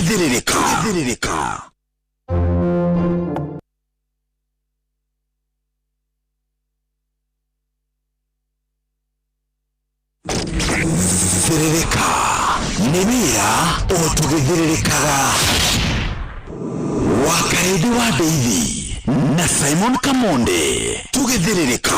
tugithiririka thiririka nibira otugithiririkaga Wakaredi wa Daily na Simon Kamonde tugithiririka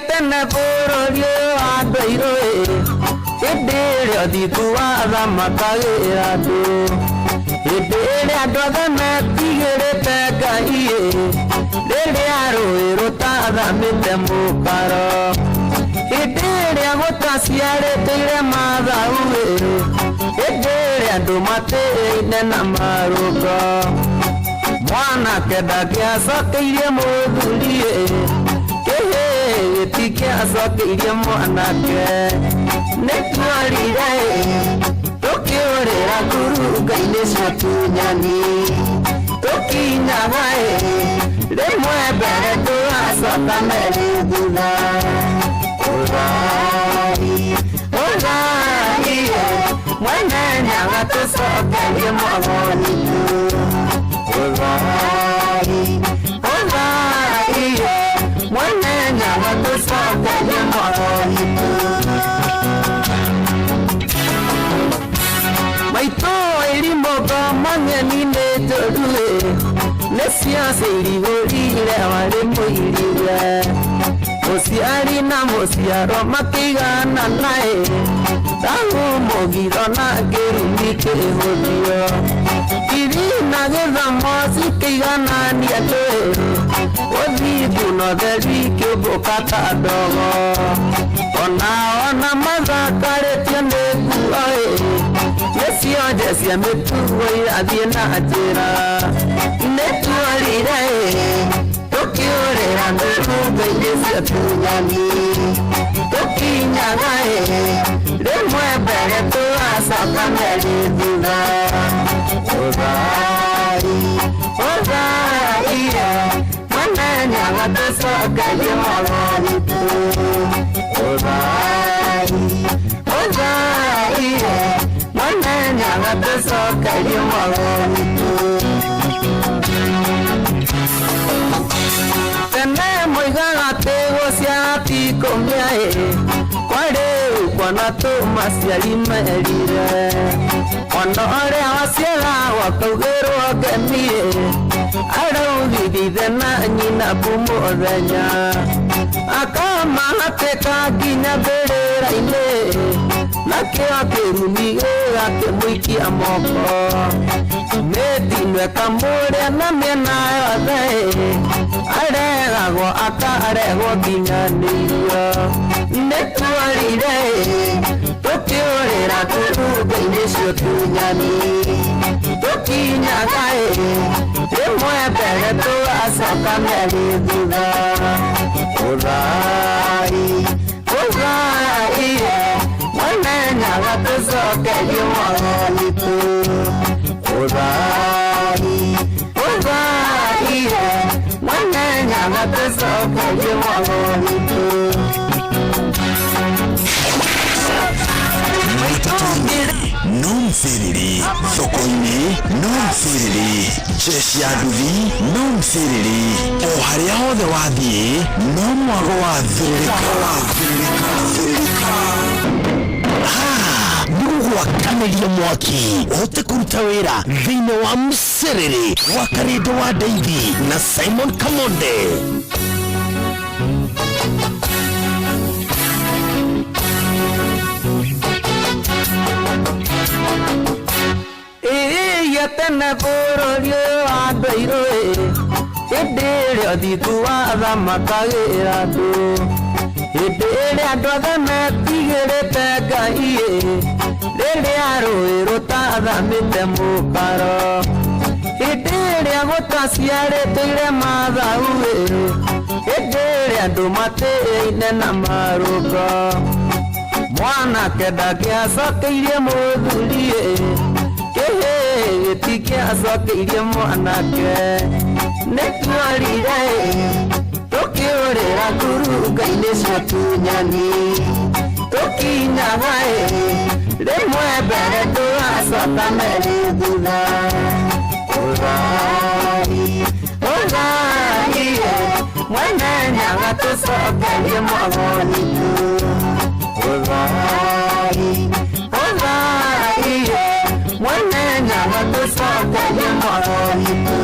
Tena poro yo adoiro edere adikuwa ramakagera do edere adoda na tigere pega iye dere aro erota da metemo paro edere agota siare tere mada uero edere adomate nena marugo mwana keda kia sakeire modulie Tikia soke mwana ke netwarira tokiorera kuruga inesha tunyani tokinaga lemwe bere to asoka meriguna orai mwana nyanga to soke mwagoni orai mwana nyanga to soke mwagoni maito irimoga mangeni netolue nesiase irigorire wale moiriwe Mosiari na mosiaro makigana nae Tangu mogiro na gerumike hodio Irina geza mosi kigana niate Ozidu no derike bokata dogo Ona maza kare tiende kuae Yesio jesia metuwe adiena ajira Netuari rae Tokiorera nduruga inesia tunyani Tokinyagae Remwe bere tuasa kameri duna Orai Mwana nyaga tusoka yamagani tu Orai Mwana nyaga tusoka yamagani tu Tene moigaga tego ciati kombiae Kware ukwana tumasiari merire Ondore wasiega wakaugerwo gemie Araugithithe na nyina pumorenya Akama hateka nginya mbĩrĩra-inĩ Nakĩo kĩrumigĩga kĩmũikia moko Mĩtinwe kamũrĩa na mĩena yothe Aregagwo akaregwo nginyanĩirio Nĩtwarire tũkĩũrĩra tũrunga-inĩ cio tunyani Tũkinyaga rĩmwe mbere tũgacoka merĩ thutha Orai Mwanenyaga tũcokerio magani tu Orai Mwanenyaga tũcokerio magani tu Nomfiriri Thoko-inĩ nomfiriri Jeshi ya nduthi nomfiriri O harĩa hothe wathiĩ no mwago wa thiririka Nĩgũgwakanĩria mwaki ũhote kũruta wĩra thĩinĩ wa mũcerere wa Karede wa Daily na Simon Kamonde Tene poro yo adoiro edere adikuwa ramakagera do edere adoda na tigere pega iye dere aro erota da metemo paro edere agota siare tere mada uero edere adomate nena marugo mwana kenda gĩacokeirie mũthuri kĩhĩ gĩtigĩacokeirie mwanake nĩtwarire tũkĩũrĩra ngurunga-inĩ cia tunyani tũkinyaga rĩmwe mbere tũgacoka merĩ thutha ũgai mwene nyaga tũcokerie mwagonitu ũgai mwene nyaga tũcokerie mwagonitu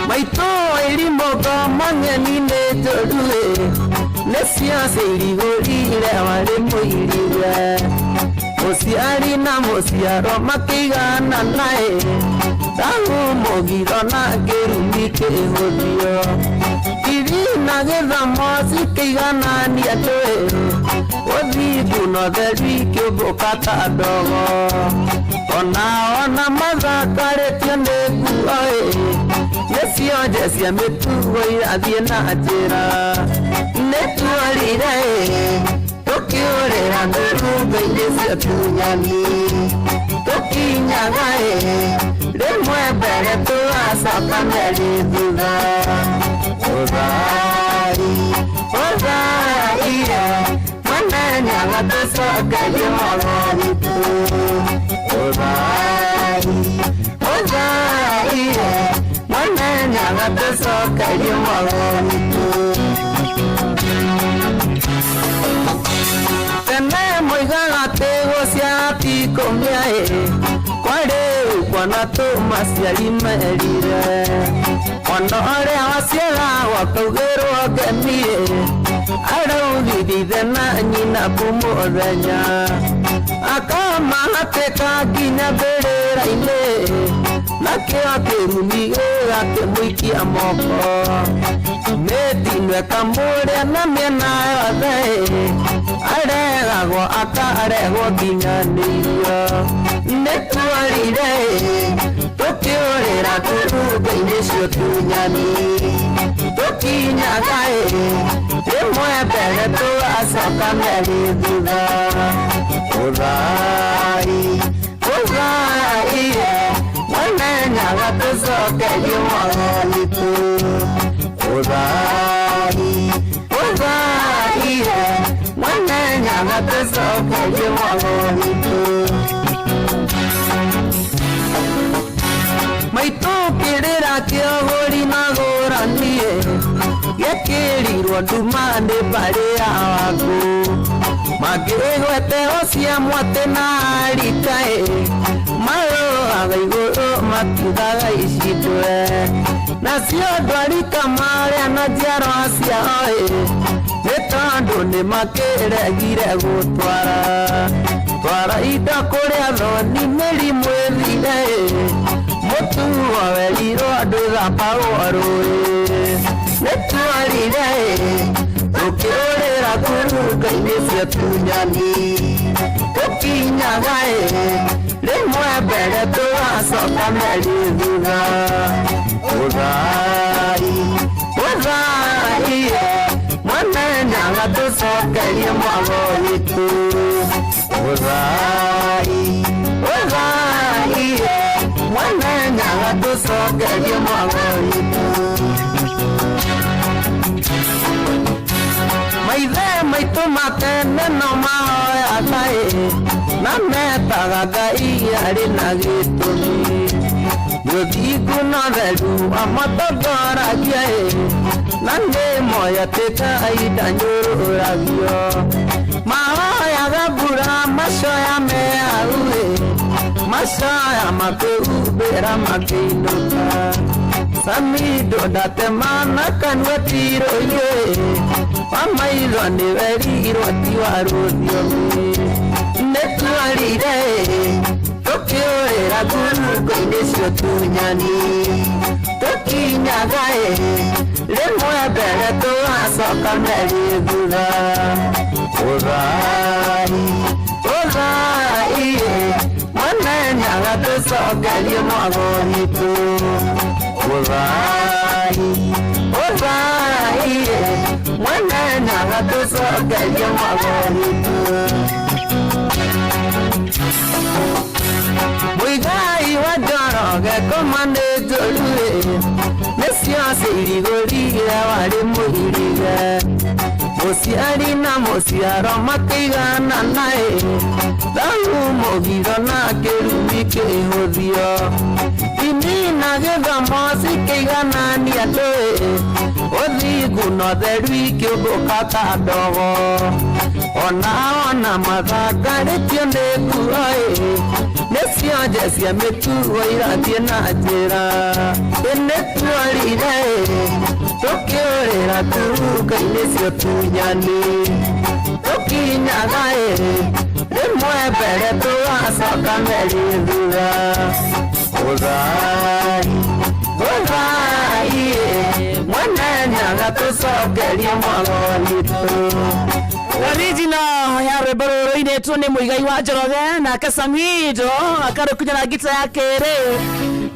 maitũ irimũgo mang'eni-inĩ njũru nĩciacio irigũrire warĩ mũiriwe mũciari na mũciaro makĩiganana thahu mũgiro na kĩrumi kĩhũthio iri na gĩthomo cikĩiganania ũthingu na ũtheri ikĩũmbũka ta ndogo ona mathakarĩtio nĩ nguo nĩcionje cia mĩtugo irathiĩ na njĩra nĩtwarire tũkĩũrĩra ngurunga-inĩ cia tunyani tũkinyaga rĩmwe mbere tũgacoka merĩ thutha ũgai mwene nyaga tũcokerie mwagonitu ũgai mwene nyaga tũcokerie mwagonitu tene moigaga atĩ gũciatikũmia kwarĩ kwana tũmaciari merire mwana ũrĩa waciaragwo akaugĩrwo ngemi araugithithe na nyina mũthenya akamahatĩka nginya mbĩrĩra-inĩ nakĩo kĩrumi gĩgakĩmũikia moko mĩtinwe kamũrĩa na mĩena yothe aregagwo akarehwo nginya nĩirio nĩtwarire tũkĩũrĩra ngurunga-inĩ cia tunyani tũkinyaga rĩmwe mbere tũgacoka merĩ thutha ũgai mwene nyaga tũcokerie mwagonitu ũgai mwene nyaga tũcokerie mwagonitu maitũ kĩrĩra kĩohũri na gũranie gĩkĩrirwo nduma nĩ mbarĩ ya waku mangĩgwete cia mwatĩ na rita marũaga igũrũ matiugaga icindwe nacio ndwarika marĩa na njiarwa ciao nĩ tondũ nĩ makĩregire gũtwara indo kũrĩa thoni mĩrimũ ĩthire mũtuo werirwo ndũthambagwo rũĩ nĩtwarire tũkĩũrĩra ngurunga-inĩ cia tunyani tũkinyaga rĩmwe mbere tũgacoka merĩ thutha ũgai mwene nyaga tũcokerie mwagonitu ũgai mwene nyaga tũcokerie mwagonitu maithe maitũ matene no mahoyaga na metaga Ngai arĩ na gĩtũmi mũthingu na ũtheru amatongoragia na nĩ moya atĩ Ngai ndanyũrũragio mahoyaga mbura macoya mearu macoya makĩhumbĩra makĩinũka samido ndatemana kanua tiro-inĩ wamaitho nĩ werirwo ti wa rũthiomi nĩtwarire tũkĩũrĩra ngurunga-inĩ cia tunyani tũkinyaga rĩmwe mbere tũgacoka merĩ thutha ũgai mwene nyaga tũcokerie mwagonitu ũgai mwene nyaga tusogerie magoritu Muigai wa Njoroge komanĩtũrue nĩcio cirigũrire warĩ mũhirige mũciari na mũciaro makĩigana naĩ thau mũgiro na kĩrumi kĩhũthio ini na gĩthomo cikĩiganania ndũĩ ũthingu na ũtheru ikĩũmbũka ta ndogo ona mathakarĩtio nĩ nguoĩ nĩcio nje cia mĩtugo irathiĩ na njĩra nĩtuorire tũkĩũrĩra turunga-inĩ cio tunyani tũkinyaga rĩmwe mbere tũgacoka merĩ thutha ũthai mwenenyaga tũcokerie magoritu Original ya rwĩmbo rũrũ inĩtwo nĩ Muigai wa Njoroge na Kasamido akarukunyana gita ya kerĩ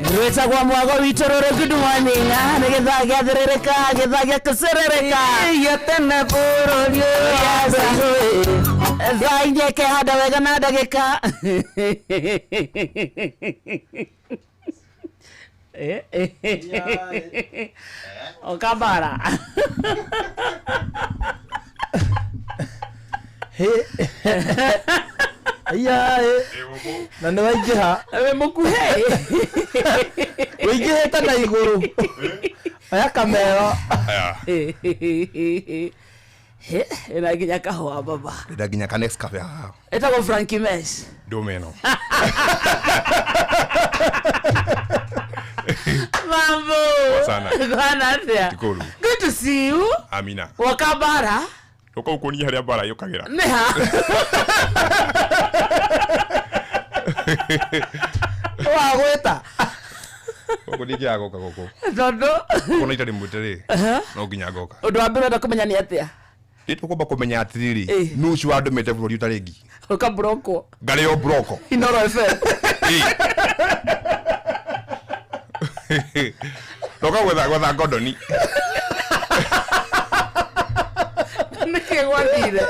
rwĩtagwo mwago witũ rũrĩ good morning nĩ gĩthaa gĩathĩrĩrĩka gĩthaa gĩakũcerereka tene bũrũri thaa inya ĩkehanda wega na ndagĩka Okabara na nĩ waingĩha we mũkuhĩ ũingĩhĩte na igũrũ oya kamero ĩna nginya kahũa baba Ĩna nginya ka next cafe haha ĩtagwo Frankie Mesh Domeno Mambo Sana. Gwana atia Tikuru. Good to see you Amina Wakabara Uko ukunia haria bara yukagira Neha wagwĩta Uko nikia goka goko Dondo Kono itari mutere no nginya goka Ũndũ wa mbere ndakumenya nĩ atia Nitukumba kumenya atiriri nusu wa ndomete bũrũri utarengi Ukabroko ngari yo broko Inoro FM Toka gwetha Gordoni Nĩkĩgwathire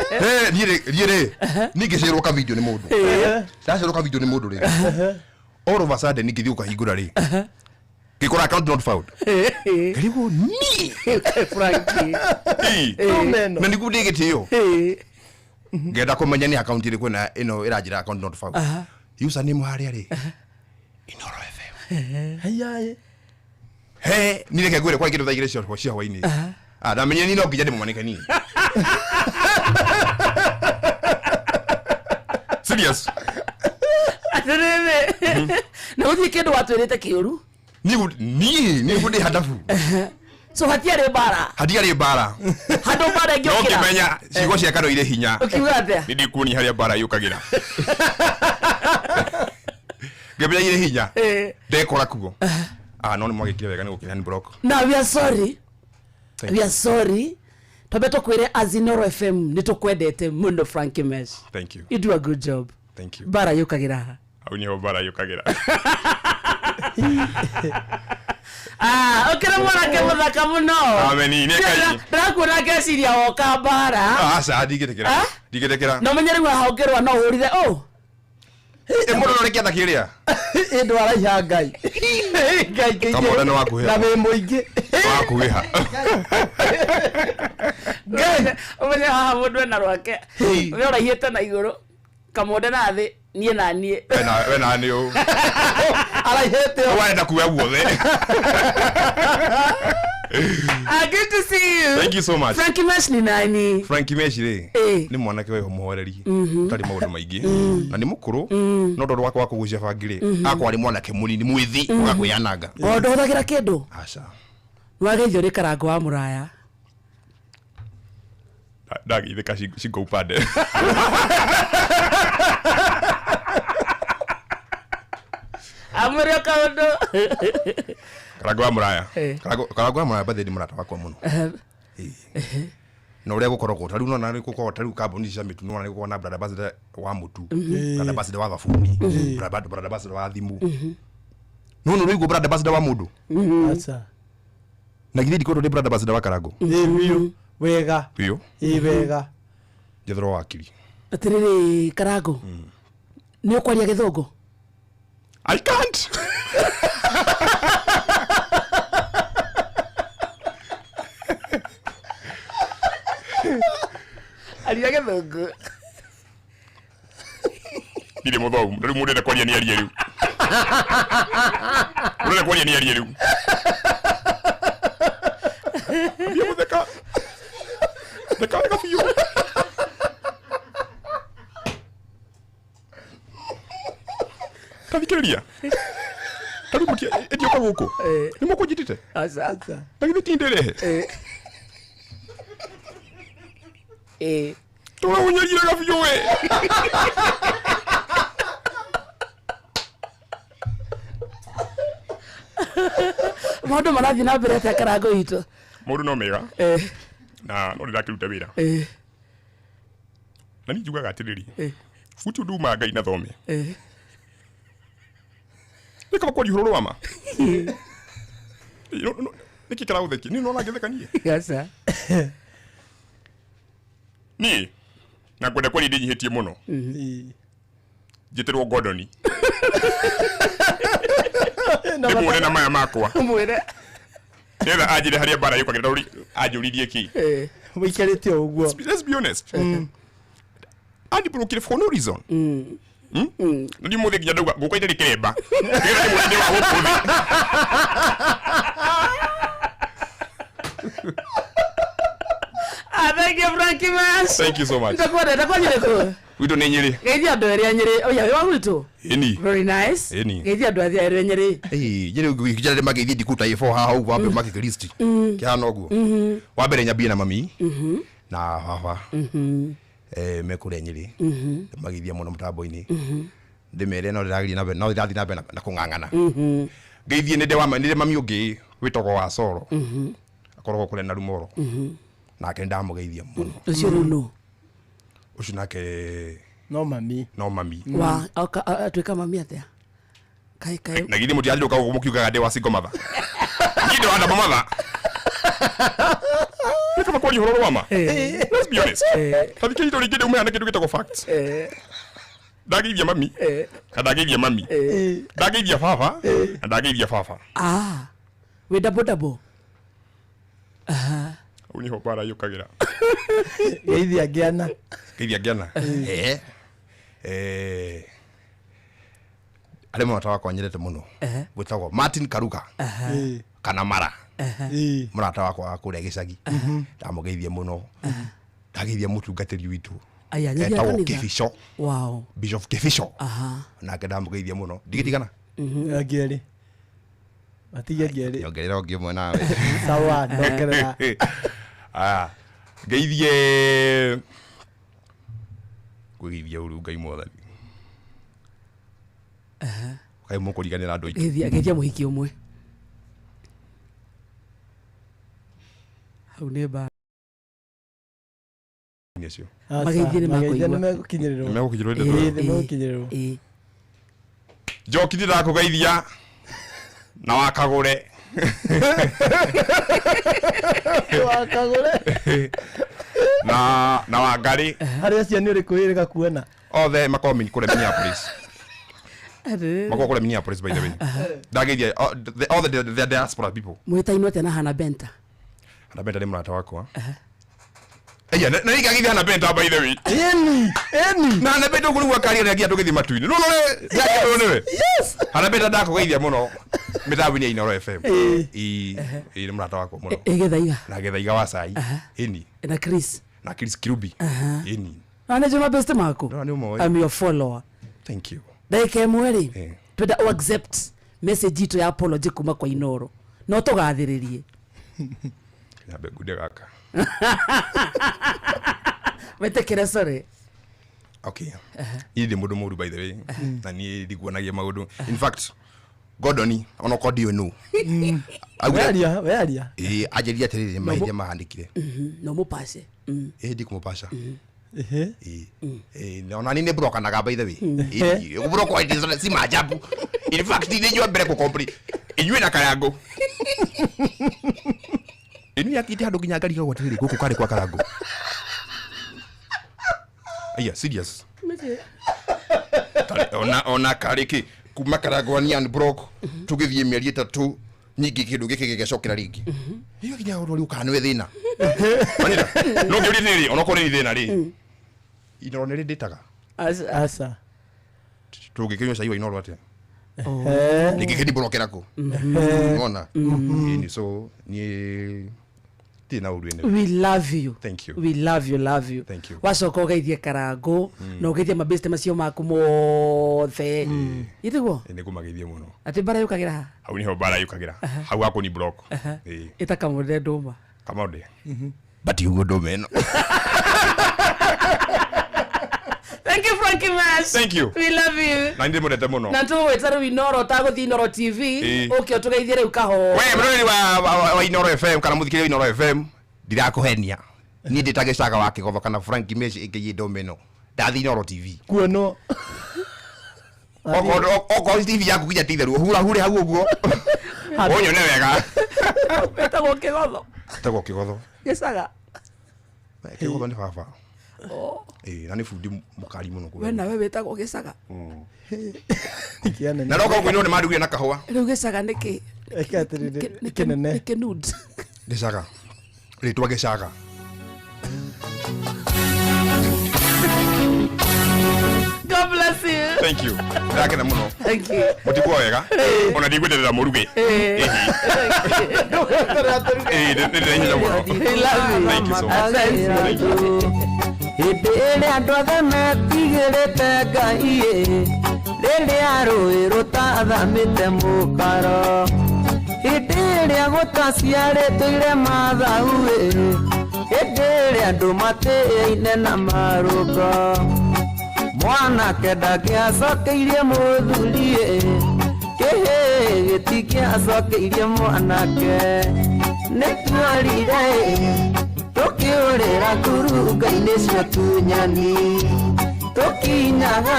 Niĩ ningĩcerwo ka video nĩ mũndũ Ndacerwo ka video nĩ mũndũ rĩ All of a sudden ngĩthiĩ ũkahingũra rĩ Gĩkora account not found Karibu ni Frankie Na nĩguo ndĩgĩtĩo Ngenda kũmenya nĩ account ĩrĩkũ na ĩno ĩranjĩra account not found Username harĩa rĩ Inoro FM He ni reke ngwĩre kwa kĩndũ thaa igĩrĩ cia hwainĩ ndamenye ni no nginya ndĩmũmanĩke ni Serious Na ũthiĩ kĩndũ watwĩrĩte kĩũru Niĩ ndĩ hadabu So hatiarĩ bara Hatiarĩ bara Handũ bara No ĩngĩũkĩra ngĩmenya ciugo cia Kano irĩ hinya Ũkiuga atĩa Nĩ ndikuonia harĩa bara yũkagĩra Ngĩmenya irĩ hinya Ndekora kuo no nĩ mwagĩkire wega nĩ gũkĩra ni block Now we are sorry We are sorry Tobe tũkwĩre Azinoro FM nĩtũkwendete mũno Frankie Mesh Thank you You do a good job Thank you Bara yũkagĩra ha Au niho bara yũkagĩra Ũkĩra mwanake mũthaka mũno Ameni nĩ Ngai Ndĩrakuona ngeciria woka bara Aca ndingĩtĩkĩra Na ũmenye rĩu ahongerwa no ũrire mũndũ no rĩkĩatha kĩrĩa ĩndũ araiha Ngai Kamũndũ nĩ wakuhĩha na wĩ mũingĩ wakuhĩha Ngai ũmenye haha mũndũ ena rwake we ũraihĩte na igũrũ Kamũndũ na thĩ niĩ na niĩ we na nĩ ũ araihĩte warenda kuoya guothe Good to see you Thank you so much Frankie Mesh ni nani Frankie Mesh rĩ nĩ mwanake weho muhoreri tari maũndũ maingĩ na nĩ mũkũrũ no ndoro wakwa kũgucia bangi rĩ akwa arĩ mwanake mũnini mwĩthĩ ũgakwĩyananga ndũhũthagĩra kĩndũ aca nĩwageithio nĩ karango wa mũraya ndagithĩka cingo upande amũrĩ kaũndũ karango wa mũraya karango wa mũraya bathĩ nĩ mũrata wakwa mũno no ũrĩa gũkoragwo ta rĩu no na gũkoragwo ta rĩu kambuni cia mĩtu no na gũkoragwo na brother ambassador wa mũtu brother ambassador wa thabuni brother ambassador wa thimũ no no rĩu brother ambassador wa mũndũ acha na githĩ ndiko ndĩ brother ambassador wa karango Wega. Biyo. Wega. Jethro wakiri. Atiriri Karago. Ni ukwaria Githungu? I can't. Aria Githungu. Nire muthogu, riu murende kwaria ni arie riu. Murende kwaria ni arie riu. Ndio mutheka. Theka biyo. Kathikiriria. Karibu mutia edio kwa guku. Ni muko jitite. Asante. Ndagithe tindere. Tuwa unyanyira gabiyo we. Maundu marathi na mbere ta Karago itu. Mundu no mega. Na no ndirakiruta wira. Na ni njugaga atiriri. Futi nduma Ngai na thome. Nika kwa jihoro wama. Niki kara utheki. Ni no ngetheka nie. Gasa. Ni na kwenda kwa ndi nyihetie muno. Jitirwo Gordoni. Ndimure na maya makwa. Mwere. Nenda ajire haria bara yuko ngira uri ajuririe ki. Wikarite uguo. Let's be honest. Andi brokire for no reason. Ndi muthe nginya ndauga guko itari kiremba. Ngira ni mwende wa gukuthi. Thank you, Frankie Mas. Thank you so much. Ndakwenda nyereko. Wito ni Nyeri. Geithia andu eri Nyeri. Oya, wa gwito. Eni. Very nice. Eni. Geithia andu eri Nyeri. Nyeri ngijana mageithi ndikuta ifo haha u wabe makike list. Kihana uguo. Wa mbere nyambie na mami. Na haha. Mekure Nyeri. Magithia muno mutambo-ini. Ndimere no ndiragiria na no ndathi na na kungangana. Geithie ninde wa mami ungi witogo wa Soro. Akorwo kule na Rumoro. Nake ndamugeithia muno. Ucio runo. Ucio nake No mami. Wa atwika mami atia. Kai. Na githie mutiathire ka mukiugaga ndi wa single mother. Ngindo anda mother. Kama kwa jihoro wama. Let's be honest. Tabiki ndo ligide umea na kitu kitako facts. Ndageithia mami. Ndageithia mami. Ndageithia baba. Ndageithia baba. We double. Uniho bara yukagira. Geithia giana. Ale mwana wakwa nyerete muno. Gwitagwo Martin Karuga. Kana Mara. Murata wakwa kuria gicagi. Ndamugeithia muno. Ndageithia mutungatiri witu. Aya nyagia kanitha. Kifisho. Wow. Bishop Kifisho. Nake ndamugeithia muno. Ndigitigana. Agiari. Atigia giari. Yongerera ungi mwe nawe. Sawa, ndokerera. Geithie. Kugeithia uru Ngai mwathani. Kai mukuriganira andu aingi. Geithia muhiki umwe. Hau neba. Nesio. Mageithie ni makoigwa. Megukinyiriro. Megukinyiriro. Joki ndira kugeithia na wakagure. Na wangari. Haria cia ni uri kuhirika kuona. Othe makomi kule Minneapolis. Mako kule Minneapolis by the way. Ndageithia all the diaspora people. Mwitainwo tena Hana Benta. Hana Benta ni mrata wakwa. Eya na nikageithia Hana Benta by the way. Eni. Na Hana Benta kulu wakari na gia tugethi matuini. No newe. Yes. Hana Benta ndakugeithia muno. Mitabu-ini ya Inoro FM. Ni mrata wakwa muno. Egethaiga. Na Gethaiga wa Cai. Eni. Na Chris. Na Chris Kirubi. Eni. Na jema best mako. No, ni umo. I'm your follower. Thank you. Daike mweri. Twenda accept message itu ya apology kuma kwa Inoro. No tugathiririe. Na begude gaka. Wetekere sorry. Okay. Ndi mundu muru by the way. Na ni ndiguanagia maundu. In fact, Gordoni ono kodi no. Wearia. Ajeria tere mahithia mahandikire. No mupashe. Ndi kumupasha. Ona nini broka na by the way. Ubroka iti si maajabu. In fact, ndi njua mbere ku complete. Inywe na kayango. inu yakite handu nginya ngari kagwa tiri guku kare kwa karango aya serious ona kariki kuma karango ni and broke tugithie mieri 3 nyingi kindu giki gigecokera ringi iyo kinya uri ukanwe thina manira no ngiri thiri ona ko ni thina ri ino ne nditaga asa tugikinywa cai wa inoro atia nigikidi brokera ko ona ni so ni tina urwene. We love you. Thank you. We love you. Thank you. Wacoka ugeithie karango na ugeithie mabeste macio maku mothe itiguo ene kumageithie muno ati bara yukagira hau niho bara yukagira hau ako ni block ita kamode nduma kamode but you go meno. Thank you, Frankie Mash. Thank you. We love you. Na ndi mwendete muno. Na tu wetaru Inoro taguthi Inoro TV. Okay, tugeithie riu kaho. We mrori wa Inoro FM kana muthikire Inoro FM ndirakuhenia. Ni nditage caga wake gotho kana Frankie Mash ĩkĩyĩ Domino. Ndathi Inoro TV. Kuono. Oko TV yaku kinya titheru hura hure hau uguo. Onyone wega. Etagwo kĩgotho. Etagwo kĩgotho. Gĩcaga. Kĩgotho nĩ baba. Na nĩ bundi mũkari mũno kuo. We nawe wetagwo gĩcaga. Kiane. Na roka ũguo nĩ mandugire na kahũa. Rĩu gĩcaga nĩkĩ? Nĩ kĩnene. Nĩ nude. Gĩcaga. Rĩtwa gĩcaga. God bless you. Thank you. Ndakena muno. Thank you. Mũtikuo wega. Ona ndigweterera mũruge. Nĩ muno. Thank you so much. Ĩndĩ andũ othe metigĩrĩte Ngai rĩrĩa rũĩ rũtathamĩte mũkaro hĩndĩ ĩrĩa gũtaciarĩtũire mathau hĩndĩ ĩrĩa andũ matĩĩaine na marũngo mwanake ndangĩacokeirie mũthuri kĩhĩ gĩtingĩacokeirie mwanake nĩ tuorire tukiurira ngurunga-inĩ cia tunyani tukinyaga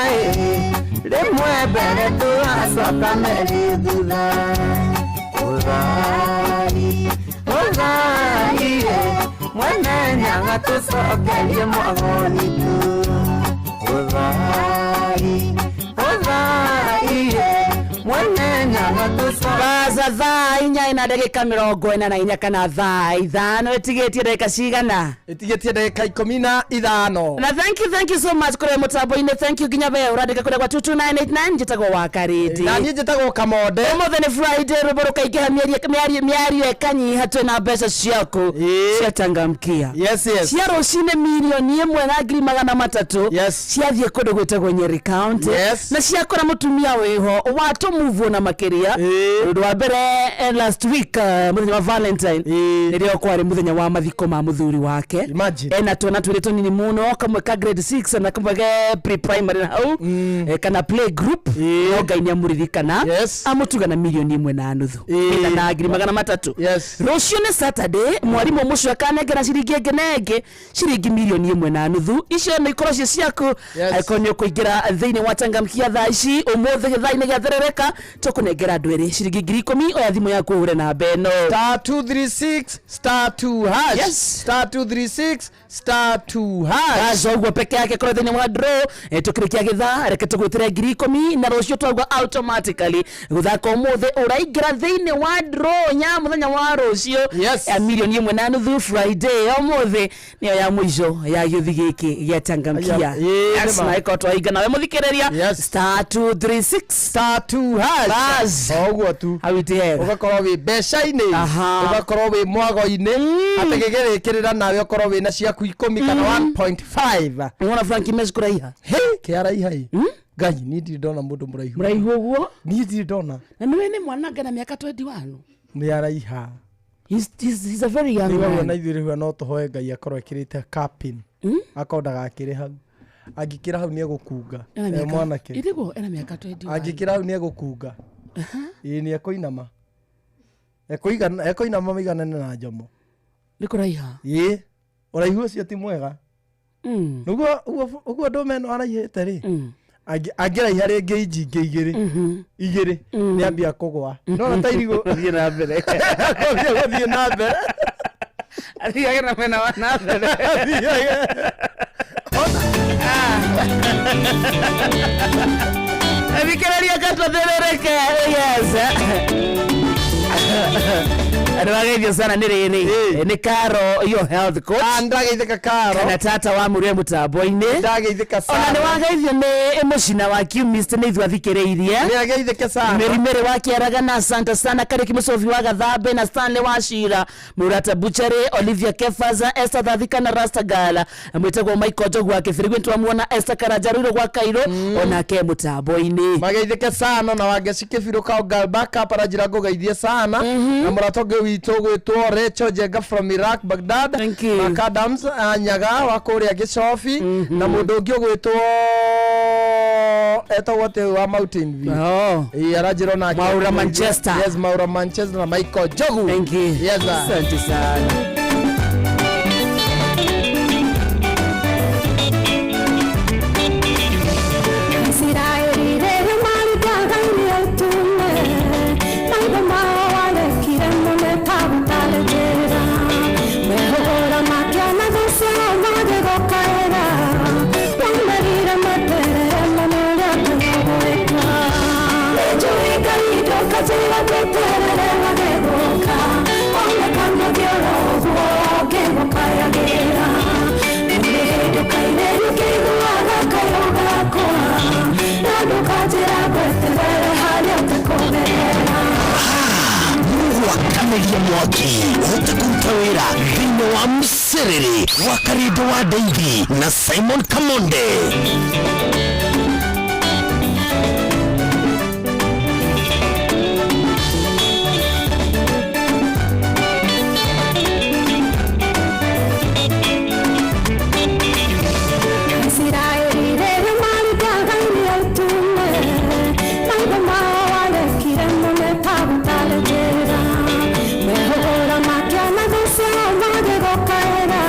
rimwe mbere tũgacoka merĩ thutha ũthai mwene nyaga tũcokerie mwagoni tu ũthai mwene nyaga baza thaa 4:44 kana thaa 5 ĩtigĩtie ndagĩka cigana ĩtigĩtie ndagĩka 15 na thank you so much kũrĩ mũtambo-inĩ thank you nginya we ũrandĩka kũrĩa kwa 22989 njĩtagwo Wakarĩti na niĩ njĩtagwo Kamode ũmũthĩ nĩ Friday rũbũ rũkaingĩha mĩario ĩkanyiha twĩna mbeca ciaku ciatangamkia cia rũcinĩ milioni 1,300,000 ciathiĩ kũndũ gwĩtagwo Nyeri County na ciakora mũtumia wĩho watũmuvwo na makĩria ũndũ wa mbere last week mũthenya wa Valentine nĩrĩo kwarĩ mũthenya wa mathiko ma mũthuri wake ena twana twĩrĩ tũnini mũno kamwe ka grade 6 na kamwe ga pre-primary hau kana play group Ngai nĩamũririkana amũtuga na milioni 1,500,000 na 300,000 rũciũ nĩ Saturday mwarimũ mũcio akanengera ciringi ngenenge ciringi milioni 1,500,000 icio nĩ ikorwo cie ciaku akorwo nĩ ũkũingĩra thĩinĩ wa Tangamkia thaa ici ũmũthĩ gĩthaa-inĩ gĩatherereka tũkũnengera andũ erĩ ciringi 10,000 oya thimũ yaku ũhure na beno *236*2# *236*2# ũguo peke yake korwo thĩinĩ wa draw tũkĩrĩkia gĩthaa reke tũgwĩtĩre 10,000 na rũciũ twauga automatically gũthaka ũmũthĩ ũraingĩra thĩinĩ wa draw nya mũthenya wa rũciũ ya milioni 1,500,000 Friday ũmũthĩ nĩyo ya mũico ya gĩũthi gĩkĩ gĩa Tangamkia na ĩkorwo twainga nawe mũthikĩrĩria *236*2# ũguo tu awitĩhega ũgakorwo wĩ mbeca-inĩ ũgakorwo wĩ mwago-inĩ ategĩgĩrĩkĩrĩra nawe ũkorwo wĩna ciaku 10 kana 1.5 ũrona Frankie Mash kũraiha kĩaraiha Ngai niĩ ndirĩ ndona mũndũ mũraihu ũguo niĩ ndirĩ ndona na nĩwe nĩ mwananga na mĩaka 21 nĩ araiha he's a very young man na ithuĩ rĩu no tũhoe Ngai akorwo ekĩrĩte capin akondaga akĩrĩ hau angĩkĩra hau nĩ egũkunga mwanake ĩrĩgo ena mĩaka 21 angĩkĩra hau nĩ egũkunga nĩ ekũinama ekoinama maiganane na njomo nĩ kũraiha ũraihu ũcio ti mwega ũguo Domino araihĩte rĩ angĩraiha rĩngĩ inji igĩrĩ nĩ ambia kũgwa no ta irigũ gũthiĩ na mbere Athiage na mena wana mbere. Thikĩrĩria gatũthĩrĩrĩke. Yes. Ndageithio sana nĩ rĩrĩ nĩ Karo yo health coach. Ndageithĩka Karo. Kana tata wa mũrĩa mũtambo-inĩ. Ndageithĩka sana. Ona nĩ wageithio nĩ mũcina wa Qmist nĩ ithuĩ athikĩrĩirie. Nĩ ageithĩke sana. Mĩrimĩrĩ wa Kĩaraga na Asante sana Karĩki Mũcobi wa Gathambe na Stanley Wachira Murata Buchari Olivia Kefaza Esther Thathika na Rasta Gala mwĩtagwo Michael Njogu wa Kĩbirigwi twamuona Esther Karanjarũiro gwa Kairũ onake mũtambo-inĩ. Mageithĩke sana na wangeci Kĩbirũ kao Galbaka Paranjira ngũgeithie sana na mũratonge witũ gwĩtwo Rachel Jenga from Iraq Baghdad na Adams Nyaga wa kũrĩa Gĩcobi na mũndũ ũngĩ gwĩtwo etagwo te wa Mountain View arajĩrwo na Maura Manchester. Yes, Maura Manchester na Michael Njogu. Thank you. Yes, asante sana. Kameria Mwaki utakuruta wĩra thĩinĩ wa Mserere wa Karindo wa Daidi na Simon Kamonde. Caera,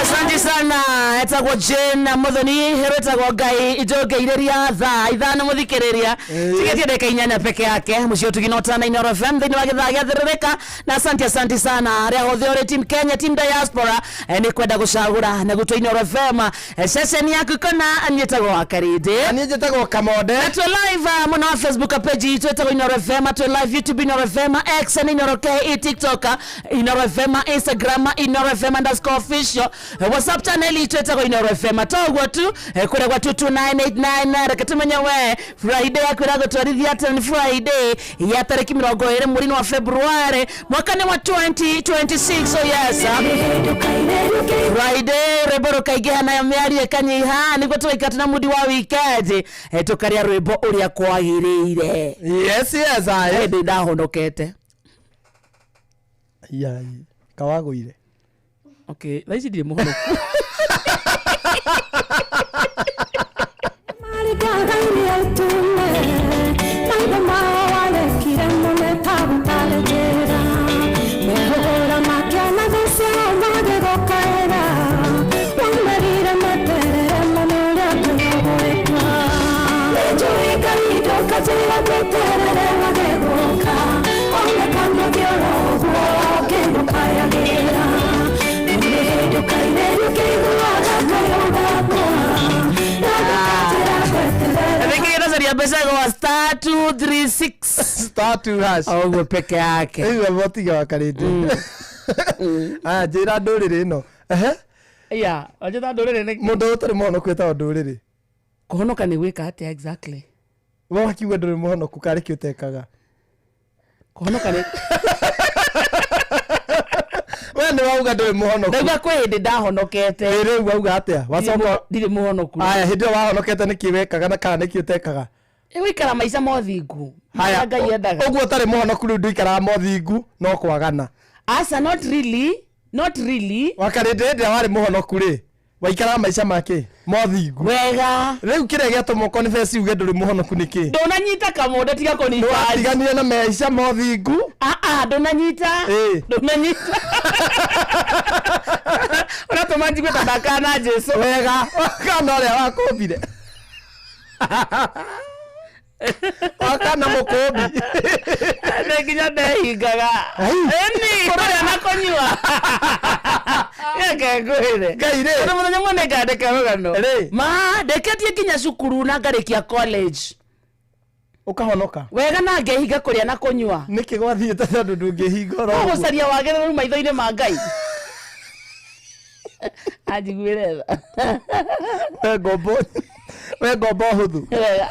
Asante sana etagwo Jane Muthoni heretagwo Ngai ijongeiriria thaa ithano muthikiriria tigetie ndeka inyanya peke yake mucio tuginota na Inooro FM thini wa githaa giathiririka na asante sana aria hothe ore team Kenya team diaspora ni kwenda gucagura na gutwa Inooro FM session yaku kana anyetagwo Wakarinde anjetagwo Kamode atwe live mona Facebook page itwetagwo Inooro FM atwe live YouTube Inooro FM X na Inooro K TikTok Inooro FM Instagram Inooro FM _official WhatsApp channel itwetagwo Inooro FM togwo tu kure kwa 22989 rekatumenye we Friday akwira gutwarithia ten Friday ya tariki 20 mwezi wa February mwaka wa 2026 so yes Friday reboro kaigea na miari kanyiha niko tuikata na mudi wa weekend tukaria rwimbo uria kwagirire yes I ndahonokete yai kawaguire okay thaici ndire muhonoku Besago star 236 star 2 hash au peke yake iwe votiga Wakarinde njira nduriri no ya ajeta nduriri ni mundu utari muhono kweta nduriri kuhonoka ni gwika atia exactly wo akiuga nduri muhono kukariki utekaga kuhonoka ni we ni wauga nduri muhono ndauga kwindi ndahonokete riu wauga atia wacoka ndire muhonoku aya hindi wahonokete niki wekaga na kana niki utekaga wikara maica mothingu haya Ngai endaga uguo tari muhonoku riu ndikara mothingu no kwagana asa not really Wakarinde ndia wari muhonoku ri waikara maica make mothingu wega riu kire giatuma confess uge nduri muhonoku niki ndonanyita kamunde tiga koni tiganire na maica mothingu ndonanyita ndonanyita ora tomanji kweta dakana Jesu wega kana ria wakumbire wakana mukumbi nginya ndehingaga eni kuria na konyua yake ngwire Ngai ri ndo muthenya mone ngandika rugano Ri. ma ndeketie kinya cukuru na ngarikia college ukahonoka wega na ngehinga kuria na konyua niki gwathiite tondu ndungihinga ro gucaria wagereru maitho-ini ma Ngai ajiguire we ngombo huthu wega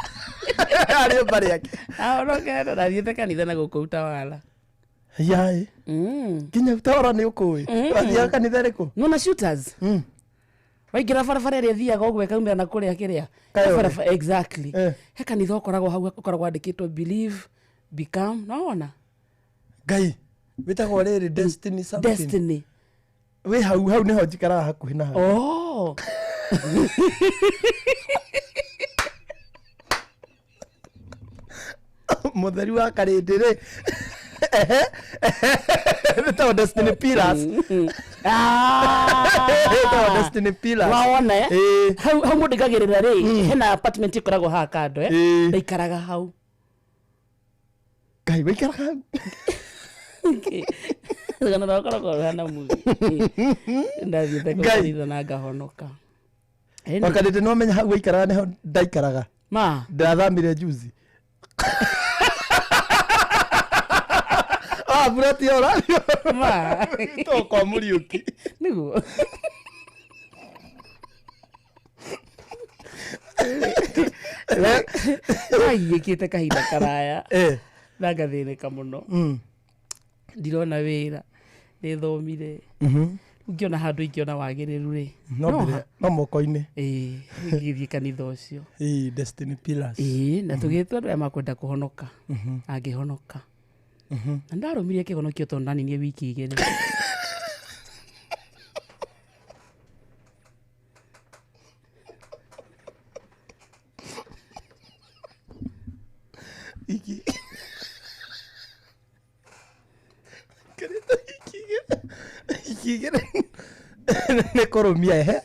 ari bari yake ahonokete nathiĩte kanitha na gũkũuta wala yai kinya utawara ni ukui wathia kanitha riku nona shooters waingira barabara ĩrĩa thiaga ũguo ĩkaumĩra na kũrĩa kĩrĩa exactly he kanitha ũkoragwo hau ũkoragwo andĩkĩtwo believe become naona Ngai witagwo riri destiny something destiny we hau niho njikaraga hakuhi na hau mutheri wa Karinde ri Ito Destiny Pillars. Ito Destiny Pillars. Waona hau mundigagirira ri hena apartment ikoragwo ha kando ndaikaraga hau. Kai waikaraga hau. Ngana ndakoragwo hana muzi. Ndathiĩte kũrĩitha na ngahonoka. Wakarinde no menya hau waikaraga niho ndaikaraga. Ma ndathamire juzi. Burati ora. Ma to kwa Muriuki. Niguo. Gĩkĩte kahinda karaya. Na ngathĩnĩka mũno. Ndirona wĩra. Nĩthomire. Ngiona handũ ingĩona wagĩrĩru rĩ. No moko-inĩ. Ngĩthiĩ kanitha ũcio. Destiny Pillars. Na tũgĩtwo andũ aya makwenda kũhonoka. Angĩhonoka. Na ndarũmire kĩgonokio tondũ ndaninie wiki igĩrĩ. iki ne koromia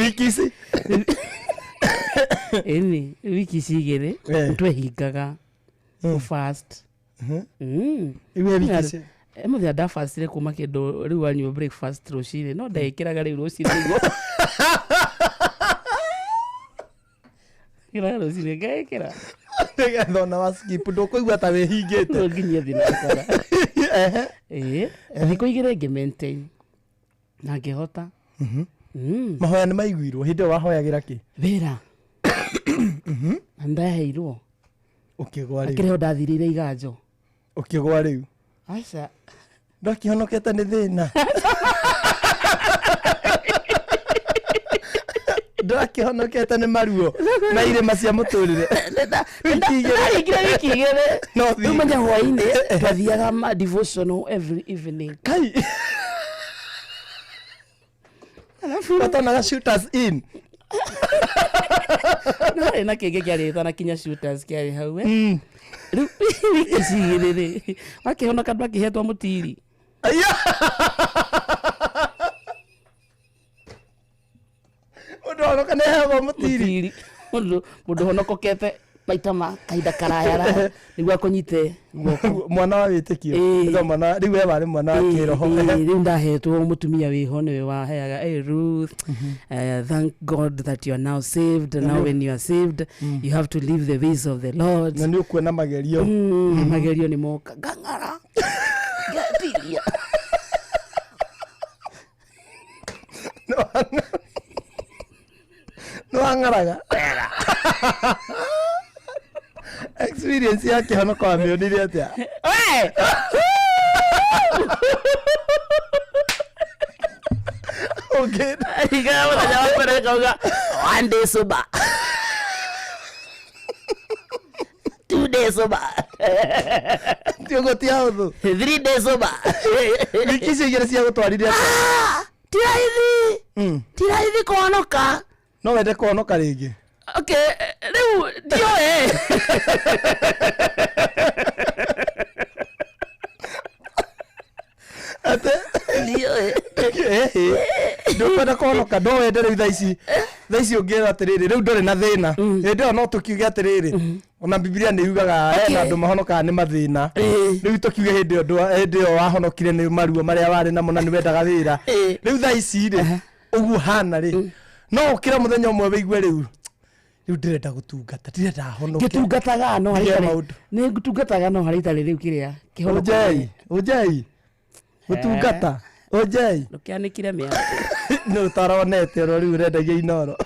wiki si eni wiki cigere twehingaga fast iwe wiki si muthia ndafastire kuma kindu riu anyua breakfast rucini no ndekiraga riu rucini iguo kira rucini ngekira thona wa skip ndukuigua ta wihingite no nginya thina thikũ igĩrĩ ngĩ maintain na ngĩhota mahoya nĩ maiguirwo hĩndĩ ĩyo wahoyagĩra kĩ wĩra na ndaheirwo ũkĩgwa rĩu akĩrĩho ndathirĩire iganjo ũkĩgwa rĩu aca ndakĩhonokete nĩ thĩna ndakĩhonokete nĩ maruo na irĩma cia mũtũrĩre ndaringire wiki igĩrĩ rĩu menya hwainĩ twathiaga devotional every evening kai watonaga shooters in no ĩna kĩngĩ kĩarĩtana kinya shooters kĩarĩ hau rĩu wiki cigĩrĩ wakĩhonoka ndwakĩhetwo mũtiri mũndũ honoka nĩ aheagwo mũtiri mũndũ honokokete maita ma kahinda karaya nĩguo akũnyite mwana wa wĩtĩkio mwana rĩu we warĩ mwana wa kĩroho rĩu ndahetwo mũtumia wĩho nĩwe waheaga Ruth thank God that you are now saved. Now when you are saved you have to live the ways of the Lord. na nĩ ũkuona magerio magerio nĩ moka ngang'ara ngatiria no ang'araga experience yake honoka wamĩonire atĩa igaya mũthenya wa mbere ngauga one day sober 2 days sober tiũgũtia hũthũ 3 days sober wiki icio igĩrĩ cia gũtwarire atĩa tiraithi kũhonoka no wende kũhonoka rĩngĩ okay rĩu ndioe ate ndioe ndũkwenda kũhonoka no wende rĩu thaa ici ũngĩra atĩrĩrĩ rĩu ndũrĩ na thĩna hĩndĩ ĩyo no tũkiuge atĩrĩrĩ ona Biblia nĩ yugaga hena andũ mahonokaga nĩ mathĩna rĩu tũkiuge hĩndĩ ĩyo wahonokire nĩ maruo marĩa warĩ namo na nĩ wendaga wĩra rĩu thaa ici rĩ ũguo hana rĩ no ũkĩra mũthenya ũmwe wĩigue rĩu ndirenda gũtungata ndirenda honoke ngĩtungataga no nĩ ngũtungataga no harĩ itarĩ rĩu kĩrĩa kĩhonokai gũtungata ojei ndũkĩanĩkire mĩaka nĩ ũtaronete oro rĩu ũrendagia inoro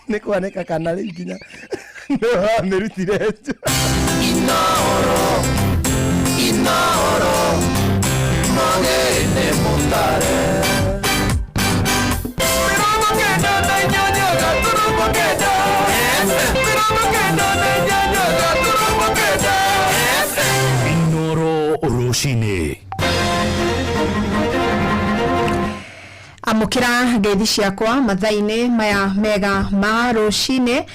nĩ kwanĩka kana rĩu nginya nĩ wamĩrutire nja inoro mogene mutare inoro rucini amukira ngeithi ciakwa mathaini maya mega ma rucini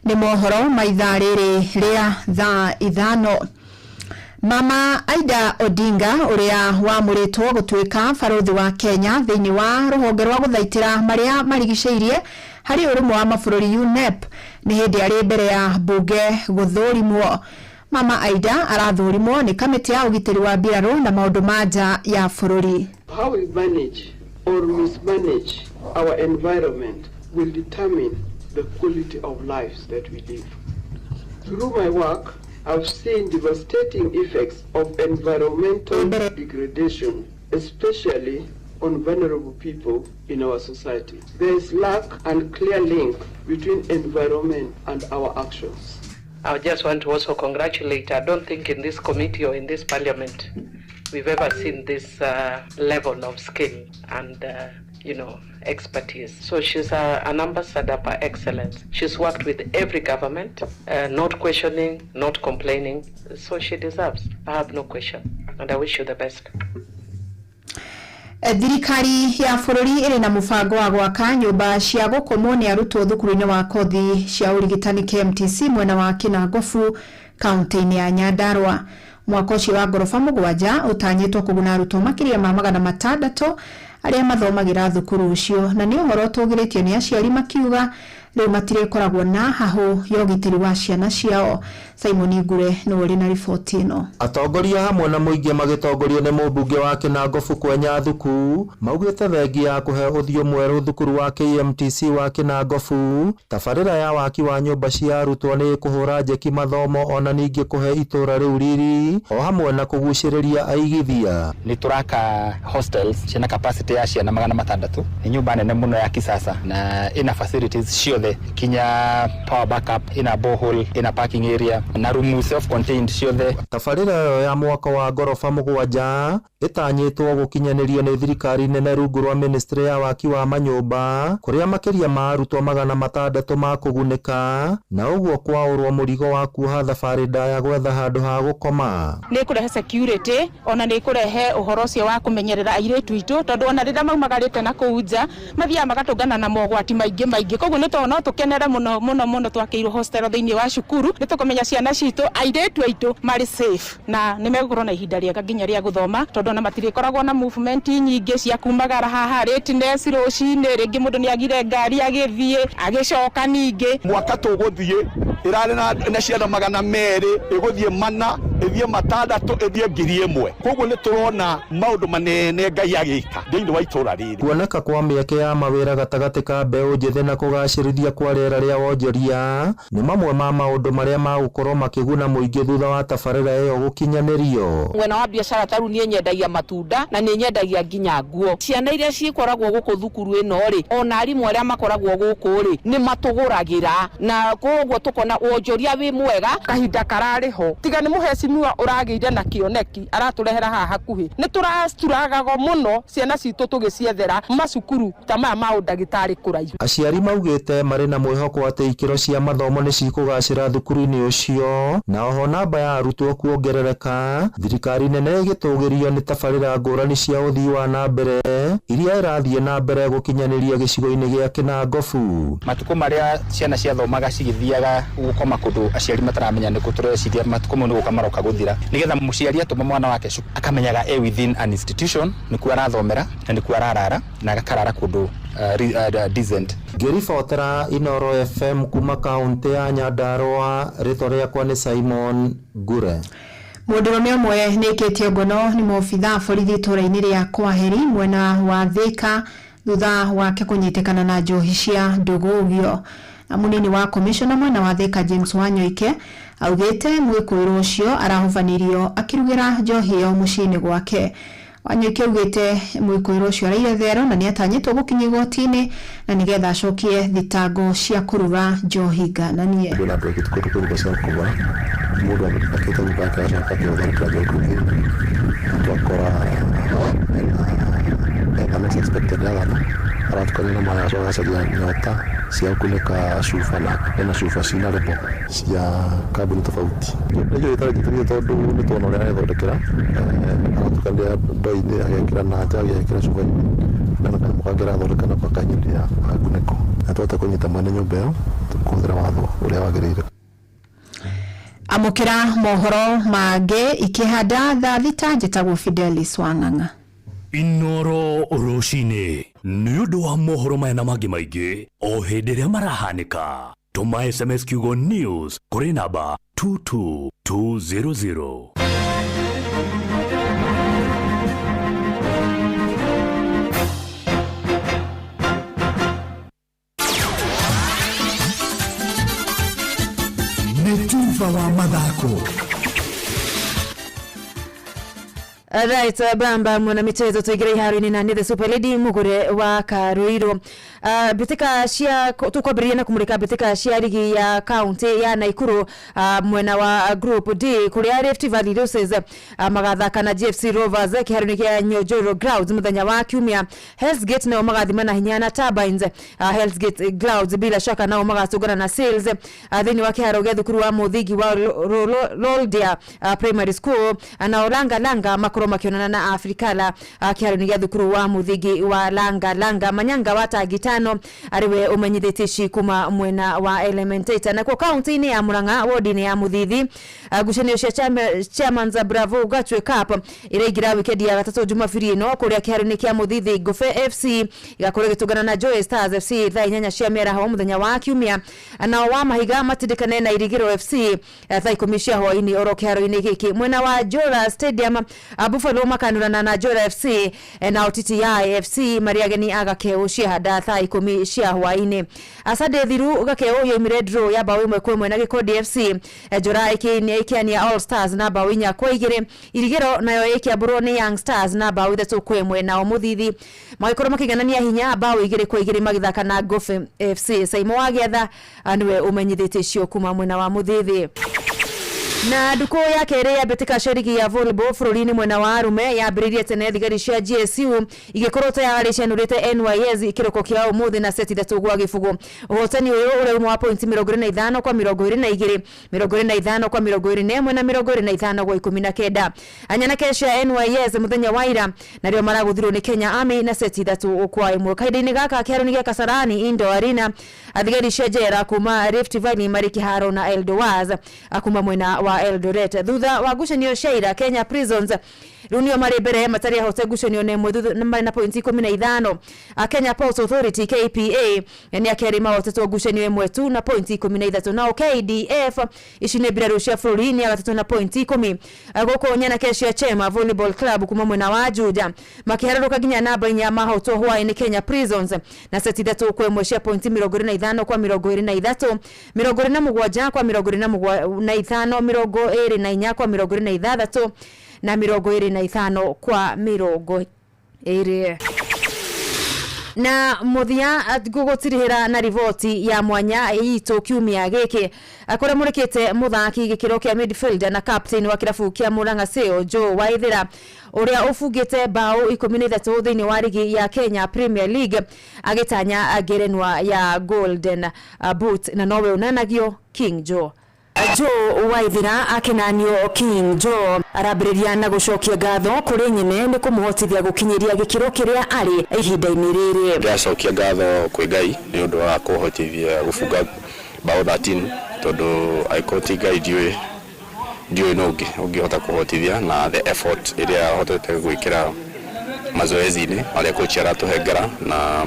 ni mohoro maitha riri ria thaa ithano. Mama Aida Odinga uria wamuritwo gutuika baruthi wa Kenya thiini wa ruhonge rwa guthaitira maria marigiceirie hari urumwe wa mabururi UNEP ni hindi ari mbere ya bunge guthurimwo. Mama Aida arathurimwo ni kamiti ya ugitiri wa mbiraru na maundu manja ya bururi. How we manage or mismanage our environment will determine the quality of lives that we live. Through my work, I've seen devastating effects of environmental degradation, especially on vulnerable people in our society. There is lack and clear link between environment and our actions. I just want to also congratulate, I don't think in this committee or in this parliament we've ever seen this level of skill and expertise. So she's an ambassador by excellence. She's worked with every government, not questioning, not complaining. So she deserves. I have no question. And I wish you the best. Thirikari ya bũrũri ĩrĩ na mũbango wa gwaka nyũmba cia gũkomwo nĩ arutwo thukuru-inĩ wa kothi cia ũrigitani KMTC mwena wa Kinangofu kaunti-inĩ ya Nyandarua. Mwaka ũcio wa ngoroba mũgwanja ũtanyĩtwo kũguna arutwo makĩria ma 600 arĩa mathomagira thukuru ũcio, na nĩ ũhoro ũtũgĩrĩtio nĩ aciari makiuga rĩu matirĩkoragwo na hahũ ya ũgitĩri wa ciana ciao. Simon Ngure nĩ ũrĩ na riboti ĩno. Atongoria hamwe na mũingĩ magĩtongorio nĩ mũmbunge wa Kinangofu Kwenya Thuku maugĩte thengi ya kũhe ũthiũ mwerũ thukuru wa KMTC wa Kinangofu, tabarĩra ya waki wa nyũmba cia arutwo nĩ kũhũra njeki mathomo ona ningĩ kũhe itũra rĩu riri o hamwe na kũgucĩrĩria aigithia. Nĩ turaka hostels ciana capacity ya ciana 600. Nĩ nyũmba nene mũno ya kisasa na ina facilities ciothe, kinya power backup, ina borehole, ina parking area na room self contained ciothe. Tabarĩra ĩyo ya mwaka wa ngoroba mũgwanja ĩtanyĩtwo gũkinyanĩrio nĩ thirikari nene rungu rwa ministry ya waki wa manyũmba, kũrĩa makĩria ma arutwo 600 makũgunĩka, na ũguo kwaũrwo mũrigo wa kuoha thabarĩ ndaya gwetha handũ ha gũkoma. Nĩ kũrehe security, ona nĩ kũrehe ũhoro ũcio wa kũmenyerera airĩtu aitũ, tondũ ona rĩrĩa maumagarĩte na kũu nja mathiaga magatũngana na mogwati maingĩ. Koguo nĩ tondũ no tũkenere mũno twakĩirwo hostel thĩinĩ wa cukuru, nĩ tũkũmenya ciana citũ airĩtu aitũ marĩ safe na nĩ megũkorwo na ihinda rĩega nginya rĩa gũthoma, tondũ ona matirĩkoragwo na movement nyingĩ cia kumagara haha readiness rũcinĩ, rĩngĩ mũndũ nĩ agire ngari agĩthiĩ agĩcoka ningĩ. Mwaka tũgũthiĩ ĩrarĩ na ciana 200 ĩgũthiĩ 4 ĩthiĩ 6 ĩthiĩ 1000. Koguo nĩ tũrona maũndũ manene Ngai agĩka thĩinĩ wa itũra rĩrĩ. Kuoneka kwa mĩeke ya mawĩra gatagatĩ ka mbeũ njĩthĩ na kũgacĩrithia kwa rĩera rĩa wonjoria nĩ mamwe ma maũndũ marĩa magũkorwo makĩguna mũingĩ thutha wa tabarĩra ĩyo gũkinyanĩrio. Mwena wa biacara taru niĩ nyendagia matunda na nĩ nyendagia nginya nguo. Ciana iria cikoragwo gũkũ thukuru ĩno rĩ, ona arimũ arĩa makoragwo gũkũ rĩ nĩ matũgũragĩra, na koguo tũkona wonjoria wĩ mwega. Kahinda kararĩ ho tiga nĩ mũhecimiwa ũragĩire na kĩoneki aratũrehera haha hakuhĩ. Nĩ tũracuragago mũno ciana citũ tũgĩciethera macukuru ta maya ma ũndagĩtarĩ kũraihu. Aciari maugĩte marĩ na mwĩhoko atĩ ikĩro cia mathomo nĩ cikũgacĩra thukuru-inĩ ũcio, na oho namba ya arutwo kuongerereka. Thirikari nene ĩgĩtũgĩrio nĩ tabarĩra ngũrani cia ũthii wa na mbere iria irathiĩ na mbere gũkinyanĩria gĩcigo-inĩ gĩa Kinangofu. Matukũ marĩa ciana ciathomaga cigĩthiaga gũkoma kũndũ aciari mataramenya nĩ kũtũreciria matukũ mau nĩ gũkamaroka gũthira, nĩgetha mũciari atũma mwana wake akamenyaga within an institution nĩkuo arathomera na nĩkuo ararara na agakarara kũndũ decent. Ngĩribotera Inooro FM kuma kaunti ya Nyandarua, rĩtwa rĩakwa nĩ Simon Ngure. Mũndũrũme ũmwe nĩkĩtio ngono nĩ mũbitha borithi itũra-inĩ rĩa Kwaheri mwena wa Thika thutha wake kũnyitĩkana na njohi cia ndũgũgio. Munini wa komishona mwena wa Thika James Wanyoike augĩte mwĩkũĩrwo ũcio arahũbanĩrio akĩrugĩra njohi ĩyo mũciĩ-inĩ gwake. Wanyoike augĩte mwĩkũĩrwo ũcio araiyethero na nĩ atanyĩtwo gũkinya igoti-inĩ na nĩgetha acokie thitango cia kũruga njohi ngananie. Mũndũ akĩte gũbaka acaka kĩothana njohi twakora unexpected agana aratukanĩra maya acogacaria nyota cia kunĩka cuba na cuba cina rebo cia kambuni tofauti. Nĩkĩo gĩtaragĩtĩrio tondũ nĩ tuona ũrĩa arethondekera, aratukania ndo-inĩ agekĩra na nja agekĩra cuba-inĩ na mũkangĩra athondekana kwa kanyindi ya kunĩko, na twahota kũnyita mwene nyũmba ĩyo kũhũthĩra watho ũrĩa wagĩrĩire. Amũkĩra mohoro mangĩ ikĩhanda thaa thita njĩtagwo Fidelis Wang'ang'a. Inooro rũcinĩ nĩ ũndũ wa mohoro maya na mangĩ maingĩ o hĩndĩ ĩrĩa marahanĩka. Tũma SMS kiugo news kũrĩ namba 22200. Netuva wa mathako. Right, bamba mwana michezo tuigire iharu-inĩ na the Super Lady Mugure wa Karuiro. Bitika cia tukwabiria na kumurika bitika cia ligi ya county ya Naikuru mwena wa group D kuria Rift Valley Roses magathaka na GFC Rovers kiharu-inĩ kia Nyojoro Grounds muthenya wa Kiumia. Hell's Gate nao magathimana hinya na Turbines. Hell's Gate Clouds bila shaka nao magatugana na Sales thĩinĩ wa kĩharo gĩa thukuru wa Muthigi wa Loldia Primary School na Oranga Langa makoro makionana na Afrikala kiharoni gya thukuru wa muthingi wa Langa Manyanga wa Tagitano ariwe umenyithitishi kuma mwena wa Elementator na kwa county ni ya Murang'a wodi ya Muthithi gucanio cia chairman za Bravo Gatwe Cup ireigira weekend ya gatatu Jumapili no kuria kiharoni kia Muthithi Gofe FC igakore gitugana na Joy Stars FC thaa 8 cia mĩaraho muthenya wa Kiumia na wa mahiga matindikane na Irigiro FC thaa 10 cia hwaini oro kiharoni giki mwena wa Jora Stadium Buffalo makanurana na Jora FC na OTTI FC mariageni agakeo cia hada thaa 10 cia hwaini asade thiru gakeo yoimire draw ya bao imwe kwa imwe na Gikodi FC Jora ikiania All Stars na bao inya kwa igire Irigiro nayo ikiaburwo ni Young Stars na bao ithatu kwa imwe na Muthithi magikoro makiganania hinya bao igire kwa igire magithaka na Gofe FC Saimo Wagetha anwe umenyithitishio kuma mwena wa Muthithi na duko ya kere ya betika shariki ya volleyball fururini mwena wa arume ya biriria tene thigari cia GSU igikorota ya gari cenurite NYS ikiroko kia umuthi na seti thatu gwa gifugo uhotani uyu uri mu point 25 kwa 22 25 kwa 21 na 25 kwa 19 anyana kesha NYS muthenya waira na rio maraguthirwo ni Kenya Army na seti thatu kwa imwe kaida-ini gaka kiaroni gia Kasarani Indo Arena athigari cia jera kuma Rift Valley mariki haro na Eldowaz akuma mwena wa Eldoret thutha wa gucanio shaira Kenya Prisons runio mari mbere matari hote gucanio ne mwethu na point 15 Kenya Ports Authority KPA ni akeri mahote gucanio imwe tu na point 13 na KDF ishine bira rushia florini ya gatatu na point 10 goko nyana kesha Chema Volleyball Club kuma mwena wa Juja makiharuka ginya namba nya mahoto hwa ni Kenya Prisons na seti thatu kwa imwe cia point 25 kwa 23 27 kwa 25 24 kwa 26 na 25 kwa 20 na muthia gugutirihira na rivoti ya mwanya yitu Kiumia giki akora murekete muthaki gikiro kia midfielder na captain wa kirafu kia Murang'a Seo Joe Waithira uria ufugite bao 13 thini wa ligi ya Kenya Premier League agitanya agerenwa ya Golden Boot na nowe unanagio King Joe Joe Waithira akenanio King Joe arabiriria na gucokia ngatho kuri nyine ni kumuhotithia gukinyiria gikiro kiria ari ihinda-ini riri ndacokia ngatho kwi Ngai ni undu wa kuhotithia gufunga bao 13 tondu aikoti Ngai ndiwe no ungihota kuhotithia na the effort iria hotete gwikira mazoezi-ini aria coach aratuhengera na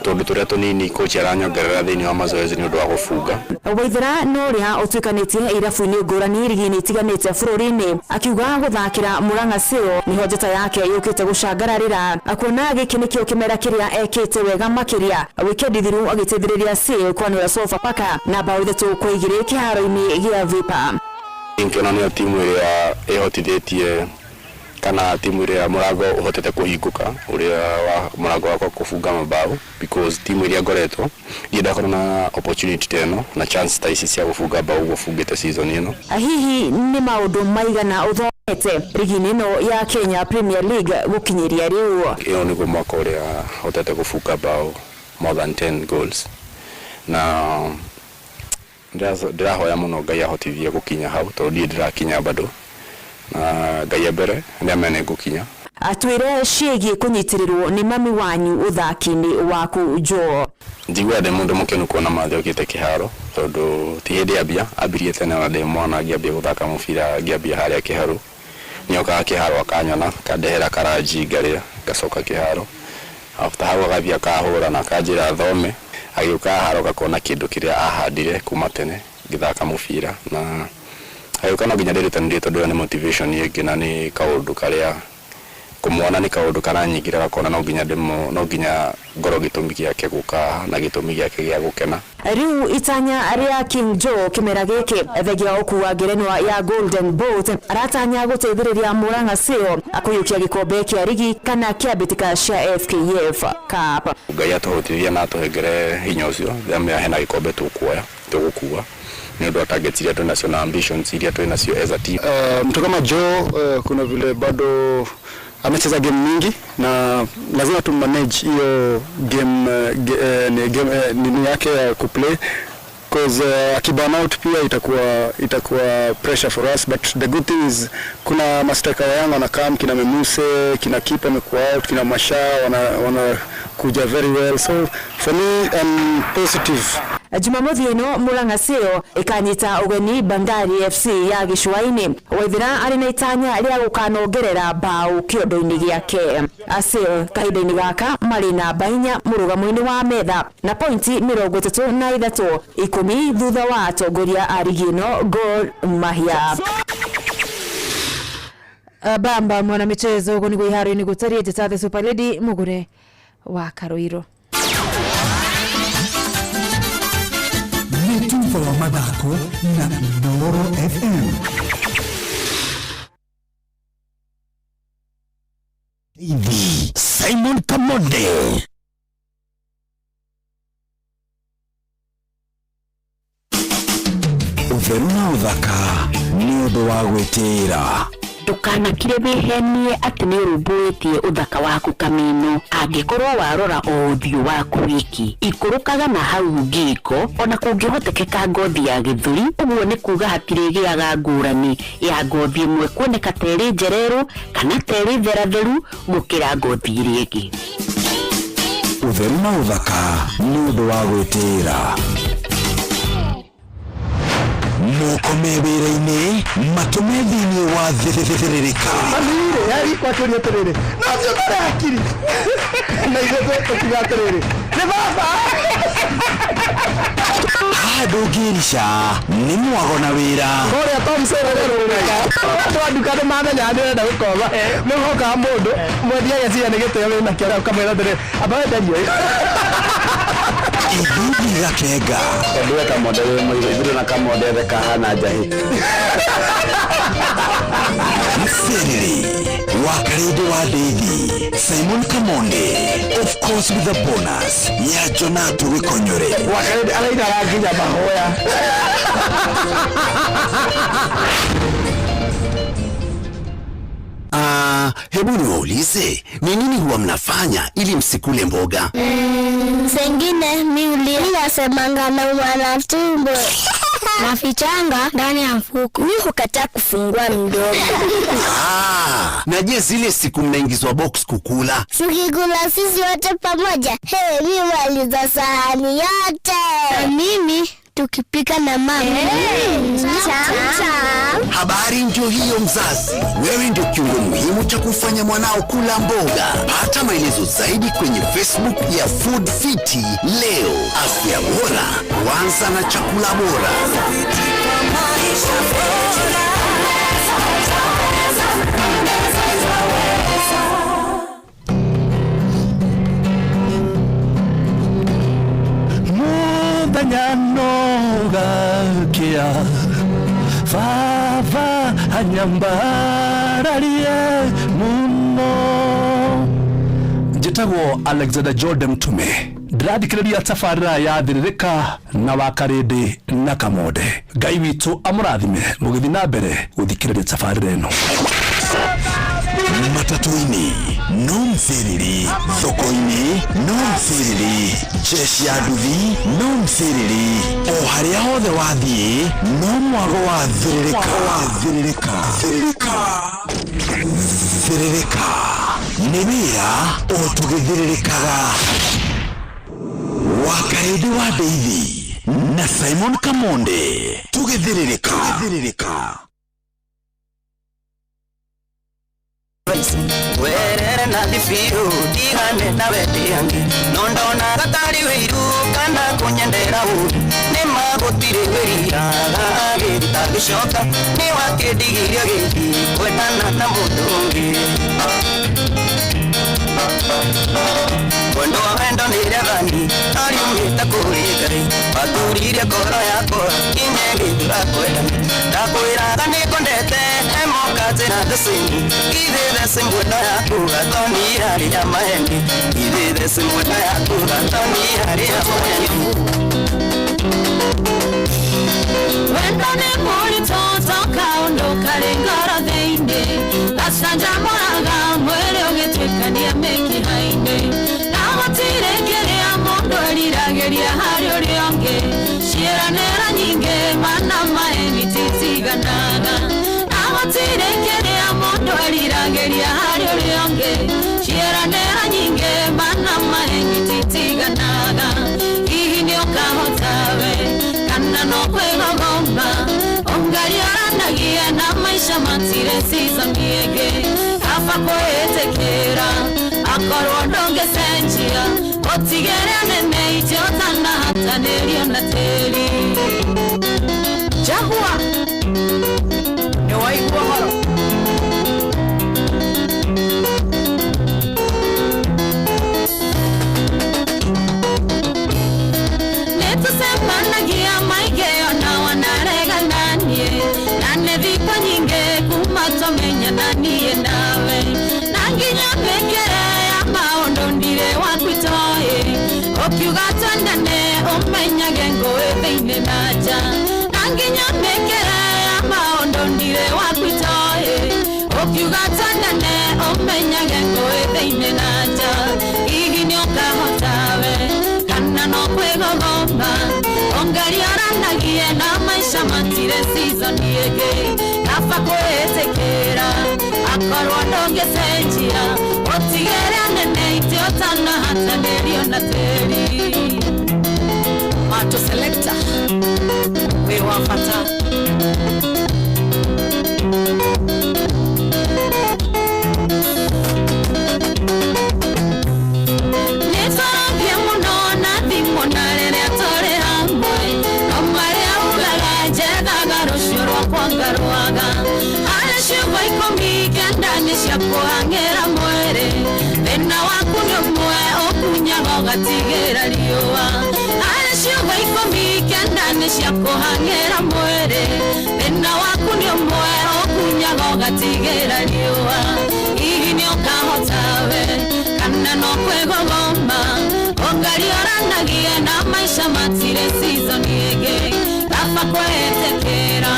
tondu turia tunini coach aranyongerera thini wa mazoezi ni undu wa gufunga Waithira no ria utwikanitie irafu-ini ngurani ligi-ini tiganite fururini akiuga guthakira Murang'a Seo ni hojeta yake yukite gucangararira akuona giki nikio kimera kiria ekite wega makiria weekend thiru agitithiriria Seo kwani ya sofa paka na bao ithatu kwa igire kiharo-ini gia Vipa inkiona ni timu iria ihotithitie kana timu iria Murago uhotete kuhinguka uria wa Murago wako kufunga mabao because timu iria ngoretwo ndienda kona na opportunity teno na chance ta ici cia gufunga bao gufungite season ino hihi ni maundu maigana uthomete ligi-ini no ya Kenya Premier League gukinyiria riu iyo ni mwaka uria hotete kufunga bao more than 10 goals na ndirahoya muno Ngai ahotithie gukinya hau tondu ndirakinya bado na Ngai mbere ndia mene gukinya atwire ciegi kunyitirirwo ni mami wanyu uthaki-ini waku Joe ndigwa de mundu mukenu kuona mathe ukite kiharo tondu ti hindi ambia ambirie tene na de mwana ngiambia guthaka mubira ngiambia haria kiharu nioka kiharo akanyona kandehera karaji ngaria gacoka kiharo after hau agabia kahura na kanjira thome agiuka haro gakona kindu kiria ahandire kuma tene ngithaka mubira na agiuka no nginya ndirutanire tondu ni motivation yake na ni kaundu karia kumwona ni kaundu karanyigira gakona no nginya ngoro gitumi giake guka na gitumi giake gia gukena riu itanya aria King Joe kimera giki thegia okuwa ngerenwa ya Golden Boot aratanya guteithiriria Murang'a Seo akuyukia gikombe kia ligi kana kia bitika cia FKF Cup Ngai atuhotithia na atuhengere hinya ucio themia hena gikombe tukuoya tugukua ni ndo targets yetu na national ambitions iria tunacio as a team mtu kama Joe kuna vile bado amecheza game mingi na lazima manage hiyo game nini yake ya kuplay because akiburn out pia itakuwa pressure for us, but the good thing is kuna mastrika wa Yanga wanakam, kina Memuse, kina Kipa amekuwa out, kina Masha wana kuja very well, so for me I'm positive. Jumamothi ino Murang'a Seal ikanyita ugeni Bandari FC ya Gicũa-inĩ. Waithira ari na itanya ria gukanongerera bao kĩondo-inĩ gĩake. Seal kahinda-inĩ gaka marĩ na bainya mũrũgamo-inĩ wa metha na pointi 33 10 thutha wa atongoria a rigi ĩno Gor Mahia. Bamba mwana michezo goni gwiharo-inĩ gũtarie Jetathe Super Lady Mugure wa Karuiro. Mitufa wa Madako na Noro FM. TV Simon Kamonde. Utheru na uthaka ni ũndũ wa gwĩtĩĩra. Ndukanakire bihenie ati ni urumbuitie uthaka waku kamino. Angikorwo warora o uthiũ waku wiki ikurukaga na hau ngiko ona kũngĩhotekeka ngothi ya gĩthũri. Ũguo nĩ kuga hatirĩ gĩaga ngũrani ya ngothi ĩmwe kuoneka terĩ njereru kana terĩ theratheru gũkĩra ngothi ĩrĩa ĩngĩ. Utheru na uthaka ni ũndũ wa gwĩtĩĩra. Mokome wĩra-inĩ matũme thĩinĩ wa thĩrĩrĩka. Amire yari kwa tũria tũrĩrĩ no cio tũrĩ akiri na ithuĩ tũtiga tũrĩrĩ nĩ baba ndũngĩrica nĩ mwago na wĩra kũrĩa Tom Sererũrũka andũ a nduka nĩ mamenya ndĩrenda gũkoma nĩ hokaga mũndũ mwendia gĩciria nĩ gĩtĩo wĩna kĩo ũkamwĩra atĩrĩ amba wenderio Ibubi gakenga Ndwe Kamonde wĩ mũirũ ithuĩ na Kamonde the kahana njahi Msereri Wakarede wa Devi Simon Kamonde of course with a bonus ya Jonato Wikonyore Wakarede araida ranginya mahoya hebu niwaulize ni nini huwa mnafanya ili msikule mboga? Sengine miuli inasemanga na umana tumbo na fichanga ndani ya mfuko. Mimi hukataa kufungua mdomo. Na je zile siku mnaingizwa box kukula? Tukikula sisi wote pamoja. Mimi maliza sahani yote. Na mimi tukipika na mama. Habari ndio hiyo mzazi. Wewe ndio kiungo muhimu cha kufanya mwanao kula mboga. Pata maelezo zaidi kwenye Facebook ya Food Fiti leo. Afya bora huanza na chakula bora. Danyanoga Fava anyambararie muno. Njĩtagwo Alexander Jordan Mtume. Ndĩrathikĩrĩria tabarĩra ya thĩrĩrĩka na Wakarede na Kamonde. Ngai witũ amũrathime mũgĩthiĩ na mbere gũthikĩrĩria tabarĩra ĩno. Matatu-inĩ no mfereri, thoko-inĩ no mfereri, jeshi ya nduthi no mfereri, o harĩa hothe wathiĩ no mwago wa thĩrĩrĩka. Thĩrĩrĩka nĩ wĩra o tũgĩthĩrĩrĩkaga. Wakarede wa Devi na Simon Kamonde tũgĩthĩrĩrĩka. Werere na difiru digane na wetiangi nondona gatari wiru kana kunyendera uri nema gutire werira gita gishoka ni wakidigiria giti kwetana na mutungi Wendo wendo nirevani ariumita kurigari Baturirie koro yako inyegi turakwedani Takwiraga nikondete emokazi na desingi Idhithe simbuda yaku gatoni hari ya mahendi Idhithe simbuda yaku gatoni hari ya mahendi Wendo ni muri toto kaunduka ringoro theine Gacanja moraga mwere ugitwikania meki haine Na gutire ngerea mundu erirageria hari uri ongi rionge ciranera nyinge mana maeni titiganaga amotire kerea mondo alirageria hari rionge ciranera nyinge mana maeni titiganaga ihini okahotawe kana no kwegogomba ongaliaranagia na maisha matire sizamiege afa kwetekera akorwo ndongecenjia otigerane neitio tana hatanerio na teri Jagua ni waigua horo netusemanagia maigeo na wanaregananie nane thiko nyinge kumatomenya nanie nawe nanginya pekerea maondo ndire wakwitoe okiuga twendane umenyage ngoe thĩinĩ na nja nanginya pekerea maondo ndire wakwitoe okiuga twendane umenyage ngoe thĩinĩ na nja hihi nĩ ũkahotawe kana no kwĩgogomba ongariaranagie na maisha matire season yege nafa kwĩtĩkĩra akorwo ndũngĩcenjia ũtigerane neitio tana hatanerio na tĩri Mato Selector wĩ wa bata nĩtũrambia mũno na thimũ na rĩrĩa tũrĩ hamwe no marĩa ugaga njethaga rũciũ rwakwa ngarũaga harĩ ciugo ikũmi kenda nĩ cia kũhang'ĩra mwĩrĩ thĩna waku nĩ ũmwe ũkunyaga ũgatigĩra riũa harĩ ciugo ikũmi kenda nĩ cia kũhang'ĩra mwĩrĩ thĩna waku nĩ ũmwe ũkunyaga ũgatigĩra riũa hihi nĩ ũkahotawe kana no kwĩgogomba ongariaranagie na maisha matire season yege kafa kwĩtĩkĩra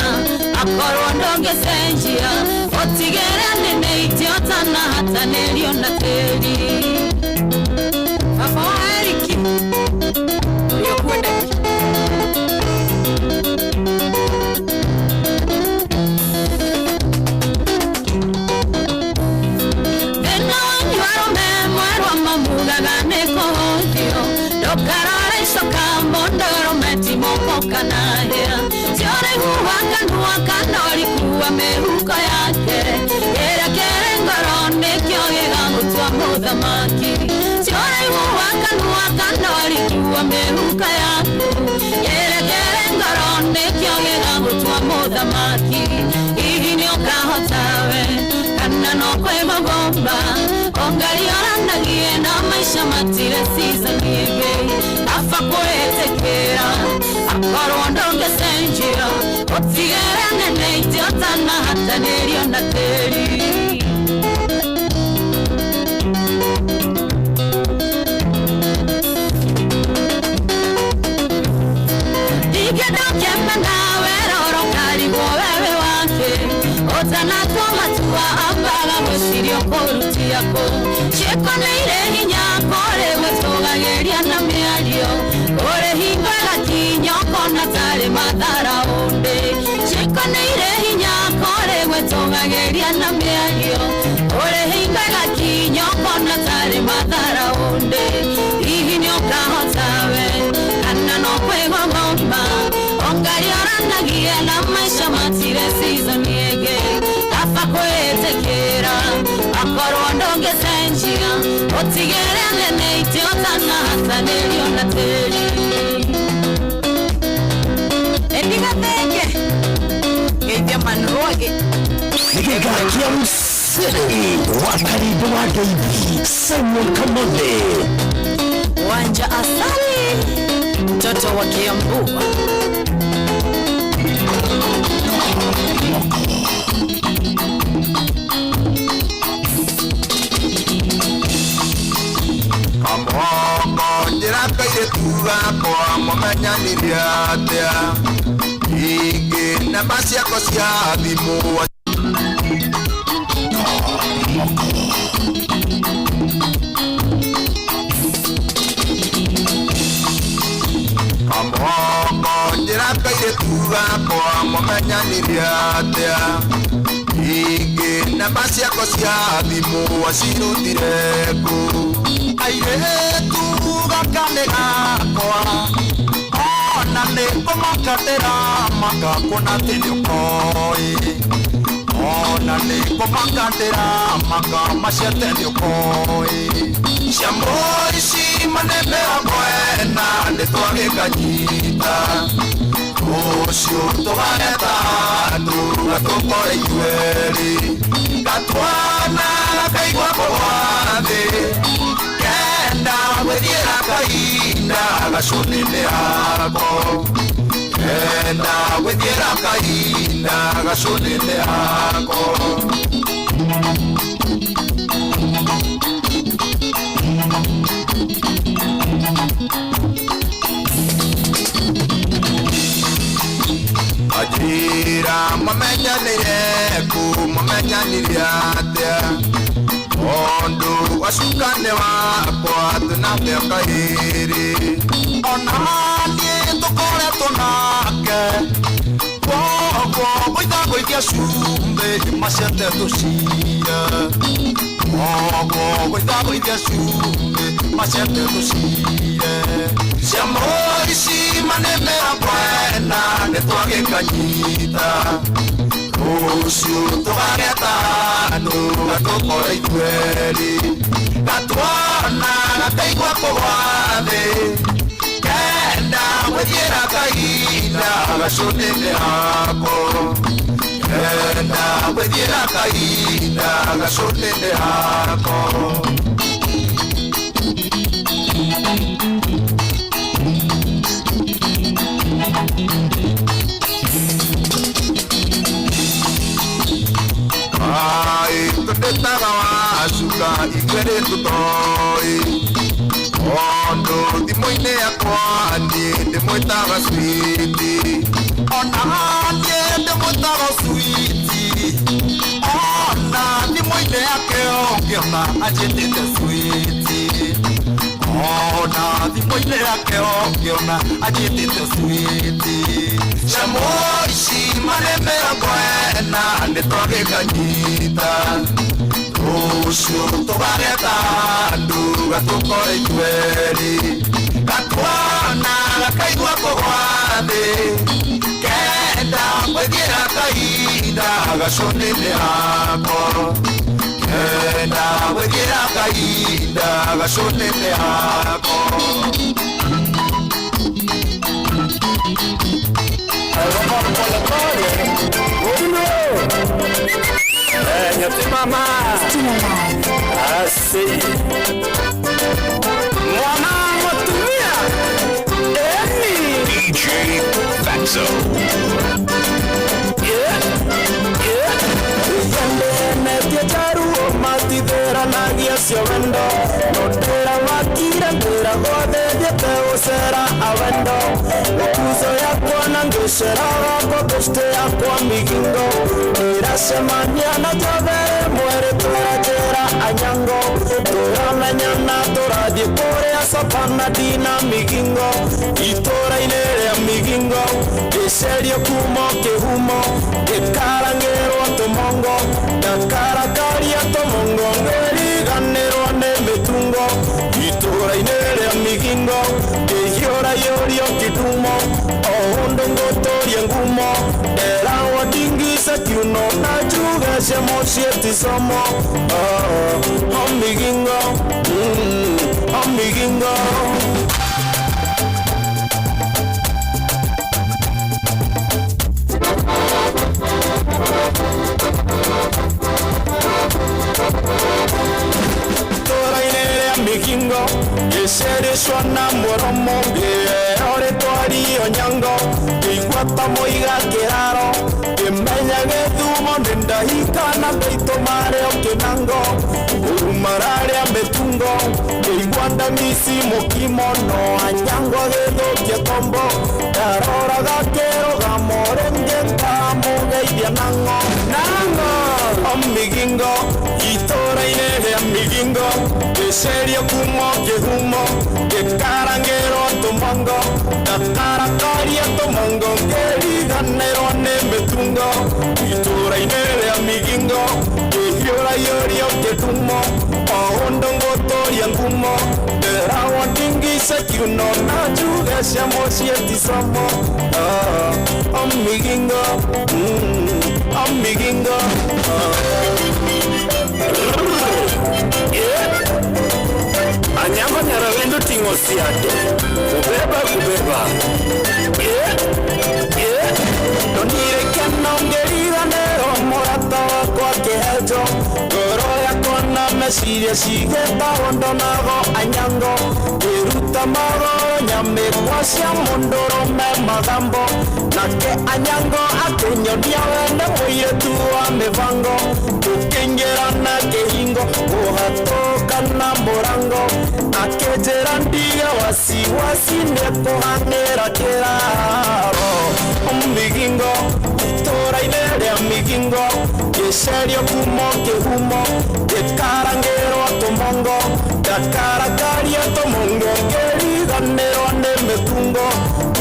akorwo ndũngĩcenjia ũtigerane neitio tana hatanerio na tĩri baba wa Eriki ũrĩa ũkwendeki thĩna wanyu arũme mwerwa mamugaga nĩ kũhũthio ndũkarore icoka mbondoro metimoko kana hĩa tiorĩguwa kanua kana ũrikuwa mĩhuko yake yerekere ngoro nĩkĩo gĩgagũtua mũthamaki tiorĩguwa kanua kana ũrikuwa mĩhuko yaku yerekere ngoro nĩkĩo gĩgagũtua mũthamaki hihi nĩ ũkahotawe kana no kwĩgogomba ongariaranagie na maisha matire season yege afa kwĩtĩkĩra akorwo ndũngĩcenjia ũtigerane neitio tana hatanerio na tĩri ingĩndũkĩme nawe roro karigwo wewe wake ũtanatua matua ambaga gwĩciria kũrutia kũ ciĩko nĩ irĩ hinya kũrĩ gwĩtũgagĩria na mĩario ũrĩ hingo ĩgakinya ũkona tarĩ mathara ũndĩ ciĩko nĩ irĩ hinya kũrĩ gwĩtũgagĩria na mĩario ũrĩ hingo ĩgakinya ũkona tarĩ mathara ũndĩ hihi nĩ ũkahotawe kana no kwĩgogomba ongariaranagie na maisha matire season yege kafa kwĩtĩkĩra akorwo ndũngĩcenjia ũtigerane neitio tana hatanerio na tĩri endigathenge geithia manroge Nikigakia msiri wa karibu wa David Simon Kamonde Wanja Asali mtoto wa Kiambu Amoko njiraka ile tuga kwa mamenyanithia atia ingi namba ciakwa cia thimũ Amoko gakwa mumenyaniria atia ingi namba ciakwa cia thimu wacirutire ku airetu gaka nĩ gakwa ona nĩ kũmakatĩra makakũna atĩ nĩ ũkoĩ ona nĩ kũmakatĩra makamaciate nĩ ũkoĩ ciambo ici manene amwena nĩ twagĩkanyita rũciũ tũgareta tuga tũkore ithuerĩ gatwana gakaigua kũgwa thĩ kenda gwĩthiĩra kahinda gacũnĩ-inĩ yako kenda gwĩthiĩra kahinda gacũnĩ-inĩ yako ajira mamenyanire ku mamenyanire atia ondu wacukane wakwa tuna mĩaka ĩrĩ ona niĩ tũkoretwo nake koguo gũithagũithia cumbĩ maciate tũciya koguo gũithagũithia cumbĩ maciate tũciye ciamo ici manene akwena nĩ twagĩkanyita rũciũ tũgageta tuga tũkore ithuerĩ gatwana gakaigua kũgwa thĩ kenda gwĩthiĩra kahinda gacũnĩ-inĩ yako kenda gwĩthiĩra kahinda gacũnĩ-inĩ yako ai tũtetaga wacuka igwĩrĩ tũtoĩ ondũ thimũ-inĩ yakwa niĩ ndĩmwĩtaga switi ona niĩ ndĩmwĩtaga switi ona thimũ-inĩ yake ũngĩona anjĩtĩte switi ona thimũ-inĩ yake ũngĩona anjĩtĩte switi ciamo ici maremera kwena nĩ twagĩkanyita rũciũ tũgageta tuga tũkore ithuerĩ gatwana gakaigua kũgwa thĩ kenda gwĩthiĩra kahinda gacũnĩ-inĩ yako kenda gwĩthiĩra kahinda gacũnĩ-inĩ yako Nyatimama Asi Mwana Motumia Emi DJ Fatso Netiacharuo matithera nagia cio wendo notera makira ndera gothe thiete gũcera awendo gũkuzo yakwa na ngĩceraga kwa beste yakwa migingo iracemania na njove mwere tũrajĩra anyango tũramenyana tũrathiĩ kũrĩa sapana dina migingo itũra-inĩ rĩa migingo ngĩcerio kumo kĩhumo gĩkarangĩrwo tũmongo ndakarakaria tũmongo ngĩriganĩrwo nĩ mĩtungo itũra-inĩ rĩa migingo ngĩhiũrayũrio kĩdumo o ũndũ ngũtũrie ngumo nderawo ndingise kiuno na njuge ciamo cietisomo o migingo o migingo migingo gĩcerĩcwo na mũromo ngĩrore rio nyango ngĩigua ta mũiga kĩraro ngĩmenya gĩthumo nĩndahikana ngĩitũmarĩo kĩnango ũrumararĩa mĩtungo ngĩigua ndamisi mũkimo no anyango gĩthũkie kombo ndaroraga kĩrũgamo rĩngĩ ngamũgeithia nango o migingo itũra-inĩ rĩa migingo ngĩcerio kumo kĩhumo ngĩkarangĩrwo tũmongo ndakarakaria tũmongo ngĩri ngumo ondo ngotoria ngumo nderago ndingise kiuno na njuge cia mucieti somo omigingo omigingo anyango nyarawendo tingo siato kubeba nonire kenongerira nero morata wakwa kehejo ngoro yakwa na meciria cigetago ndonago anyango iruta magoro nyamikwa cia mundurume magambo nake anyango akinyonia wene muiretu wa mibango tukingerana kihingo kuhatuka na murango akenjera ndige wasiwasi nikuhangira kiraro omigingo itũra-inĩ rĩa migingo gĩcerio kumo kĩhumo gĩkarangĩrwo tũmongo ndakarakaria tũmongo ngĩriganĩrwo nĩ mĩkungo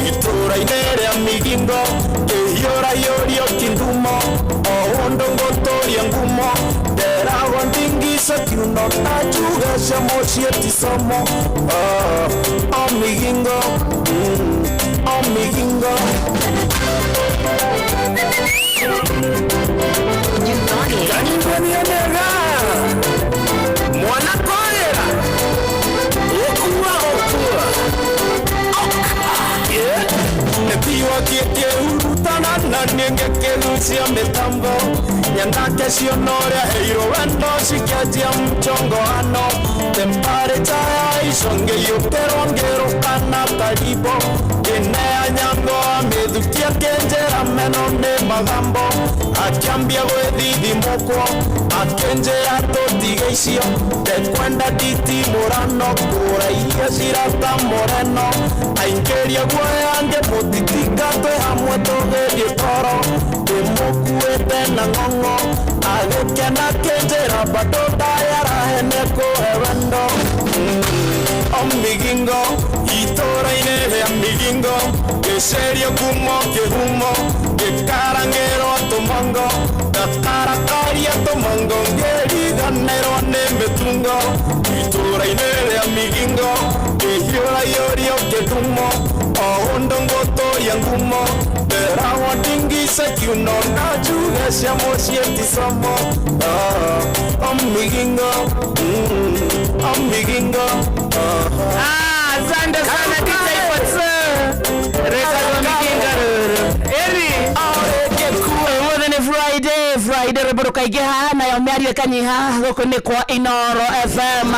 itũra-inĩ rĩa migingo kĩhiũrayũrio kĩndumo o ũndũ ngũtũria ngumo nderagwo ndingice kiuno na njuge cia mũciĩ ti somo o migingo o migingo kanibonianega mwana korera okua nepiwa kĩkĩhurutana na nĩngĩkĩgucia mĩtambo nyandake cionoria heirwo wendo cikĩanjia mchongoano temperature ya icongĩiyũkĩrwo ngĩrũkana taribo kĩneanyango amĩthukia kĩnjĩra meno nĩ magambo akĩambia gwĩthithimũkwo akĩnjĩra tũtige icio ndekwenda nditimũrano kũra iria cirata mũreno aingĩria guoya ngĩmũtitinga twĩ hamwe tũgĩthiĩ toro ndĩmũkuĩte na ng'ong'o agĩkena kĩnjĩra bado ndayarahene kũhe wendo omigingo itũra-inĩ rĩa migingo gĩcerio kumo kĩhumo gĩkarangĩrwo tũmongo ndakarakaria tũmongo ngĩriganĩrwo nĩ mĩtungo itũra-inĩ rĩa migingo kĩhiũrayũrio kĩhumo o ũndũ ngũtũria ngumo nderagwo ndingice kiuno na njuge cia mũciĩ ti somo omigingo omigingo asante sana kitaifatse rekado miginga eri wothe nĩ friday rĩmbũrũka ingĩ haha nayo mĩario ĩkanyiha gũkũ nĩ kwa Inoro FM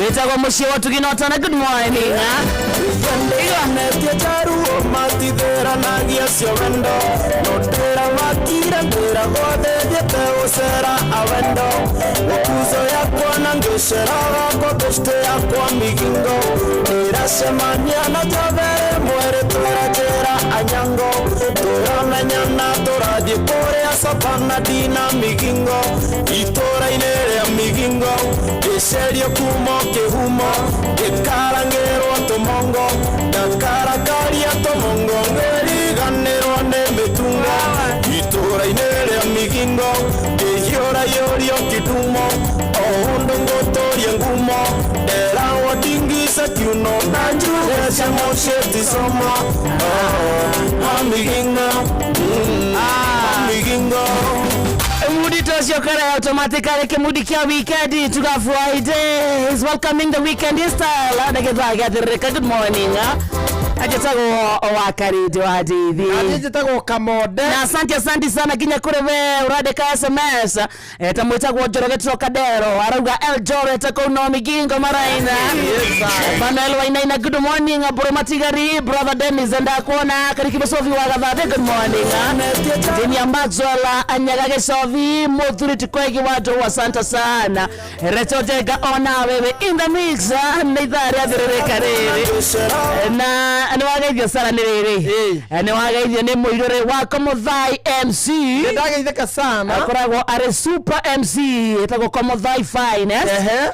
wĩtagwo mũciĩ wa Tuginota good morning iganĩtie njaruo matithĩranagia cio wendo notĩra makire ndĩra gothe thiĩte gũcera awendo gũkuzo yakwa na ngĩceraga kobeshte yakwa migingo ndĩracemania na njabere mwere tũranjĩra anyango tũramenyana tũrathiĩ kũrĩa sapana dina migingo itũra-inĩ rĩa migingo gĩcerio kumo kĩhumo gĩkarangĩrwo tũmongo ndakarakaria tũmongo ngĩriganĩrwo nĩ mĩtungo itũra-inĩ rĩa migingo kĩhiũrayũrio kĩdumo o ũndũ ngũtũria ngumo nderagwo ndingice kiuno na njuge cia mũciĩ ti somo migingo migingo Mudi tosio kara automatically kemudi kia weekend tuka Friday is welcoming the weekend style adageza good morning ajetago wakaridi wa divi ajetago kamode na asante sana kinya kure we urade ka SMS tamwetago jorogetro kadero arauga El Jore tako no migingo maraina Manuel Wainaina good morning Bro Matigari brother Dennis ndakuona kariki besovi wa gatha good morning Deni Ambazola anyagage sovi modhuri tukwegi watu asante sana retotega ona wewe in the mix neidhari adirere karere na ni wageithio sana ni riri ni wageithio ni muirore wa Komuthai MC ndageitheka sana akoragwo ari super MC etagwo Komuthai Finest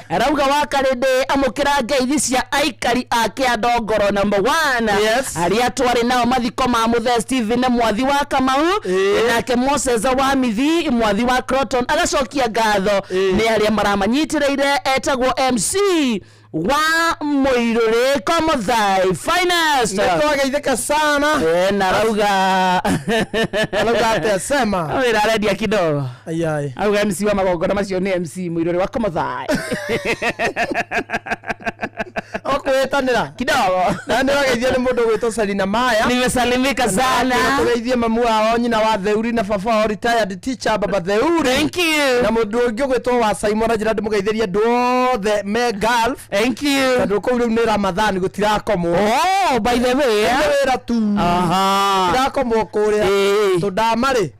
arauga wakarinde amukira ngeithi cia aikari ake andongoro number 1 aria twari nao mathiko ma Muthe Stephen mwathi wa Kamau nake Moses wa Mithi mwathi wa Croton agacokia ngatho ni aria maramanyitireire etagwo MC wa muirore Komuthai Finest ndageitheka sana na rauga atasema wira redia kidogo ayai auga MC wa magongona macio ni MC muirore wa Komuthai okwetanira kidogo na ndageithia ni mundu gwitwo Salina Maya nimesalimika sana ndageithia mamu wao nyina wa Theuri na baba wa retired teacher baba Theuri thank you na mundu ungi gwitwo wa Simon njira ndimugeithiria ndothe me golf thank you kandu kou riu ni Ramadhan gutirakomwo oh by the way wira tu tirakomwo kuria tundamari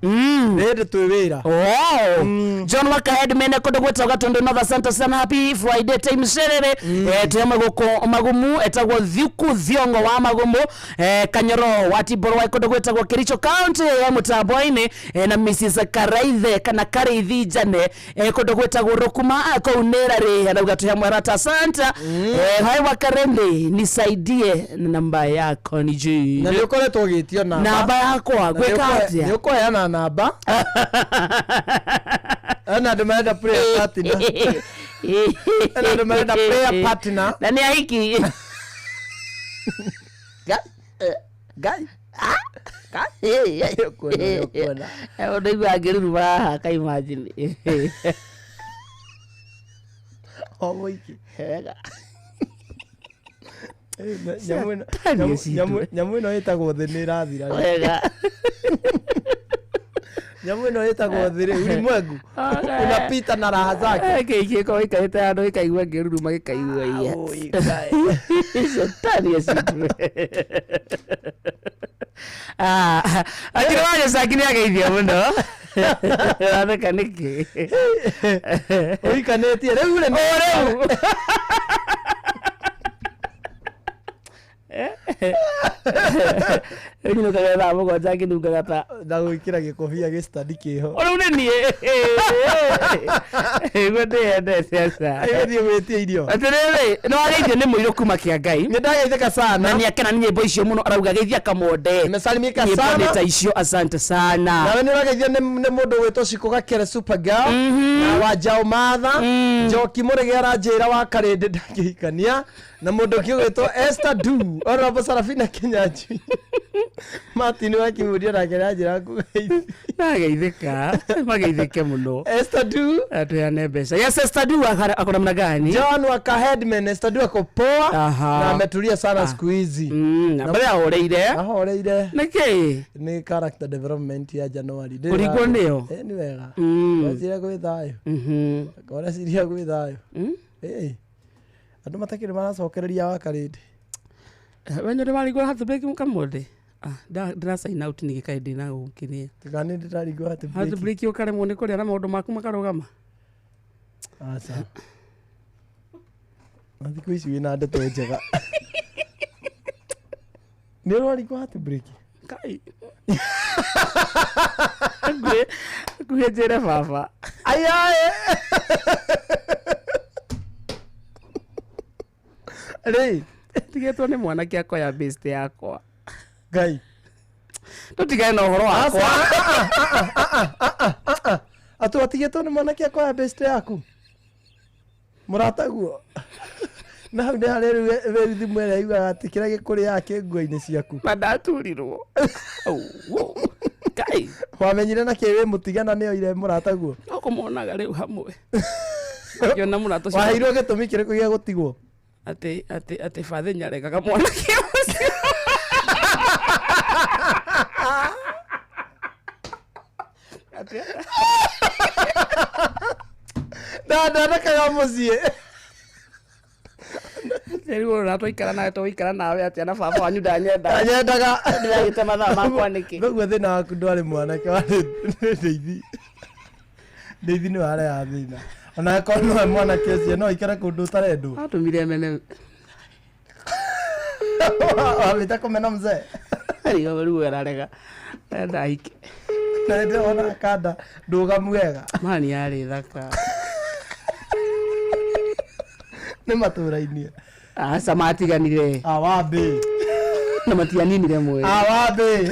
ndi twi wira John Waka headman kondo gwetwa gatundu North Santa sana happy Friday time serere tema goko magumu etagwo Thiku Thiongo wa magumu Kanyoro watiboro wa kondo gwetwa Kericho County ya Mutamboine na Mrs Karaithe kana Karithi Jane kondo gwetwa Rokuma ko unera re anauga tu mwarata Santa hai Wakarende nisaidie namba yako ni ji na nikoletwo gitio namba yako gweka atia niko yana namba ana demaenda prayer partner ana demaenda prayer partner nani hiki gai ndio ageru ba ka imagine oh wiki nyamu ino itagwo thĩ nĩ ĩrathira wega nyamu ino itagwo thĩ rĩ ulimwengu unapita na raha zake kiko ikaita ando ikaigua ngĩruruma gĩkaigua iya shetani asitu akiri waje sakini ageithia muno atheka niki oikanĩtie rĩu rĩu Eno kaga mugo zake nduga gata ndagwikira gikofia gistadi kiho ona nie gwete ende sasa ayo gwetie irio atirere no ageithio ni muiro kuma kia Ngai ni ndageitheka sana na ni akena nyimbo icio muno arauga geithia kamonde nimesalimika sana nyimbo icio asante sana na ni urageithia ni mundu gwetwo Ciko Gakere super girl na wajao matha Njoki Murege aranjira wa Karende ndangihikania na mundu gwetwo Esther Du ora Sarafina Kenyanji Martin wa Kimuria na Kenyanji nageithika mageithike muno Esther Du atuane mbeca yes Esther Du akona mna gani John Waka headman Esther Du ako poa na ametulia sana siku hizi na bale ahoreire niki ni character development ya January kuliko ndio ni wega wazira gwithayo kora siria gwithayo andu matakire maracokereria wa Karende wenye marigwo hat break mukamode ndira sign out ni gikaidi na gukiria tigani ndirarigwo hat break ukare muone kuria na maundu maku makarugama acha mathiku ici wina ndeto njega ni rwarigwo hat break kai kuhejere baba ayaye Rei tigetwo ni mwana kiako ya best yakwa Ngai tutigae na uhoro wakwa atu atigetwo ni mwana kiako ya best yaku murataguo na hau nĩ harĩ werithi mwere yugaga atĩ kĩrĩa gĩkũrĩ yake nguo-inĩ ciaku na ndaturirwo Ngai wamenyire na kĩ wĩ mũtigana nĩ oire mũrataguo no kũmonaga rĩu hamwe yona mũrato cio waheirwo gĩtũmi kĩrĩkũ gĩa gũtigwo ati fathe nyaregaga mwana kĩo ndandakaga mũciĩ rĩu ũratũikara nawe tũikara nawe atĩa na baba wanyu ndanyendaga ndĩragĩte mathaa makwa nĩkĩ noguo thĩna waku ndwarĩ mwanake warĩ Ndeithi Ndeithi nĩ wareha thĩna ona akorwo nĩwe mwanake ũcio no aikare kũndũ ũtarendwo atũmire mene Wamita kumena mzee. Ariga baru ararega. Ndaike. Na ndio ona kada nduga mwega. Mani ari thaka. Nĩ matũra-inĩ. Samatiganire. Awambe. Na matianinire mwe. Awambe.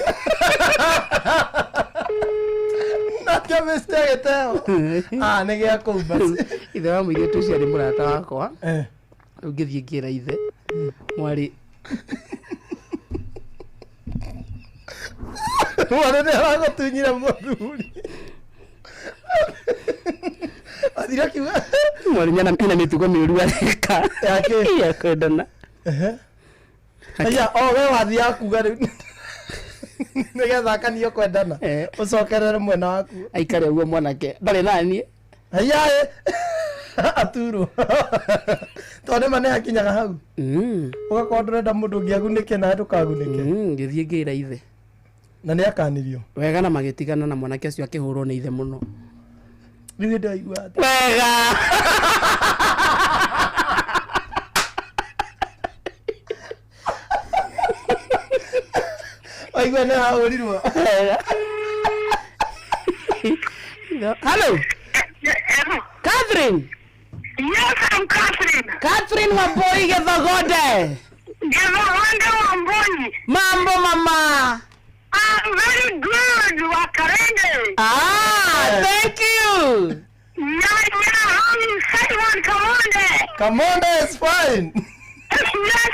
Nakio mistake teo. Nĩ gĩa kũu basi. Ithe wa mũirĩtu ũcio arĩ mũrata wakwa. Ũngĩthiĩ ngĩra ithe. Mwari. Mwana nĩ aragũtunyire mũthuri. Athira kiuga. Mwari nyana ina mĩtugo mĩũru areka. Yake. Ya kwendana. Aya, we wathiĩ kuga rĩu. Nĩgetha akanio kwendana. Ũcokerere mwena waku. Aikare ũguo mwanake. Ndarĩ naniĩ. Aya, aturo. Tondũ mane akinyaga hau. Ũgakorwo ndũrenda mũndũ ũngĩ agunĩke na ndũkagunĩke. Ngĩthiĩ ngĩra ithe. Na nĩ akanirio. Wega na magĩtigana na mwanake ũcio akĩhũrwo nĩ ithe mũno. Rĩu ndaigua atĩ. Wega. Waigua nĩ ahũrirwo. Hello. Catherine. Yes, I'm Catherine. Catherine Wamboi Githogode. Githogode Wamboi. Mambo mama. I'm very good, Wakarende. Thank you. How you say one, Kamonde? Kamonde is fine. Yes,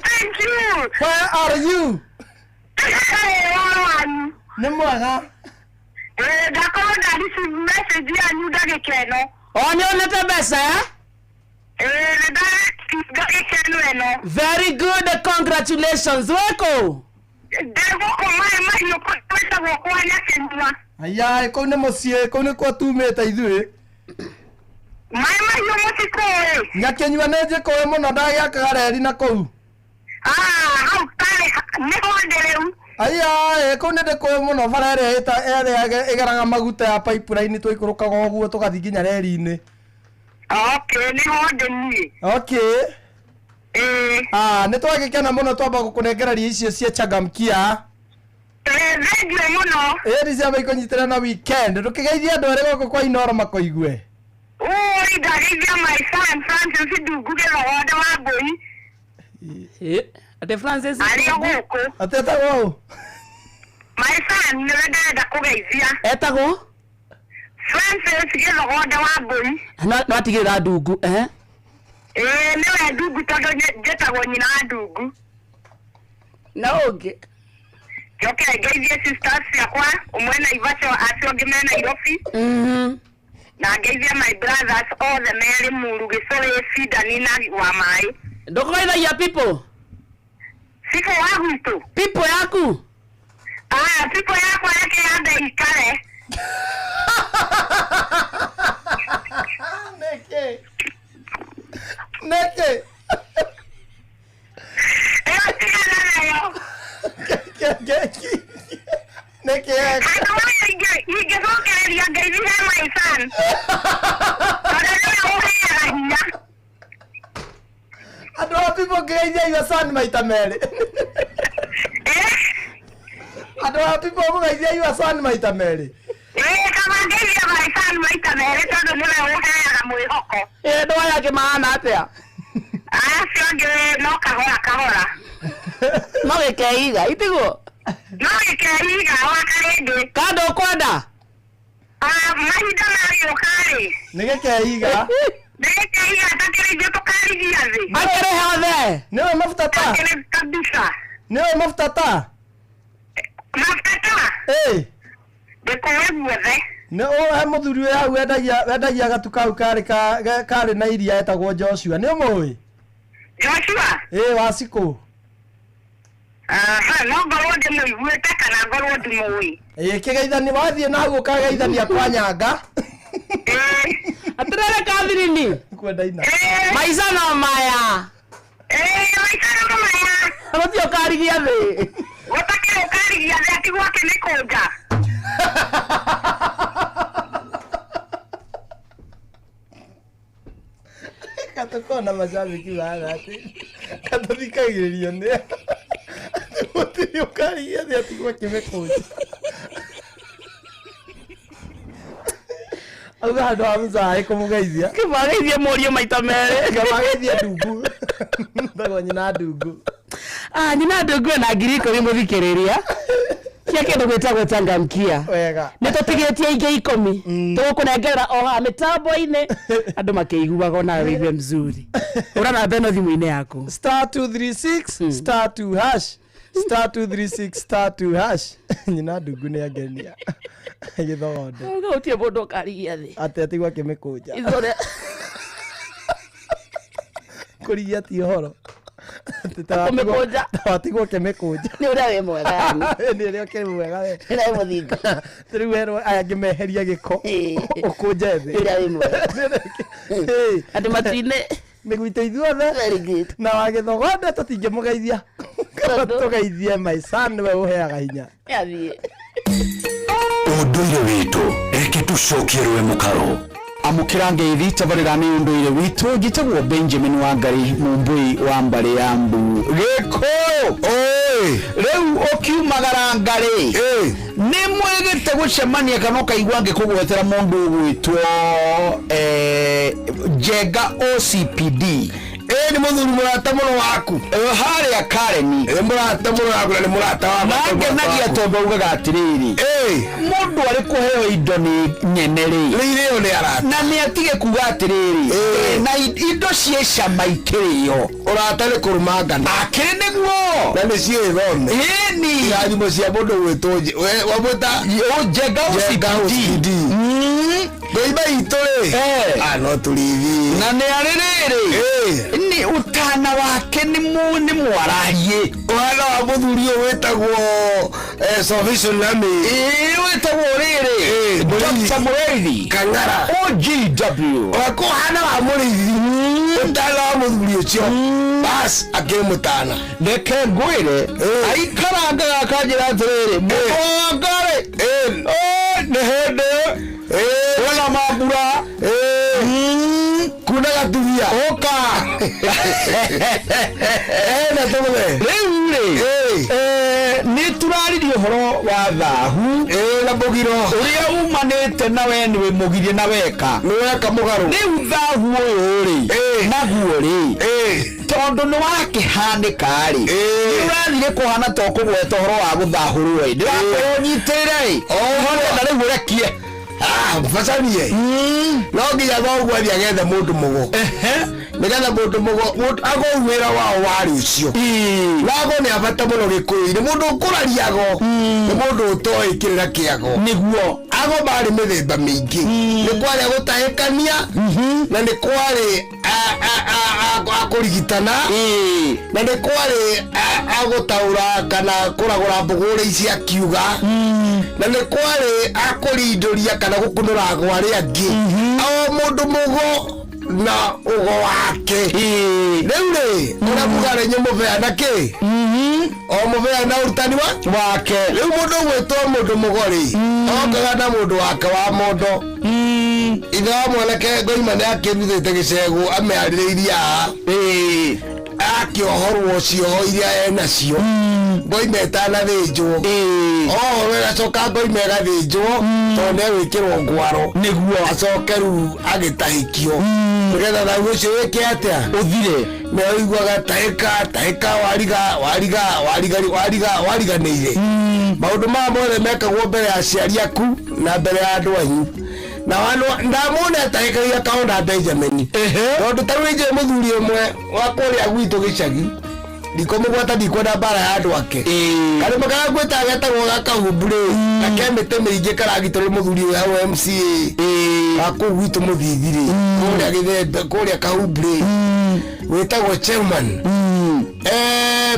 thank you. Where are you? Nĩ mwega. Ndakorwo this message ya nyuda gĩkeno. Nĩonete mbeca? Gĩkeno ĩno. Very good, congratulations. Weko? Aya, kau nĩ mũciĩ, kau nĩkuo tumĩte ithuĩ. Nyakĩnyua nĩ njĩkũĩ mũno ndagĩakaga reri na kũu. Hau tarĩ nĩho ndĩ rĩu. Aya, kau nĩ ndĩkũĩ mũno bara ĩrĩa ĩgeraga maguta ya pipeline twaikũrũkaga ũguo tũgathiĩ nginya reri-inĩ. Okay, nĩho ndĩ niĩ. Okay. Nĩ twagĩkena mũno twamba gũkũnengereria icio cia Changamkia. Thank you mũno. Nĩ ciamba ikũnyitĩra na weekend. Ndũkĩgeithia andũ erĩ gũkũ kwa Inoro makũigue. Ndageithia my son Francis Ndungu Githogode Wambui. Ate Francis. Arĩ gũkũ. Atetagwo ũũ? My son nĩwe ndĩrenda kũgeithia. Etagwo? Francis Githogode Wambui. No atigĩrĩra Ndungu, nĩwe Ndungu tondũ njĩtagwo nyina wa Ndungu. Na ũngĩ? Njoke ngeithie sisters ciakwa, ũmwe Naivasha acio ũngĩ me Nairobi. Na ngeithie my brothers othe merĩ Muru, Gĩcũrĩ, Sidani na Wamaĩ. Ndũkũgeithagia people? People wa gwitũ? People yaku? People yakwa yake yambe ikare. Neke. Neke. Ingĩcokereria ngeithie my son. Tondũ nĩwe ũheaga hinya. Andũ a people ngĩgeithia your son maita merĩ. Andũ a people mũgeithia your son maita merĩ. Kama ngeithia my son maita merĩ tondũ nĩwe ũheaga mwĩhoko. Ndoa yake maana atĩa? Acio angĩ no kahora kahora. No gĩkeiga, itigwo? No gĩkeiga Wakarende. Kando ũkwenda? Mahinda magĩũka-rĩ. Nĩ gĩkeiga? Nĩ gĩkeiga takĩrĩ ithuĩ tũkarigia thĩ. Akĩrĩ hothe? Nĩwe mafuta ta? Akĩrĩ kabisa. Nĩwe mafuta ta? Mafuta ta? Ndĩkũĩ guothe. Nĩ he mũthuri wĩ hau wendagia gatu kau karĩ na iria etagwo Joshua. Nĩ ũmũĩ? Joshua? Wa Cikũ. No ngorwo ndĩmũiguĩte kana ngorwo ndimũĩ. Kĩgeithani wathiĩ na hau ũkageithania kwa Nyanga. Atĩrĩrĩ Catherine. Kwendaina. Maica no maya. Maica no maya. Gũtirĩ ũkarigia thĩ. Gũtakĩrĩ ũkarigia thĩ ati gwake nĩ kũnja. Katuko na mashabiki haga ati katathikagĩrĩrio nĩ gũtirĩ ũkaria thĩ atigwo akĩmĩkũnja auga handũ ha Musaĩ kũmũgeithia kĩmageithie mũriũ maita merĩ kĩmageithie ndungu ndagwo nyina ndungu nyina ndungu na ngiri 10 mũthikĩrĩria cia kĩndũ gwĩtagwo changamkia wega nĩ tũtigĩtie ingĩ 10 tũgũkũnengerera o haha mĩtambo-inĩ andũ makĩiguaga na wĩigua mzuri ũra na beno thimũ-inĩ yaku *236 *2 hash *236 *2 hash nyina ndungu nĩ angenia gĩthogonde gũtirĩ mũndũ ũkarigia thĩ atĩ atigwo akĩmĩkũnja kũrigia ti ũhoro kũmĩkũnja watigwo ũkĩmĩkũnja nĩ ũrĩa wĩ mwega yani nĩ ũrĩa ũkĩrĩ mwega we nĩ mũthinga rĩu werwo aya ngĩmeheria gĩko ũkũnje thĩ nĩ ũrĩa wĩ mwega andũ matinĩ mĩgwitũ ithuothe na wagĩthogonde tũtingĩmũgeithia tũgeithie maica nĩwe ũheaga hinya yathiĩ ũndũire witũ reke tũcokie mũkaro amukira ngeithi tabarira ni unduire witu gitagwo Benjamin Wangari Mumbui wa Mbare ya Mbu giko riu ukiumagara Ngari ni mwegete gucemania kana ukaigwa ngikugwetera mundu gwitwo Njenga OCPD ni muthuri murata muno waku haria Kareni murata muno waku na ni murata wa nangenagia tondu ugaga atiriri mundu ari kuheo indo ni nyeneri ririo ni arata na ni atige kuga atiriri na indo cie cama ikirio urata ni kurumangana akiri niguo na ni cie thone ni yathimo cia mundu gwitoje wabuta Njenga OCPD Beiba itore no tulivi na ni aririri ni utana wake ni mwararie wala wa muthuri wetagwo Salvation Army wetagwo riri Dr. Mureri Kang'ara OGW wako hana wa murithi utana wa muthuri ucio bas akimutana ndeke ngwire aikaranga akajira atiriri Mwangari ni hende wala mabura kuna gaturia oka na tole ni turaririo horo wa thahu na bogiro uria umanete na we ni mugirie na weka ni weka mugaru ni thahu uri naguo ri tondu ni wakihanika ri urathire kuhana to kugweta horo wa guthahurwo ndi wakunyitire na riu rekie fasanie no nginya thogwa thia gethe mundu mugo nigetha mundu mugo agowira wao wari ucio nago ni abata muno gikuyu mundu ukurariago ni mundu utoi kirira kiago niguo ago bari mithemba mingi ni kwari gutahikania na ni kwari akurigitana na ni kwari agutaura kana kuragura mbugure ici akiuga na ni kwari akurinduria kana gukunura gwari angi o mundu mugo na ugo wake riu ri uramugare nyumuvea ki o muvea na urutani wake riu mundu gwitwo mundu mugori okaga na mundu wake wa mondo ithe wa mwanake ngoima ni akirutite gicegu amearĩrĩirie akĩohorwo cioho iria enacio ngoima ĩtanathĩnjwo oho agacoka ngoima ĩgathĩnjwo tondũ nĩegwĩkĩrwo ngwaro nĩguo acoke rĩu agĩtahĩkio nĩgetha thagu ũcio wĩke atĩa ũthire nĩũiguaga tahĩka wariganĩire maũndũ maya mothe mekagwo mbere ya aciari aku na mbere ya andũ anyu na ndamwona atahĩkagia kaonda Benjamin tondũ tarĩu nĩnjũĩ mũthuri ũmwe wa kũrĩa gwitũ gĩcagi ndiko mũgwata ndikwenda mbara ya andũ ake karĩma kaga gwĩta getagwo gakahumbũrĩ na kemĩtĩ mĩingĩ karagitĩrwo mũthuri ũyũ hau MCA wa kũu gwitũ mũthithirĩ kũrĩa gĩthembe kũrĩa kahumbũrĩ wĩtagwo chairman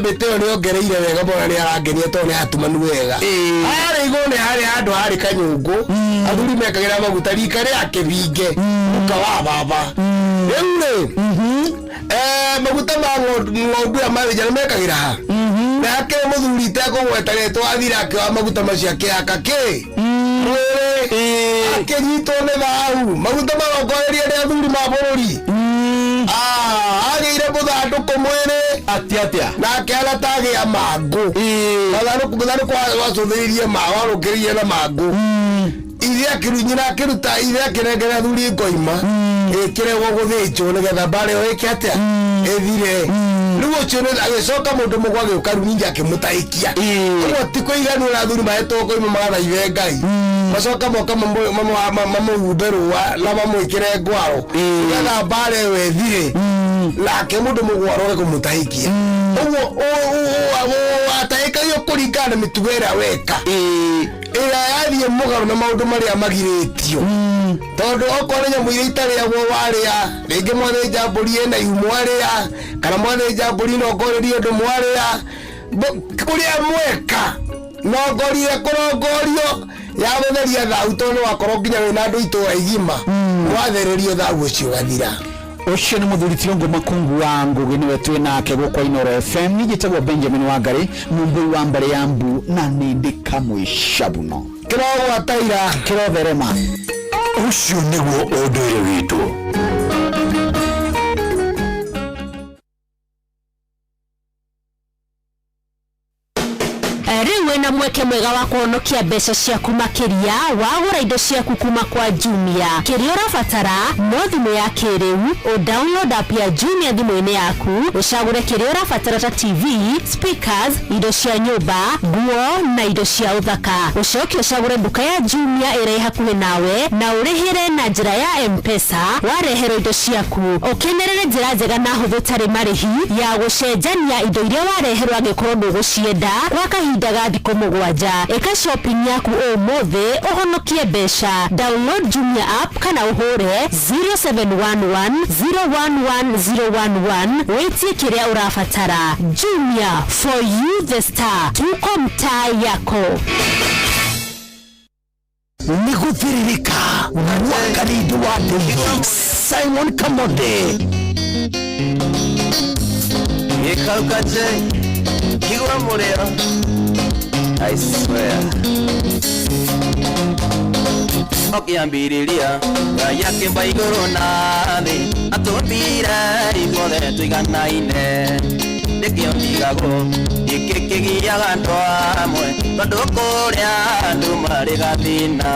mĩtĩ ĩyo nĩongereire wega mũno nĩarangenia tondũ nĩ hatumanu wega harĩa igũrũ nĩ harĩ handũ harĩ kanyũngũ athuri mekagĩra maguta rika rĩa kĩbinge muka wa baba rĩu maguta ma ng'ondu ya marĩnja nĩ mekagĩra ha na hakĩrĩ mũthuri itekũgwetanĩtwo athira akĩoya maguta macio akĩhaka kĩ mwĩrĩ akĩnyitwo nĩ thahu maguta magongoreria nĩ athuri ma bũrũri agĩire mũthandũkũ mwĩrĩ atia nake aratagia mangu muthani kwa wacuthiririe mawarukirie na mangu ithe akirunyira akiruta ithe akirengera thuri ngoima ikirego guthinjwo nigetha mbara ĩyo ĩke atia ĩthire rĩu ũcio agĩcoka mũndũ mũgwa agĩũka rĩu ningĩ akĩmũtaikia ũguo ti kũiganĩra athuri mahetwo ngoima magathaithe Ngai macoka moka mamũhumbe rũa na mamwĩkĩre ngwaro nigetha mbara ĩyo ĩthire nake mũndũ mũgwa aroge kũmũtaikia ũguo atahĩkagia kũringana na mĩtugo ĩrĩa weka ĩrĩa yathiĩ mũgarũ na maũndũ marĩa magirĩtio tondu okorwo nyamũ iria itarĩagwo warĩa rĩngĩ mwathĩnja mbũri ĩna ihu mwarĩa kana mwathĩnja mbũri nongorĩrie ũndũ mwarĩa kũrĩa mweka nongorire kũrongorio ya gũtheria thau tondũ wakorwo nginya wĩna andũ itũra igima mwathererio thau ũcio gathira ucio ni muthuri Tiongo Makungu wa Ngugi niwe twi nake gukwa Inoro FM nijitagwo Benjamin Wangari mumbui wa mbare ya mbu na nindi kamwishabuno kirogo ataira kirotherema ucio niguo ũndũire witũ. Riwe na mweke mwega wa kuonokia mbeca ciaku makiria wagura indo ciaku kuma kwa Jumia. Kiria urabatara no thimu ya kiriu o download app ya Jumia thimu-ini yaku ucagure kiria urabatara ta TV, speakers, indo cia nyumba, nguo na indo cia uthaka. Ucoke ucagure nduka ya Jumia ĩrĩ hakuhĩ nawe na urĩhĩre na njĩra ya M-Pesa wareherwo indo ciaku. Ukenerere njĩra njega na hũthũ tarĩ marĩhi ya gũcenjania indo iria wareherwo angĩkorwo ndũgũcienda kwa kahinda ga thikũ mũgwanja. Ĩka shopping yaku ũmũthĩ ũhonokie mbeca. Download Jumia app kana ũhũre 0711011011 wĩtie kĩrĩa ũrabatara. Jumia, for you the star. Tuko mtaa yako. Niguthiririka wakaridi wa David Simon Kamonde Yekaukaje Kiwa Morero I swear Okiambiriria Yake mbaigoro nathi Atupira Ibothe tuiganaine Nikio ndigago Ikikigiaga andũ amwe Tondũ kũrĩa andũ marĩ gathĩna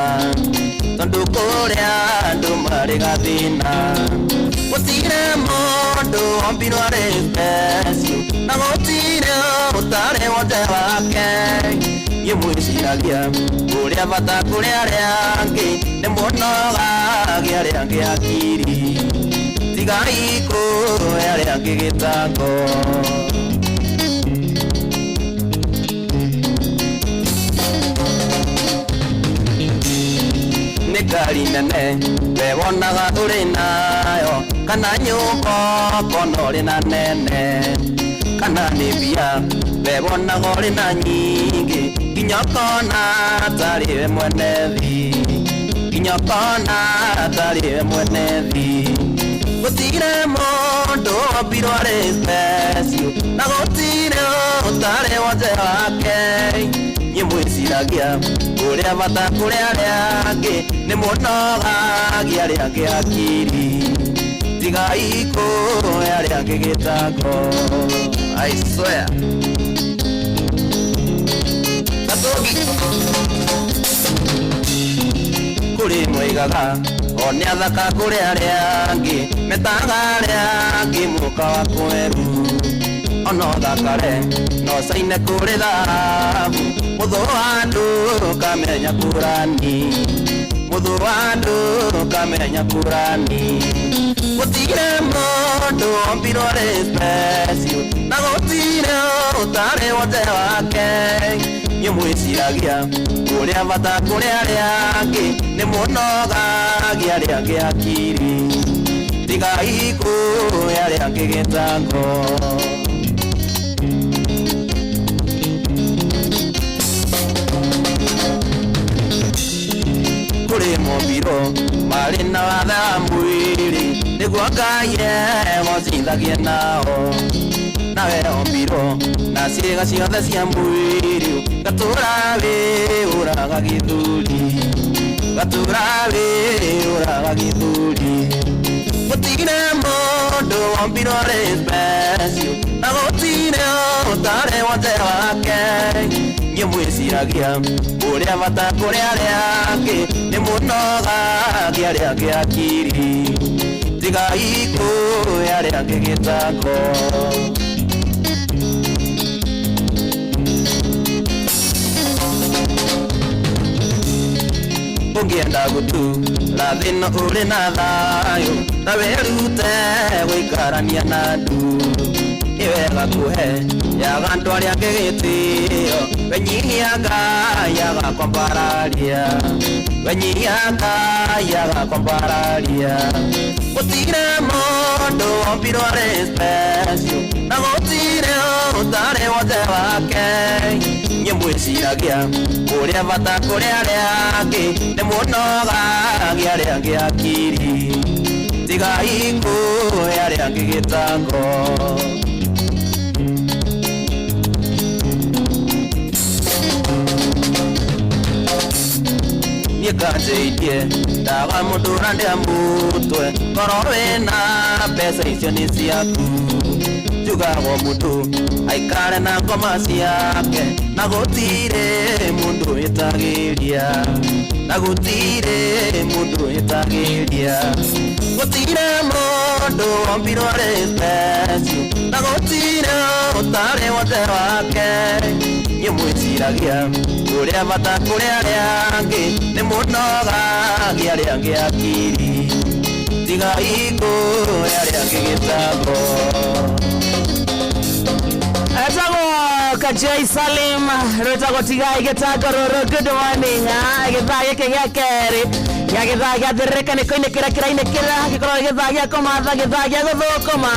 Tondũ kũrĩa andũ marĩ gathĩna Gũtirĩ mũndũ ombirwo arĩ special Na gũtirĩ ũtarĩ wothe wake Niĩ mwĩciragia ũrĩa bata kũrĩ arĩa angĩ Nĩ mũnogagia arĩa angĩ akiri Tigai kũhe arĩa angĩ gĩtango Nikari nene wewonaga uri nayo kana nyũmba kono uri na nene kana nĩ mbia wewonaga uri na nyingĩ nginya kona tarĩ we mwene thi nginya kona tarĩ we mwene thi gũtirĩ mũndũ ombirwo arĩ special na gũtirĩ ũtarĩ wothe wake Niĩ mwĩciragia ũrĩa bata kũrĩ arĩa angĩ nĩ mũnogagia arĩa angĩ akiri tigai kũhe arĩa angĩ gĩtango I swear Gatogi kũrĩ mwigaga o nĩ athaka kũrĩ arĩa angĩ metaga arĩa angĩ mũka wa kweru ono thakare no caine kũrĩ thahabu mũthũ wa andũ kamenya kũrani mũthũ wa andũ kamenya kũrani gũtirĩ mũndũ ombirwo arĩ special na gũtirĩ ũtarĩ wothe wake Niĩ mwĩciragia ũrĩa bata kũrĩ arĩa angĩ nĩ mũnogagia arĩa angĩ akiri tigai kũhe arĩa angĩ gĩtango kũrĩ mombiro marĩ na watha mwĩrĩ nĩguo Ngai egũcithagie nao nawe ombiro na ciĩga ciothe cia mwĩrĩ gatũra wĩũraga gĩthũri gatũra wĩũraga gĩthũri gutire mundu wombirwo arĩ special na gutire ũtarĩ wothe wake nyemwĩciragia ũrĩa bata kũrĩ arĩa angĩ nĩ mũnogagia arĩa angĩ akiri tigai kũhe arĩa angĩ gĩtango ũngĩenda gũtura thĩna ũrĩ na thayũ na wĩrute gũikarania na andũ nĩ wega kũhe yaga andũ arĩa angĩ gĩtĩo wenyihia Ngai agakwambararia wenyihia Ngai agakwambararia gũtirĩ mũndũ wombirwo arĩ special na gũtirĩ ũtarĩ wothe wake nyemwĩciragia ũrĩa bata kũrĩ arĩa angĩ nĩ mũnogagia arĩa angĩ akiri tigai kũhe arĩa angĩ gĩtango nikanjĩirie ndaga mũndũ ũrandĩa mũtwe korwo wĩna mbeca icio nĩ ciaku njugagwo mũndũ aikare na ngoma ciake na gũtirĩ mũndũ wĩtagĩria na gũtirĩ mũndũ wĩtagĩria gũtirĩ mũndũ wombirwo arĩ special na gũtirĩ ũtarĩ wothe wake nyemwĩciragia ũrĩa bata kũrĩ arĩa angĩ nĩ mũnogagia arĩa angĩ akiri tigai kũhe arĩa angĩ gĩtango etagwo Kajai Salim rwĩtagwo tigai gĩtango rũrũ good morning gĩthaa gĩkĩ gĩa kerĩ gĩa gĩthaa gĩa thĩrĩkanĩko-inĩ kĩrĩa kĩrainĩkĩra gĩkorwo gĩthaa gĩa kũmatha gĩthaa gĩa gũthũkũma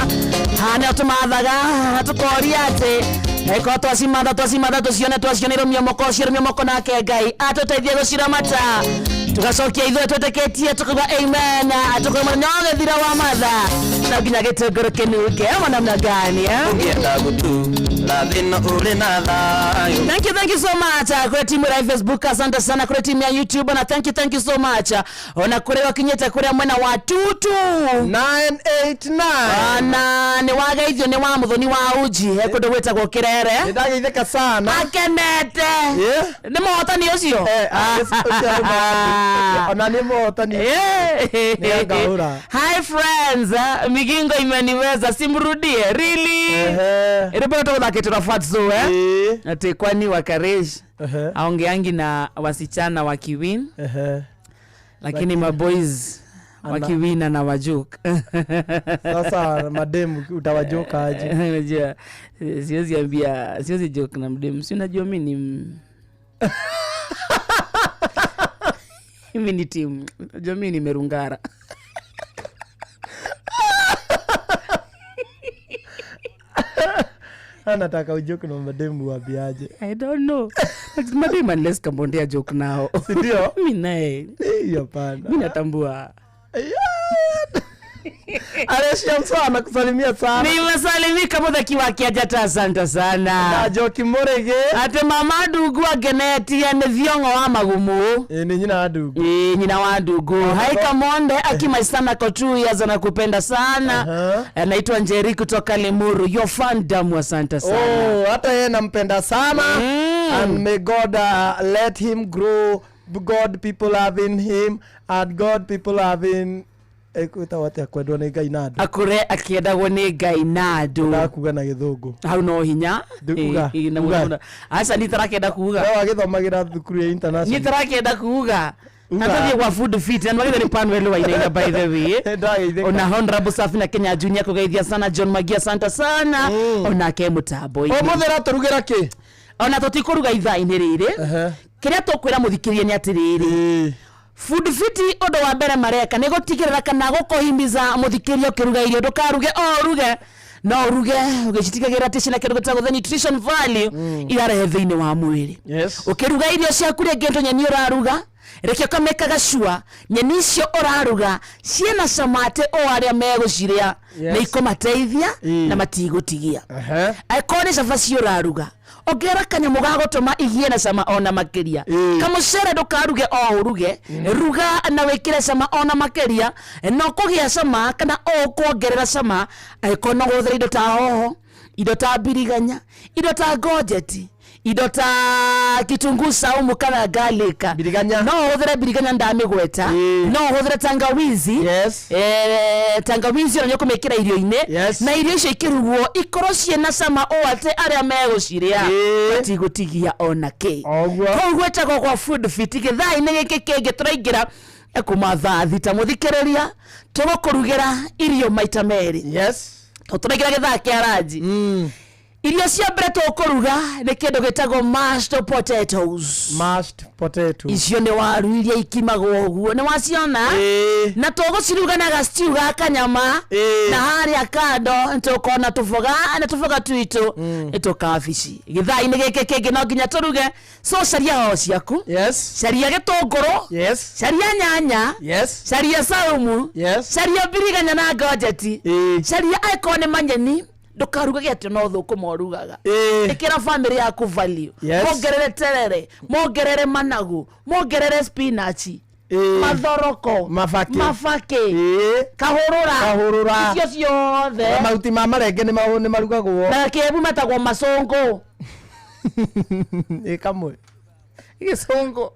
nĩo tũmathaga tũkoria atĩ eko twacimatha tũcione twacioneirwo mĩomoko nake Ngai atũteithie gũciramata tugacokia ithuĩ twĩtĩkĩtie tukuga amen tukuga nyothe thira wa matha na nginya gĩtũngũrũ kĩnuke ama namna gani ũngĩenda gũtura thĩna ũrĩ na thayũ. Thank you so much kũrĩ timu ya Facebook, asante sana kũrĩ timu ya YouTube na thank you so much ona kũrĩ wakinyĩte kũrĩa mwena wa tutu 989 na nĩ wageithio nĩ wa mũthoni wa uji kũndũ gwĩtagwo Kĩrere nĩ ndageithĩka sana akenete nĩ mũhotani ũcio ona nĩ mũhotani nĩ ngaũra. Hi friends, migingo imeniweza simrudie really ripota udake tunafuatzo ati kwani wakaresh aongeangi na wasichana wa kiwin lakini maboys wakiwina na wajoke. Sasa mademu utawajoka aje? Unajua siwezi joke na mdemu. Si unajua mimi ni mimi ni team. Unajua mimi ni merungara. Anataka ujoke na mademu wabiaje? I don't know. Mademu unless kambondea joke nao. Si ndio? Mimi naye. Hapana. Mimi natambua. Alesha msana kusalimia sana. Nimesalimika muthaki wa Kiajata, asante sana. Na Joki Morege. Ate mama Ndugu ageneti ya Thiongo wa Magumu. Ni nyina wa Ndugu. Nyina wa Ndugu. Haika Monde akimaisana kwa 2 years anakupenda sana. Anaitwa Njeri kutoka Limuru. Your fan damu, asante sana. Hata yeye nampenda sana. And may God let him grow. God people having him and God people having ekuita wate akwendwo nĩ Ngai na andũ akure akiendagwo nĩ Ngai na andũ ndakuga na gĩthũngũ hau no hinya kuga aca nitarakenda kuga no agĩthomagira thukuru ya international nitarakenda kuga Natathie kwa food fit and wagithe ni Panwell wa Inaina by the way. Ona Honorable Safina Kenya Junior kugeithia sana John Magia santa sana. Ona ke mutambo ini. Omuthera turugira ki? Ona tutikuruga ithaa-ini riri. Kiria tukwira muthikirie ni atiriri. Food fit odo wa mbere mareka ni gutigirira kana gukohimiza muthikirie ukiruga irio ndukaruge ruge no ruge ugicitigagira tishina kindu gitagwo the nutrition value irarehe thiini wa mwiri. Ukiruga irio ciaku ringi ntonya ni uraruga reke kameka gashua nyeni icio oraruga ciena samate o aria meguciria na ikomateithia na matigutigia aikone cabaci oraruga ogera kanyamu gagotoma igie na sama ona makeria kamucere ndukaruge o uruge ruga na wikire sama ona makeria no kugia sama kana o kuongerera sama aikona guthira indo ta hoho indo ta biriganya indo ta gojeti indo ta kitunguu saumu kana galika biriganya no uthire biriganya ndamigweta no uthire tangawizi tangawizi onyo kumekira irio-ine na irio icio ikirugwo ikoro ciena sama o ate aria meguciria batigutigia ona ki kogwetagwo kwa food fit githai-ine giki kingi turaingira kuma thaa thita muthikiriria tugukurugira irio maita meri turaingira githaa kia ranji irio cia mbere tukuruga ni kindu gitagwo mashed potatoes icio ni waru iria ikimagwo uguo ni waciona na tuguciruga na stew ga kanyama na haria kando tukona tufoga twitu tukabici githai-ini giki kingi no nginya turuge so caria ho ciaku caria gitunguru caria nyanya caria saumu caria biriganya na gojeti caria aikone manyeni ndukaruga gete no thuku morugaga ikira family yaku value mongerere terere mongerere managu mongerere spinach mathoroko mafake kahurura icio ciothe mahuti ma marenge ni marugagwo na kebu matagwo masongo kamwe isongo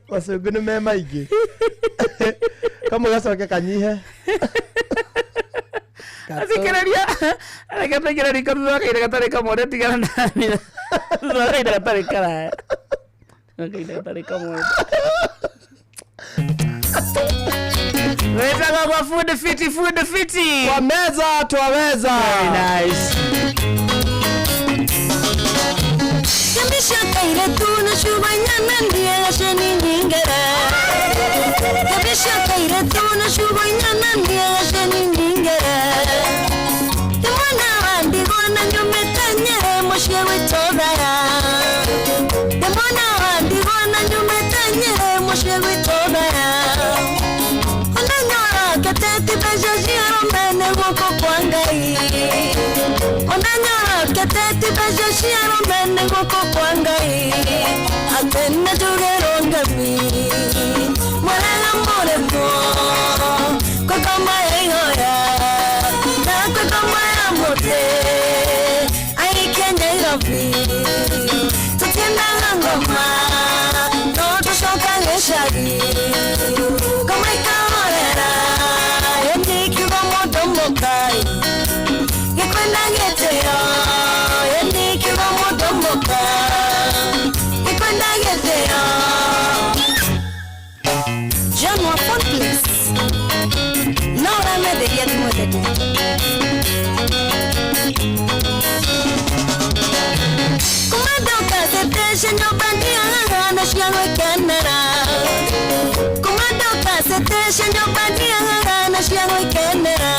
Masongo ni me maigi kama gacoke kanyihe Asikereria akategera rikoro kaire gatareka more tigana ndani kaire gatareka more Weza kwa food fiti kwa meza tuwaweza very nice Kambisha kaire tu na shubanya ndiye gasheni nyingere Kambisha kaire tu na shubanya ndiye gasheni nyingere Demona wandi gona nyumetanye moshye witogaya Demona wandi gona nyumetanye moshye witogaya Ondanyora keteti beja jiro mene woko kwangai Ondanyora keteti beja jiro mene woko kwangai Atene jugero ngami Mwana moremo Kwa kama egoya Na kwa kama ya mote Ai kenya irafi Tutienda ngoma No tushoka ngeshari Kama ikamorera Yendi kiva moto mokai Yekwenda ngeteo Yendi kiva moto mokai Yekwenda ngeteo John Wafon please Laura mede yetu mwede Kumadoka seteshe nyobandia Ngana shiango ikenera Kumadoka seteshe nyobandia Ngana shiango ikenera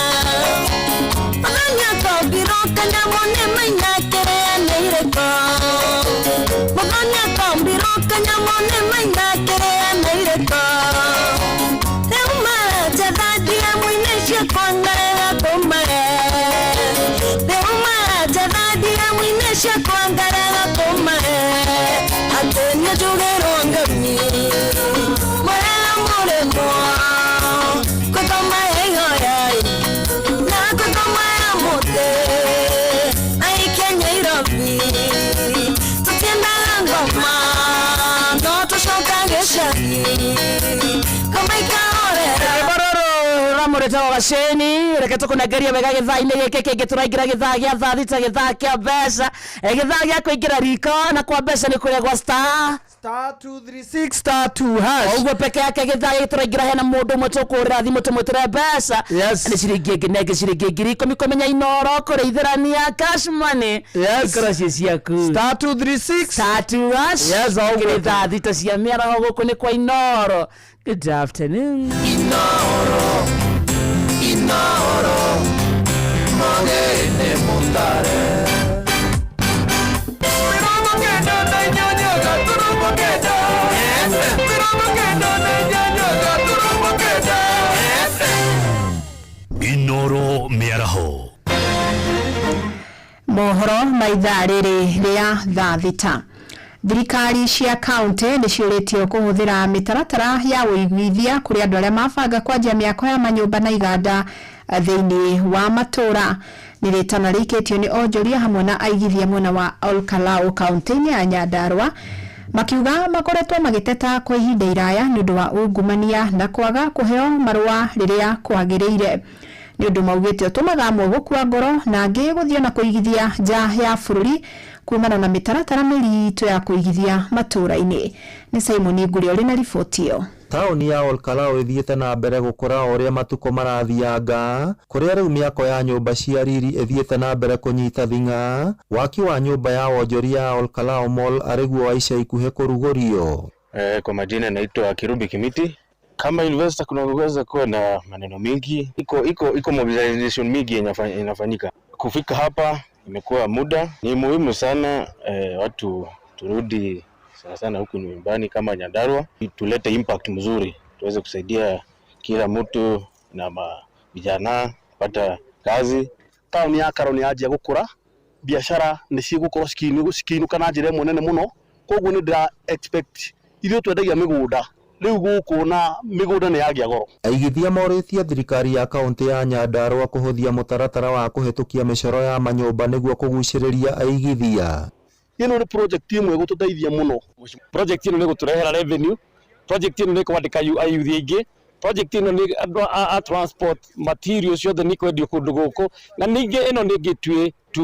Maganya kobiro kanya mone maina kere aneireko Maganya kobiro kanya mone maina kere aneireko Reuma jadadia mwineshe kwangara kumare Reuma jadadia mwineshe kwangara kumare Atenya jugero ngami Morela moremo Kwa kama egoyai Na kwa kama ya mote Ai kenya irafi Tutienda ngoma No tushoka ngeshari Kama ikaorera Baroro ramureta wa gasheni reke tukunegeria wega githai-ini giki kingi turaingira githaa gia thaa thita githaa kia mbeca githaa gia kuingira riko na kwa mbeca ni kuria gwa star 236 star 2 hash Oguo peke yake githaa turaingira hena mundu umwe tukurira thimu tumwitire mbeca ni ciringi ingi nenge ciringi ngiri 10 kumenya inoro kurithirania cash money ikoro cie ciaku star 236 star 2 hash githaa thita cia miaraho guku ni kwa inoro. Good afternoon. Inoro inoro mogene mundare Inoro miaraho mohoro maithaa rĩrĩ rĩa thaa thita. Thirikari cia kaunti nĩ ciũrĩtio kũhũthĩra mĩtaratara ya ũiguithia kũrĩ andũ arĩa mabanga kwanjia mĩako ya manyũmba na iganda thĩinĩ wa matũra. Nĩ rĩtana rĩikĩtio nĩ onjoria hamwe na aigithia mwena wa Olkalau kaunti-inĩ ya Nyandarua, makiuga makoretwo magĩteta kwa ihinda iraya nĩ ũndũ wa ungumania na kwaga kũheo marũa rĩrĩa kwagĩrĩire. Nĩ ũndũ maugĩte ũtũmaga amwe gũkua ngoro na angĩ gũthiĩ na kũigithia nja ya bũrũri kumana na mĩtaratara mĩritũ ya kũigithia matũra-inĩ. Nĩ Simon Ngũrĩ ũrĩ na riboti ĩyo. Taũni ya Olkalau ĩthiĩte na mbere gũkũra ũrĩa matukũ marathianga, kũrĩa rĩu mĩako ya nyũmba cia riri ĩthiĩte na mbere kũnyita thing'a. Waki wa nyũmba ya wonjoria ya Olkalau Mall arĩguo wa ica ikuhĩ kũrugũrio. Kwa majina naitwa Kirubi Kimiti. Kama investor kunaweza kuwa na maneno mingi, iko mobilization mingi inafanyika. Kufika hapa imekuwa muda, ni muhimu sana watu turudi sana huku nyumbani kama Nyandarua, tulete impact mzuri, tuweze kusaidia kila mtu na vijana kupata kazi. Tauni ya Karo ni aje gukura, biashara ni cigukorwo cikinuka na njira munene muno, koguo ni ndira expect ithuĩ twendagia mĩgũnda rĩu gũkũ na mĩgũnda nĩ yagĩa goro. Aigithia morĩtie thirikari ya kaunti ya Nyandarua kũhũthia mũtaratara wa kũhetũkia mĩcoro ya manyũmba nĩguo kũgucĩrĩria aigithia. Ĩno nĩ project ĩmwe gũtũteithia mũno. Project ĩno nĩ gũtũrehera revenue, project ĩno nĩ kwandĩka ayuthi aingĩ, project ĩno nĩ andũ a transport materials ciothe nĩ kwendio kũndũ gũkũ, na ningĩ ĩno nĩ gateway to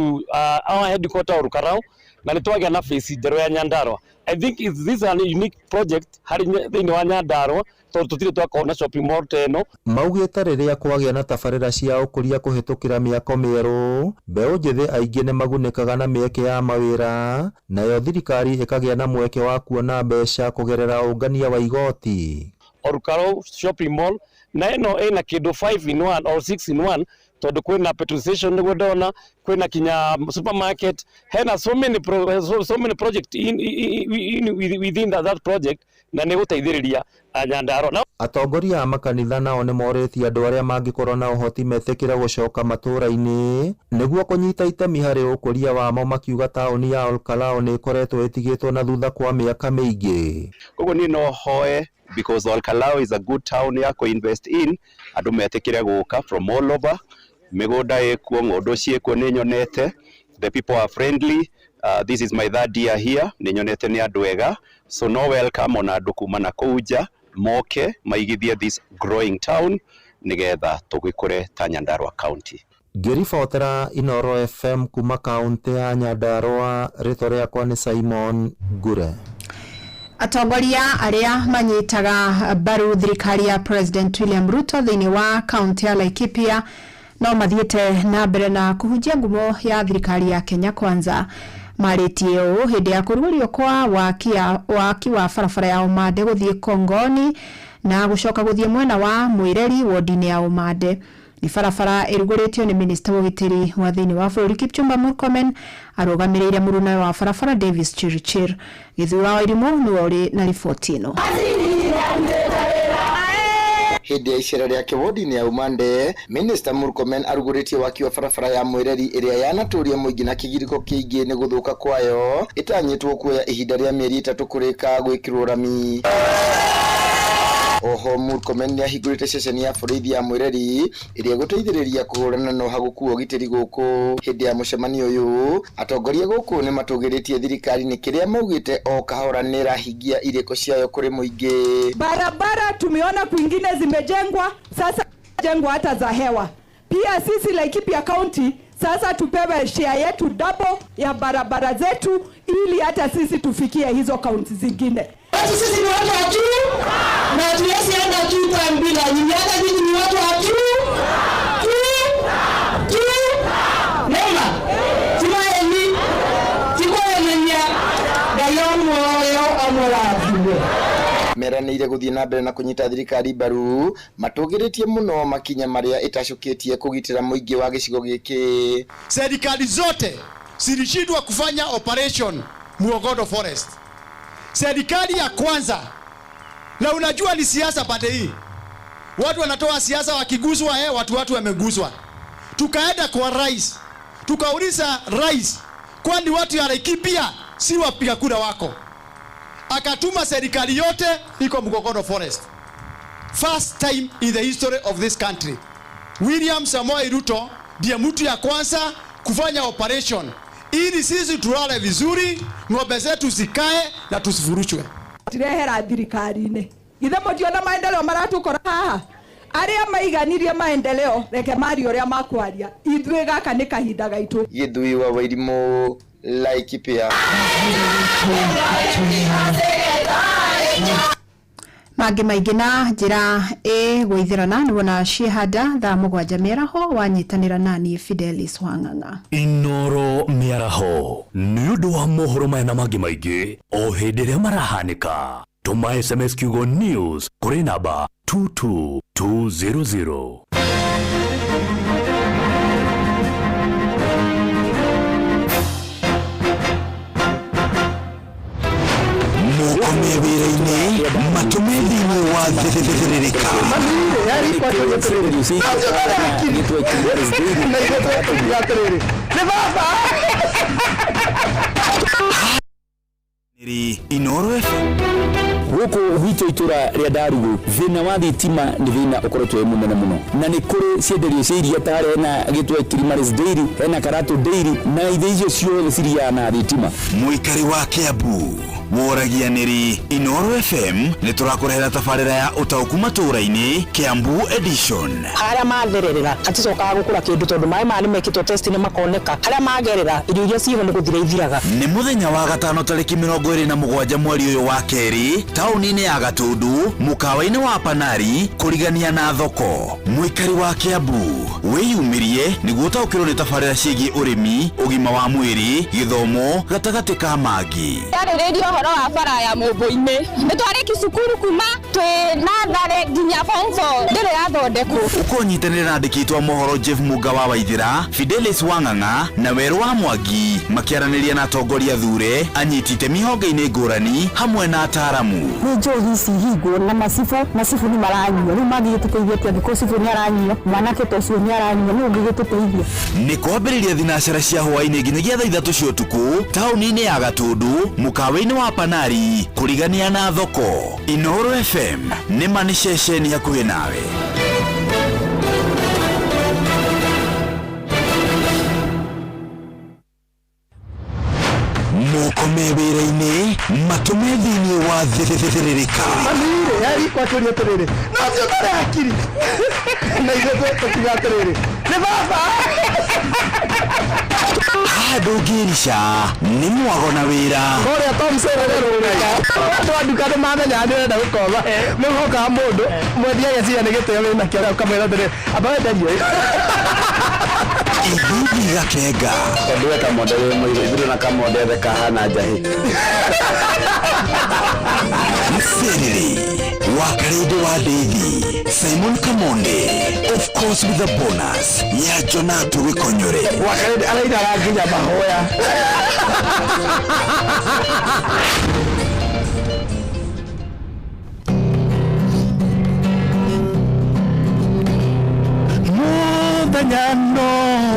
our headquarter Olkalau, na nĩ twagĩa na face njerũ ya Nyandarua. I think this is a unique project harĩ thĩinĩ wa Nyandarua tondũ tũtirĩ twakona shopping mall teno. Maugĩte rĩrĩa kwagĩa na tabarĩra cia ũkũria kũhetũkĩra mĩako mĩerũ, mbeũ njĩthĩ aingĩ nĩ magunĩkaga na mĩeke ya mawĩra, nayo thirikari ĩkagĩa na mweke wa kuona mbeca kũgerera ũngania wa igoti. Olkalau shopping mall na ĩno ĩna kĩndũ 5 in 1 or 6 in 1 tondũ kwĩna petrol station nĩguo ndona, kwĩna kinya supermarket, hena so many project within that project, na nĩ gũteithĩrĩria Nyandarua. Atongoria a makanitha nao nĩ morĩtie andũ arĩa mangĩkorwo na ũhoti metĩkĩra gũcoka matũra-inĩ nĩguo kũnyita itemi harĩ ũkũria wamo, makiuga taũni ya Olkalau nĩ ĩkoretwo ĩtigĩtwo na thutha kwa mĩaka mĩingĩ. Koguo niĩ no hoe because Olkalau is a good town ya invest in, andũ metĩkĩre gũka from all over, mĩgũnda ĩkuo, ng'ũndũ ciĩkuo nĩ nyonete, the people are friendly. This is my third year here, nĩ nyonete nĩ andũ ega, so no welcome ona andũ kuma na kũu nja moke maigithie this growing town nigetha tũgĩkũre ta Nyandarua County. Ngĩribotera Inoro FM kuma kaunti ya Nyandarua, rĩtwa rĩakwa nĩ Simon Ngũre. Atongoria arĩa manyitaga mbaru thirikari ya President William Ruto thĩinĩ wa kaunti ya Laikipia no mathiĩte na mbere na kũhunjia ngumo ya thirikari ya Kenya Kwanza. Marĩtie ũũ hĩndĩ ya kũrugũrio kwa waki wa barabara ya Omande gũthiĩ Kongoni na gũcoka gũthiĩ mwena wa Mwĩreri wodi-inĩ ya Omande. Ni barabara ĩrugũrĩtio nĩ Minister wagitĩri wa thĩinĩ wa bũrũri Kipchumba Murkomen, arũgamĩrĩire mũruna wa barabara Davis Chirchir. Gĩthua wa Irimũ nĩwe ũrĩ na riboti ĩno. Hĩndĩ ya icera rĩake wodi-inĩ ya Omande, Minister Murkomen arugũrĩtie waki wa barabara ya Mwĩreri ĩrĩa yanatũria mũingĩ na kĩgirĩko kĩingĩ nĩ gũthũka kwayo, ĩtanyĩtwo kuoya ihinda rĩa mĩeri 3 kũrĩka gwĩkĩrwo rami. Oho Murkomen nĩ ahingũrĩte ceceni ya borithi ya Mwĩreri ĩrĩa gũteithĩrĩria kũhũrana na ũhagũku wa ũgitĩri gũkũ. Hĩndĩ ya mũcemanio ũyũ, atongoria gũkũ nĩ matũgĩrĩtie thirikari nĩ kĩrĩa maugĩte o kahora nĩ ĩrahingia irĩko ciayo kũrĩ mũingĩ. Barabara tumeona kwingine zimejengwa, sasa jengwa hata za hewa. Pia sisi Laikipia County sasa tupewe share yetu double ya barabara zetu ili hata sisi tufikie hizo kaunti zingine. Sisi ni watu wa juu na tuwezi enda tu bila nyinyi, hata nyinyi ni watu wa juu. Nema timaeni tikoemenya dayomo yo amora. meranĩire gũthiĩ na mbere na kũnyita thirikari mbaru matũgĩrĩtie mũno makinya marĩa ĩtacũkĩtie kũgitĩra mũingĩ wa gĩcigo gĩkĩ. Serikali zote zilishindwa kufanya operation Muogodo Forest. Serikali ya kwanza, na unajua ni siasa pande hii, watu wanatoa siasa wakiguzwa, watu wameguzwa. Tukaenda kwa rais, tukauliza rais, kwani watu ya Laikipia si wapiga kura wako? Akatuma serikali yote iko Muogodo Forest. First time in the history of this country, William Samoei Ruto ndiye mtu ya kwanza kufanya operation ili sisi tulale vizuri, ng'ombe zetu zikae na tusifuruchwe. Tirehera thirikari-inĩ githe mũtiona maendeleo maratukora haha, arĩa maiganirie maendeleo reke mari ũrĩa makwaria, ithuĩ gaka nĩ kahinda gaitũ. Gĩthui wa Wairimũ, Laikipia. Mangĩ maingĩ na njĩra gũithĩrana nĩwona ciehanda thaa 7 mĩaraho wanyitanĩra nani Fidelis Wang'ang'a. Inoro mĩaraho nĩ ũndũ wa mohoro maya na mangĩ maingĩ o hĩndĩ ĩrĩa marahanĩka. Tũma SMS kiugo news kũrĩ namba 22200. Mokome wĩra-inĩ matũmĩri-inĩ wa thĩrĩrĩka. Inoro FM guku gwitũ itura rĩa Ndarugu thĩna wa thitima nĩ thĩna ũkoretwo wĩ mũnene mũno, na nĩ kũrĩ cienderio cia iria ta hena gĩtwe Kilimaris Dairy, hena Karatu Dairy, na ithe icio ciothe ciriaga na thitima. Mũikari wa Kiambu woragianĩri Inoro FM nĩ tũrakũrehera tabarĩra ya ũtaũku matũũra-inĩ Kiambu edition. Harĩa mathererera haticokaga gũkũra kĩndũ tondũ maĩ maya nĩmekĩtwo test nĩ makoneka. Harĩa magerera irio iria ciho nĩ gũthira ithiraga. Nĩ mũthenya wa gatano tarĩki 27 mweri ũyũ wa kerĩ taũni-inĩ ya Gatundu mũkawa-inĩ wa Panari kũrigania na thoko. Mũikari wa Kiambu wĩyumĩrie nĩguo ũtaũkĩrwo nĩ tabarĩra ciĩgiĩ ũrĩmi, ũgima wa mwĩrĩ, gĩthomo gatagatĩ ka mangĩ. Ũhoro wa bara ya Mũmbũ-inĩ nĩtwarĩki cukuru kuma twĩ natharĩ nginya form 4 ndĩrĩ yathondekwo. Ũkonyitanĩra na andĩki a mohoro Jeff Muga wa Waithĩra, Fidelis Wang'ang'a na Werũ wa Mwangi makĩaranĩria na atongoria thure, anyiti itemi honge-inĩ ngũrani hamwe na ataaramu. Nĩ njohi ici hingwo na macibu nĩ maranyua, rĩu mangĩgĩtũteithia atĩa angĩkorwo cibu nĩ aranyua, mwanake ta ũcio nĩ aranyua, nĩ ũngĩgĩtũteithia. Nĩ kwambĩrĩria thinacara cia hwaĩ-inĩ nginyagia thaa 3 cia ũtukũ taũni-inĩ ya Gatundu mũkawa-inĩ wa Panari kũrigania na thoko. Inoro FM nĩ mani ceceni hakuhĩ nawe. Mokome wĩra-inĩ matũme thĩinĩ wa thĩrĩrĩka. Mamire yari kwa tũria tũrĩrĩ na cio tũrĩ akiri na ithuĩ tũtiga tũrĩrĩ nĩ baba ndũngĩrica nĩ mwago na wĩra. Kũrĩa Tom Sererũrega andũ a nduka nĩ mamenya ndĩrenda gũkoma nĩ hokaga mũndũ mwendia gĩciria nĩ gĩtĩo wĩna kĩara ũkamwĩra atĩrĩ amba wenderio Ibundi gakenga Kadua kamoda we mwĩrĩ na kamoda the kahana jahi. Mserere Wakarede wa David Simon Kamonde, of course with the bonus ya Jonato Wikonyore. Wakarede alaida ranginya mahoya.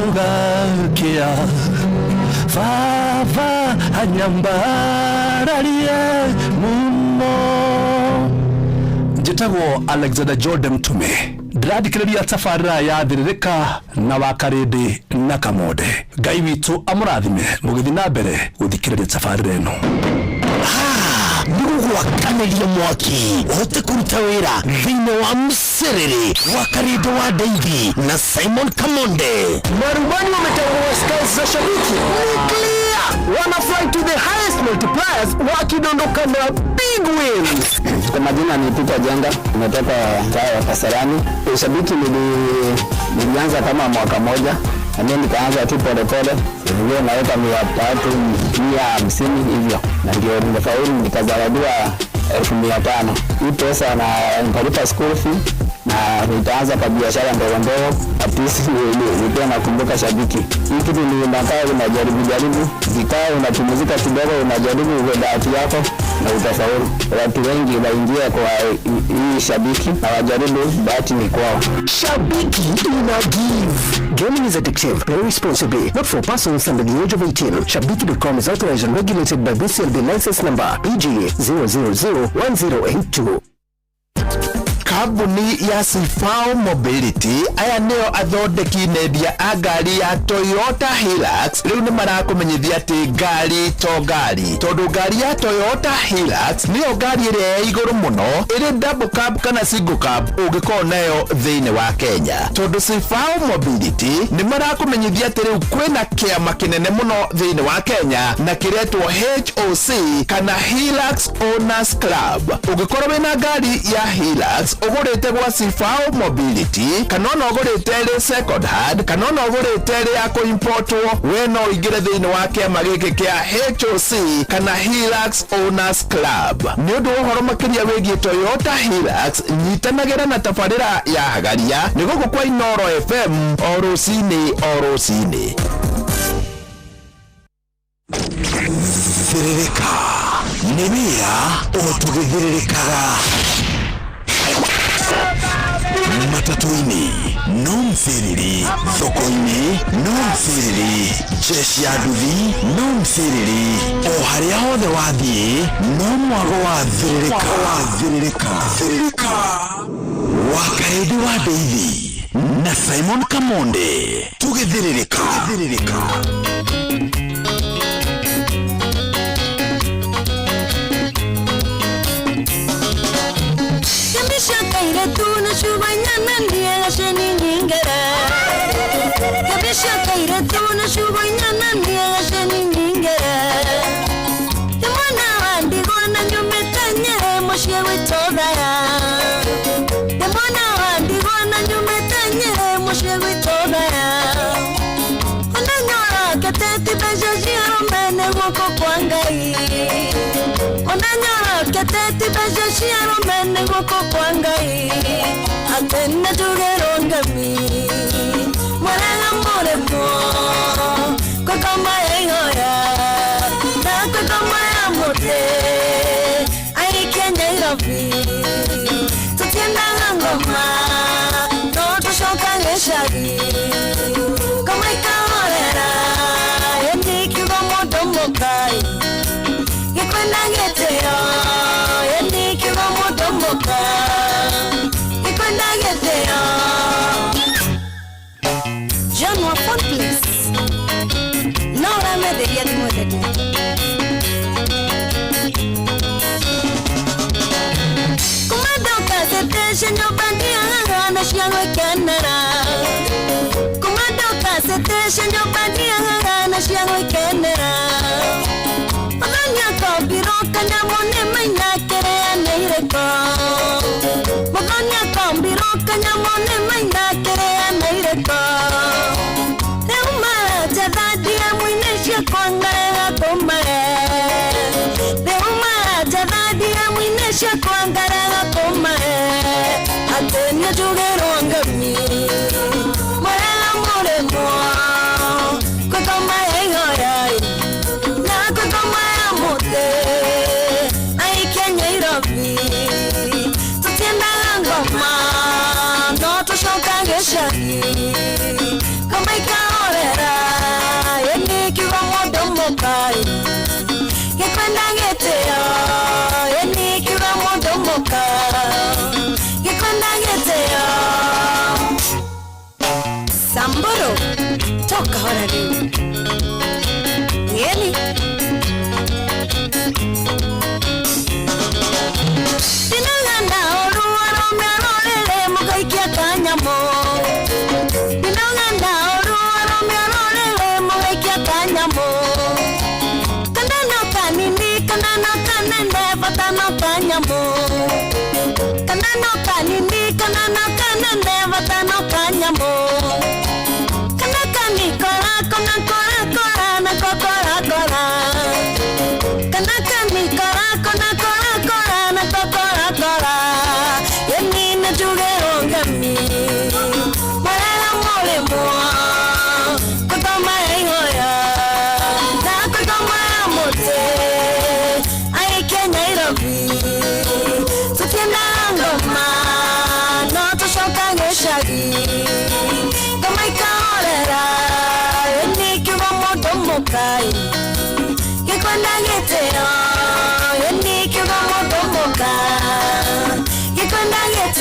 Nyanogakia Fava anyambararie muno. Njĩtagwo Alexander Jordan Tume, ndĩrathikĩrĩria tabarĩra ya thĩrĩrĩka na Wakarede na Kamonde. Ngai witũ amũrathime mũgĩthiĩ na mbere gũthikĩrĩria tabarĩra ĩno. Nĩgũgwakanĩria mwaki ũhote kũruta wĩra thĩinĩ wa Mserere, Wakarede wa David na Simon Kamonde. Marubani wametangua skills za shabiki wanafly to the highest multipliers wakidondoka na big wins. Kwa majina ni Peter Jenga, nimetoka mtaa wa Kasarani. Shabiki nilianza kama mwaka moja, na mimi nikaanza tu pole pole, nilikuwa naweka 350 hivyo, na ndio nimefaulu nikazawadiwa 500. Hii pesa na nitalipa school fee na nitaanza kwa biashara ndogo ndogo. At least ndio nakumbuka shabiki. Hii kitu ni nataka unajaribu vikao, unapumzika kidogo, unajaribu bahati yako na utafaulu. Watu wengi waingia kwa hii shabiki na wajaribu bahati ni kwao. Shabiki ina give. Gaming is addictive. Play responsibly. Not for persons under the age of 18. Shabiki.com is authorized and regulated by BCLB license number PG 0001082. Kambuni ya Sifao Mobility aya neo athondeki nebia agari ya Toyota Hilux riu ni marakumenyithia ati ngari to ngari tondu ngari ya Toyota Hilux niyo ngari iria ya iguru muno iri double cab kana single cab ungikorwo nayo thiini wa Kenya. Tondu Sifao Mobility ni marakumenyithia ati riu kwina kiama kinene muno thiini wa Kenya na kiretwo HOC kana Hilux Owners Club. Ungikorwo wina ngari ya Hilux ugurite gwa Sifao Mobility kana no ugurite ri second hand kana no ugurite ri ya ko importwo we no igire thiini wa kiama giki kia HOC kana Hilux Owners Club. Ni undu uhoro makiria wigie Toyota Hilux nyitanagira na tabarira ya hagaria ni guku kwa Inoro FM o rucini. Thiririka ni wira utugithirikaga matatu-ini no mthiriri, thoko-ini no mthiriri, jeshi ya nduthi no mthiriri, o haria hothe wathie no mwago wa thiririka. Wakaidi wa Deithi na Simon Kamonde tugithiririka. Kaire tu na shubanyana ndiye gasheni nyingera. Kabisha kaire tu na shubanyana ndiye gasheni nyingera. Yamana wandi gona nyumetanyere moshye witogaya. Yamana wandi gona nyumetanyere moshye witogaya. Onanyora kateti bejaji aromene wako kwangai. Onanyora kateti bejaji aromene wako kwangai. Atena tugerongami mwana moremo kwa kama ehoya na kwa kama amote ai Kenya irafi tutienda ngoma no tushoka ngeshari kama ikamorera yendi kiba modomokai yekwenda ngeteo yendi kiba modomokai John Wafon, please. Laura Medelia di Modeti. Kumado kasete shenyo bandia na shiango kenera. Kumado kasete shenyo bandia na shiango kenera. Maganya kompiro kanya mone maina kere aneireko. Maganya kompiro kanya mone maina kere aneireko. Reuma jadadia mwineshe kwangara komare. Reuma jadadia mwineshe kwangara komare. Atenya jugero angami. Morela moremo. Kwa kama ehoyai. Na kwa kama amote. Ai Kenya irafi. Tutienda ngoma. No tushoka ngeshari. Kama ikaorera yendi kiwa modomokai yekwenda ngeteo yendi kiwa modomokai yekwenda ngeteo Samboro toka hora leo yeni Dinanganda oruwa romerolele mugaikia kanyamo Dinanganda Kanano kanini, kanano kanende, vatano kanyamo. Kanano kanini, kanano kanende, vatano kanyamo. Kanakani kora, kona kora kora, na kokora kora. Kanakani kora, kona kora kora, na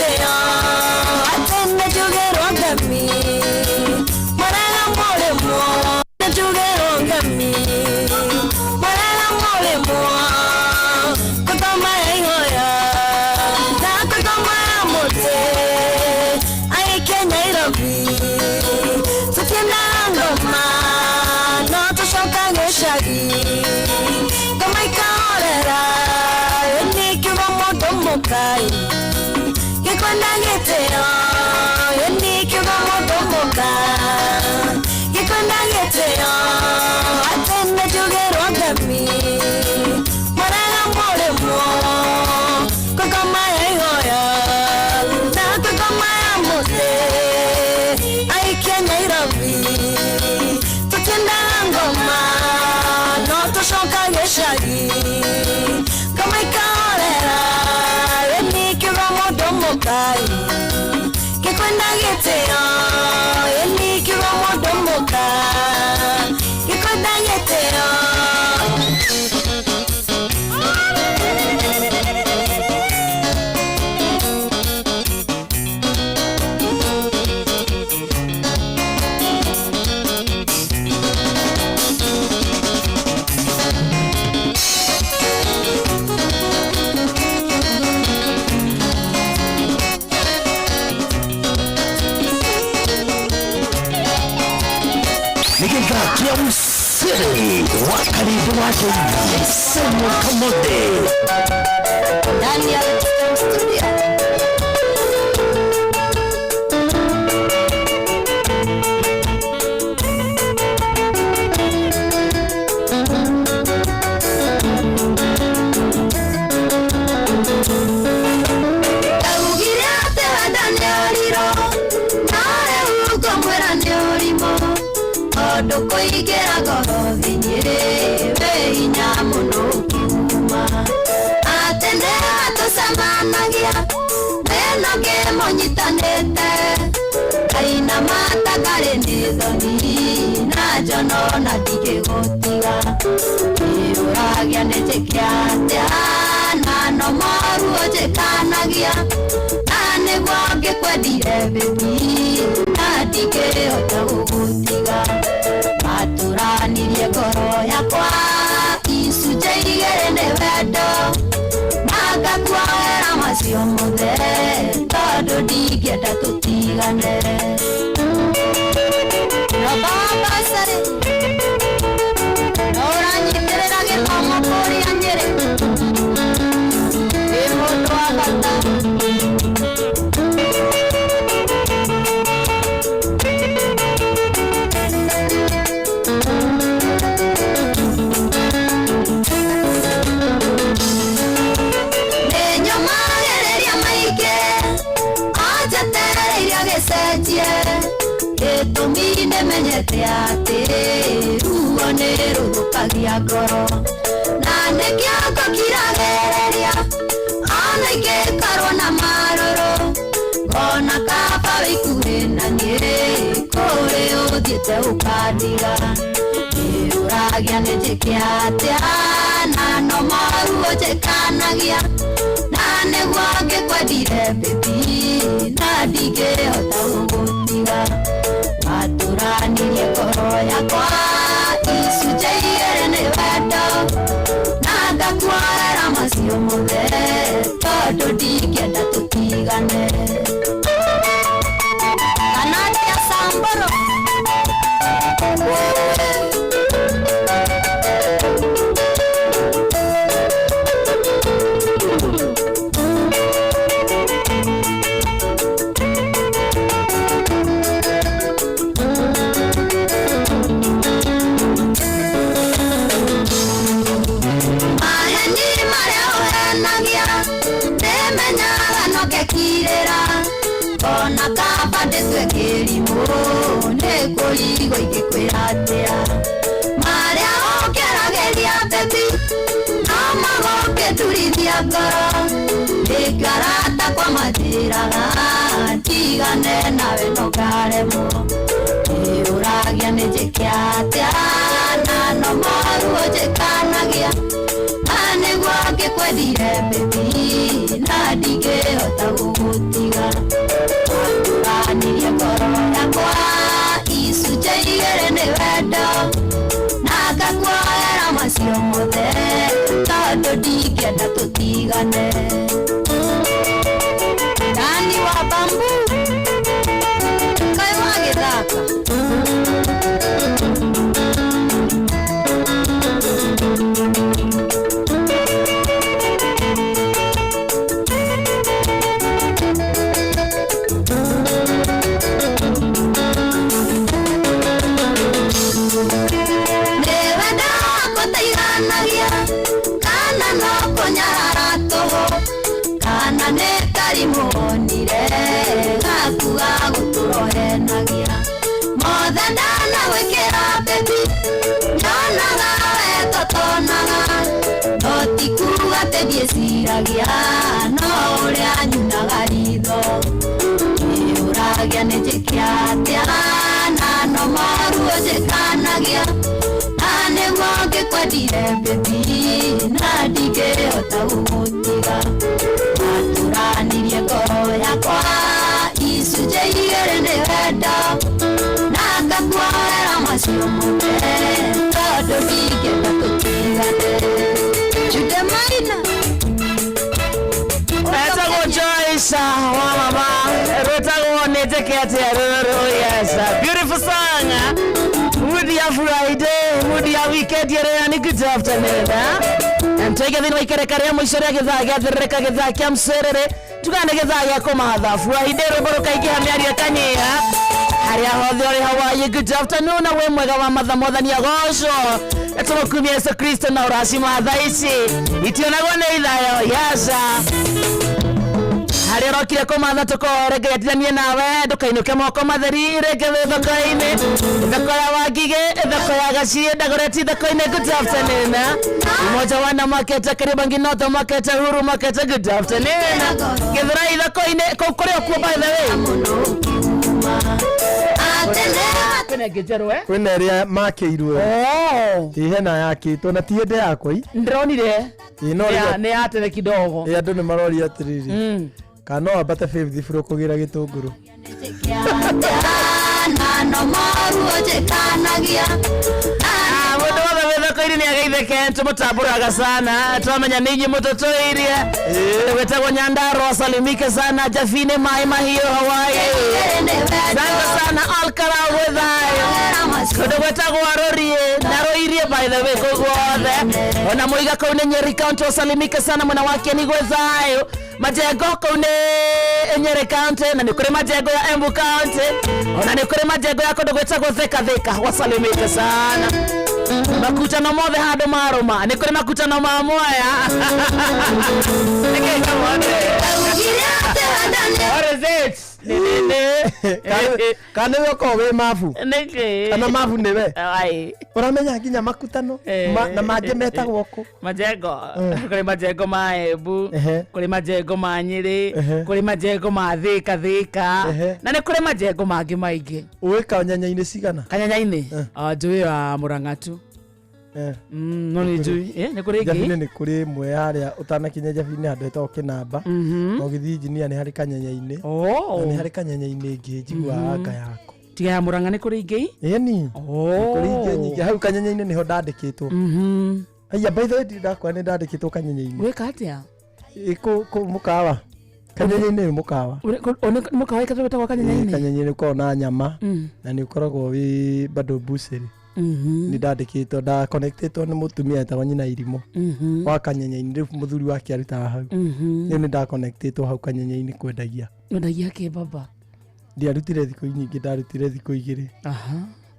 gĩtĩo atĩ nĩnjugĩrwo ngemi mũrega mũrĩmwo nĩnjugĩrwo ngemi mũrega mũrĩmwo kũtoma ya ihoya na kũtoma ya mũtĩ agĩikia Nairobi tũtienda ngoma no tũcoka gĩcagi ngoma ikahorera ĩnikiuga mũndũ mũkai gĩkwenda gĩtĩo ĩnikiuga mũndũ mũkai gĩkwenda gĩtĩo atĩ nĩnjugĩrwo ngemi mũrega mũrĩmwo kũngoma ya ihoya na kũngoma ya mũtĩ aikia Nairobi tũtienda ngoma no tũcoka gĩcagi ngoma ikahorera ĩnikiuga mũndũ mũkai gĩkwenda gĩtĩo ĩnikiuga mũndũ mũkai gĩkwenda gĩtĩo Nikigakia usiri wa karibu wake Semo Kamode ndani ya studio. Ndoko igera goro vinyire we inyamuno kiuma atende atosamanagia neno ke monyitanete kaina mata kare nithoni na jono na dige gotiga uragia nechekiate na no maru ojekanagia ane gwake kwendire bebi na dige otagugotiga maturanirie ngoro yakwa icunjĩ igĩrĩ nĩ wendo magakwahera macio mothe tondũ ndingĩenda tũtigane robabacarĩ ũranyitĩrĩra gĩthomo kũrĩa Nyĩrĩ wĩ mũndũ wa bata gĩtũmi nĩmenyete atĩ ruo nĩ rũthũkagia ngoro na nĩkĩo ngokiragereria ona ingĩkorwo na marũrũ ngona kaba wĩikuhĩ na niĩ kũrĩ ũthiĩte ũkandiga nĩũragia nĩnjĩke atĩa na no maruo njĩkanagia na nĩguo ngĩkwendire baby na ndingĩhota gũgũtiga maturanirie ngoro yakwa icunjĩ igĩrĩ nĩ wendo na ngakwahera macio mothe tondũ ndingĩenda tũtigane kana atĩa Samburu ona kaba ndĩtwekĩrimũ nĩkũrigo ingĩkwĩra atĩa marĩa ũkerageria bebi no magũkĩturithia ngoro ndĩngarata kwa mathĩraga ndigane nawe no ngaremwo nĩũragia nĩnjĩke atĩa na no maruo njĩkanagia na nĩguo ngĩkwendire bebi na ndingĩhota gũgũtiga tũtigane Dani wa bambu Kai wa gĩthaka Kana ne karimonire gakuga guturohenagia mothe ndana gwikira bebi nyonaga we totonaga no tikuga tebieciragia no uria nyunaga ritho uragia nijikia atia na no maruo njikanagia na niguo ngikwendire bebi na ndingihota gugutiga Aturanirie ngoro yakwa icunjĩ igĩrĩ nĩ wendo na ngakuoera macio mothe tondũ ndingĩenda tũtigane Jude Maina Etagwo Joyce wa mama rwĩtagwo nĩnjĩkĩte rũrũ yes beautiful song mood ya Friday mood ya weekend ĩrĩa nĩ good afternoon Ntwege thini waikereka ria mwisho ria githaa giathirika githaa kia mserere tukane githaa gia kumatha Friday ruboroka ikiha miaria kanyia haria hothe uri Hawaii good afternoon na we mwega wa matha mothania goco etumukumia Yesu Kristo na urasi matha ici itionagwo ni ithayo yasa haria rokire kumatha tukorege yatiranie nawe ndukainuke moko matheri rege thoko-ini thoko ya Wangige thoko ya Gacie Dagoretti thoko-ini good afternoon Umoja wana market Kariobangi North market Huru market good afternoon Githurai thoko-ini kukuria kuo by the way Kwena ngejerwe kwena ria makeirwe ihena yakitwo na tiende yakwa ndronire ino ni atene kidogo andu ni marori atiriri kana abate 50 furo kugira gitunguru na no maruo njikanagia mundu wothe wĩ thoko-inĩ nĩ ageithĩke tũmũtambũraga sana twamenya nĩ inyuĩ mũtũtũirie wĩtagwo Nyandarua salimike sana Jafine Mai Mahiũ Hawaii asante sana Olkalau gwĩ thayũ kũndũ gwĩtagwo Arorie na Rũirie by the way kũu guothe ona Mũiga kũu nĩ Nyeri County salimike sana mwena wake nĩ gwĩ thayũ Majengo kũu nĩ Nyeri County na nĩ kũrĩ majengo ya Embu County ona nĩ kũrĩ majengo ya kũndũ gwĩtagwo Thika wasalimike sana makutano mothe handu maruma nĩ kũrĩ makutano ma Mwea what is it kana yoko we mafu kana mafu niwe ai uramenya nginya makutano na mangĩ metagwo ku majengo kũrĩ majengo ma Embu kũrĩ majengo ma Nyeri kũrĩ majengo ma Thika na nĩ kũrĩ majengo mangĩ maingĩ uĩ Kanyanya-inĩ cigana Kanyanya-inĩ njũĩ wa Mũrang'a tu no nĩ njũĩ nĩ kũrĩ ingĩ Jabine nĩ kũrĩ ĩmwe harĩa ũtanakinya Jabine handũ hetagwo Kĩnamba na ũgĩthiĩ injinia nĩ harĩ Kanyanya-inĩ na nĩ harĩ Kanyanya-inĩ ĩngĩ njiguaga anga yako tiga ya Mũrang'a nĩ kũrĩ ingĩ ĩni kũrĩ ingĩ nyingĩ hau Kanyanya-inĩ nĩho ndandĩkĩtwo aya by the way ndakwa nĩ ndandĩkĩtwo Kanyanya-inĩ gwĩka atĩa kũ mũkawa Kanyanya-inĩ nĩ mũkawa mũkawa wĩtagwo Kanyanya-inĩ Kanyanya-inĩ ũkoragwo na nyama na nĩ ũkoragwo wĩ bado bucĩrĩ ni ndandĩkĩtwo nda connectĩtwo nĩ mũtumia etagwo nyina Irimũ wa Kanyanya-inĩ rĩu mũthuri wake arutaga hau rĩu nĩ nda connectĩtwo hau Kanyanya-inĩ kwendagia kĩ baba ndiarutire thikũ nyingĩ ndarutire thikũ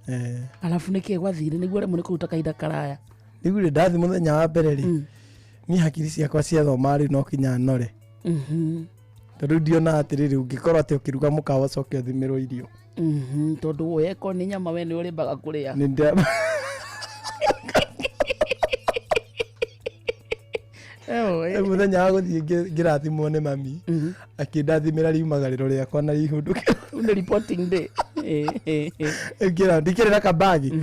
2 alafu nĩkĩ gwathire nĩguo rĩmwe nĩ kũruta kahinda karaya rĩu rĩ ndathi mũthenya wa mbere rĩ niĩ hakiri ciakwa ciathoma rĩ no kinya nore tondũ ndiona atĩrĩrĩ ũngĩkorwo atĩ ũkĩruga mũkawa ũcoke ũthimĩrwo irio tondu weko ni nyama we ni urimbaga kuria ni ndia muthenya wa guthii ngirathimwo ni mami akindathimira riumagariro riakwa na ihunduke ni reporting day ngira ndikire na kabagi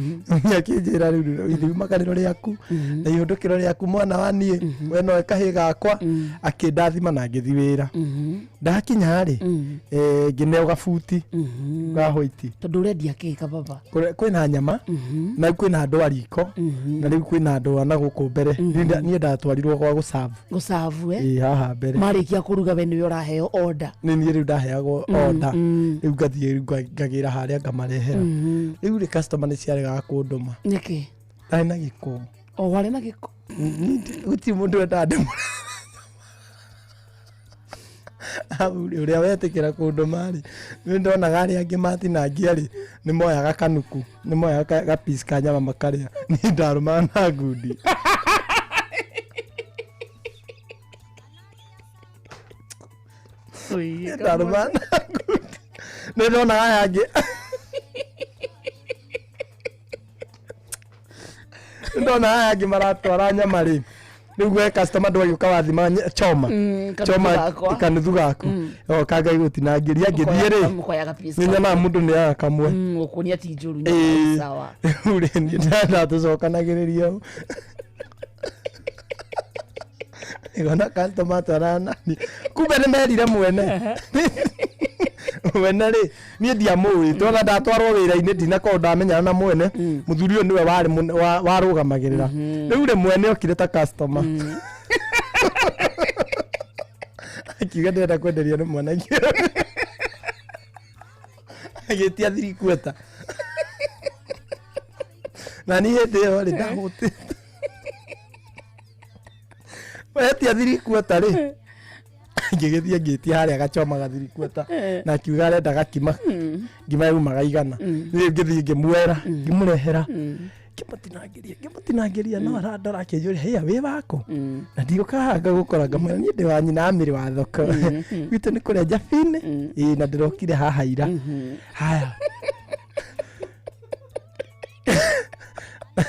nyakijira riu makaniro riaku na ihundukiro riaku mwana wanie we no kahi gakwa akindathima na ngithi wira ndakinya ri ngineo gabuti gahoiti tondu urendia kika baba kwina nyama na kwina andu ariko na riu kwina andu ana guku mbere nie ndatwarirwo kwa gusavu haha mbere marikia kuruga we niwe uraheo order ni nie riu ndaheagwo order riu ngathie ngagira haria ngamarehera riu ri customer ni ciarega kunduma niki ai na giko wale na giko uti mundu wetande uria wetikira kunduma ri ni ndona gari angi matinangia ri ni moya gakanuku ni moya gapiece ka nyama makaria ni ndaruma na ngundi ndaruma na ngundi ni ndona gari angi ndona haya angi maratwara nyama ri riu gwe customer ndwagĩũka wathima choma kanuthu gaku kanga gũtinangĩria ngĩthiĩ rĩ nĩ nyama mũndũ nĩ yaga kamwe gũkũnia ti njũru sawa rĩu rĩ niĩ ndatũcokanagĩrĩria igona customer twara nani kumbe nĩ merire mwene wena ri nie ndiamũĩ twana ndatwarwo wĩra-inĩ ndinakorwo ndamenyana na mwene mũthuri ũyũ nĩwe warũgamagĩrĩra rĩu rĩ mwene okire ta customer akiuga ndĩrenda kwenderio nĩ mwanake agĩtia thirikweta na niĩ hĩndĩ ĩyo rĩ ndahũtĩte wetia thirikweta rĩ ngĩgĩthiĩ ngĩtia harĩa gachoma gathirikweta na akiuga arenda gakima ngima yumaga igana rĩu ngĩthiĩ ngĩmwera ngĩmũrehera ngĩmũtinangĩria no arandora akĩnjũria hĩa wĩ wako na ndigũkaga gũkora ngamwĩra niĩ ndĩ wa nyina Amĩrĩ wa thoko gwitũ nĩ kũrĩa Njabine na ndĩrokire haha ira haya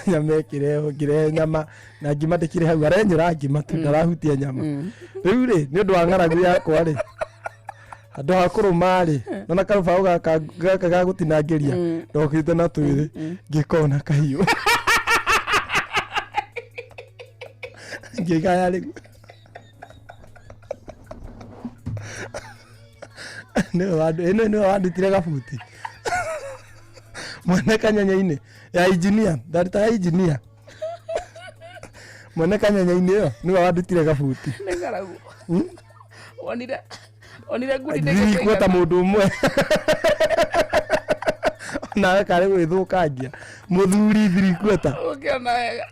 nyama ĩkĩrehwo ngĩrehe nyama na ngima ndĩkĩrĩ hau arenyũra ngima tu ndarahutia nyama rĩu rĩ nĩ ũndũ wa ng'aragu yakwa rĩ andũ ha kũrũma rĩ nona karubaũ gaka ga gũtinangĩria ndokĩte na twĩrĩ ngĩkona kahiũ ngĩgaya rĩu nĩwe wandutire gabuti mwene kanyanya-inĩ ya engineer ndarita ya engineer mwene kanyanya-inĩ ĩyo nĩwe wandutire gabuti nĩ ng'aragu onire ngudi nĩgũta mũndũ ũmwe nawe karĩ gwĩthũkangia mũthuri thirikweta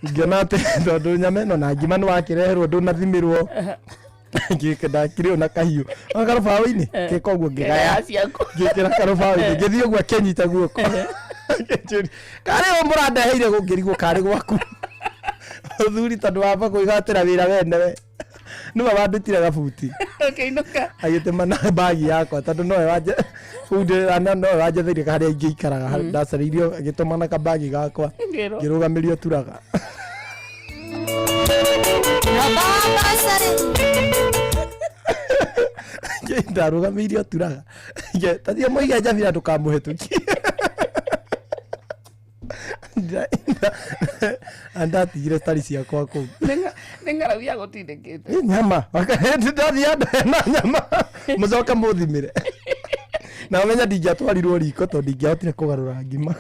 ngĩona atĩ tondũ nyama ĩno na ngima nĩ wakĩreherwo ndũnathimĩrwo ndakĩrĩo na kahiũ ona karubaũ-inĩ gĩka ũguo ngĩgaya ngĩkĩra karubaũ-inĩ ngĩthiĩ ũguo akĩnyita guoko karĩ o mũrandeheire gũngĩrigwo karĩ gwaku thuri tondũ wamba kwĩgatĩra wĩra wene we nĩwe wandutire gabuti agĩtema na bagi yakwa tondũ nowe wanjathĩire harĩa ingĩikaraga ndacarĩirio agĩtũma na kabagi gakwa ngĩrũgamĩrio turaga ndarũgamĩirio turaga tathia mũige Njabira ndũkamũhĩtũkie andatigire stari ciakwa kũu nĩ ng'aragu ya gũtindĩkĩte nyama ndathi andũ hena nyama mũcoke mũthimĩre na menya ndingĩatwarirwo riko tondũ ndingĩahotire kũgarũra ngima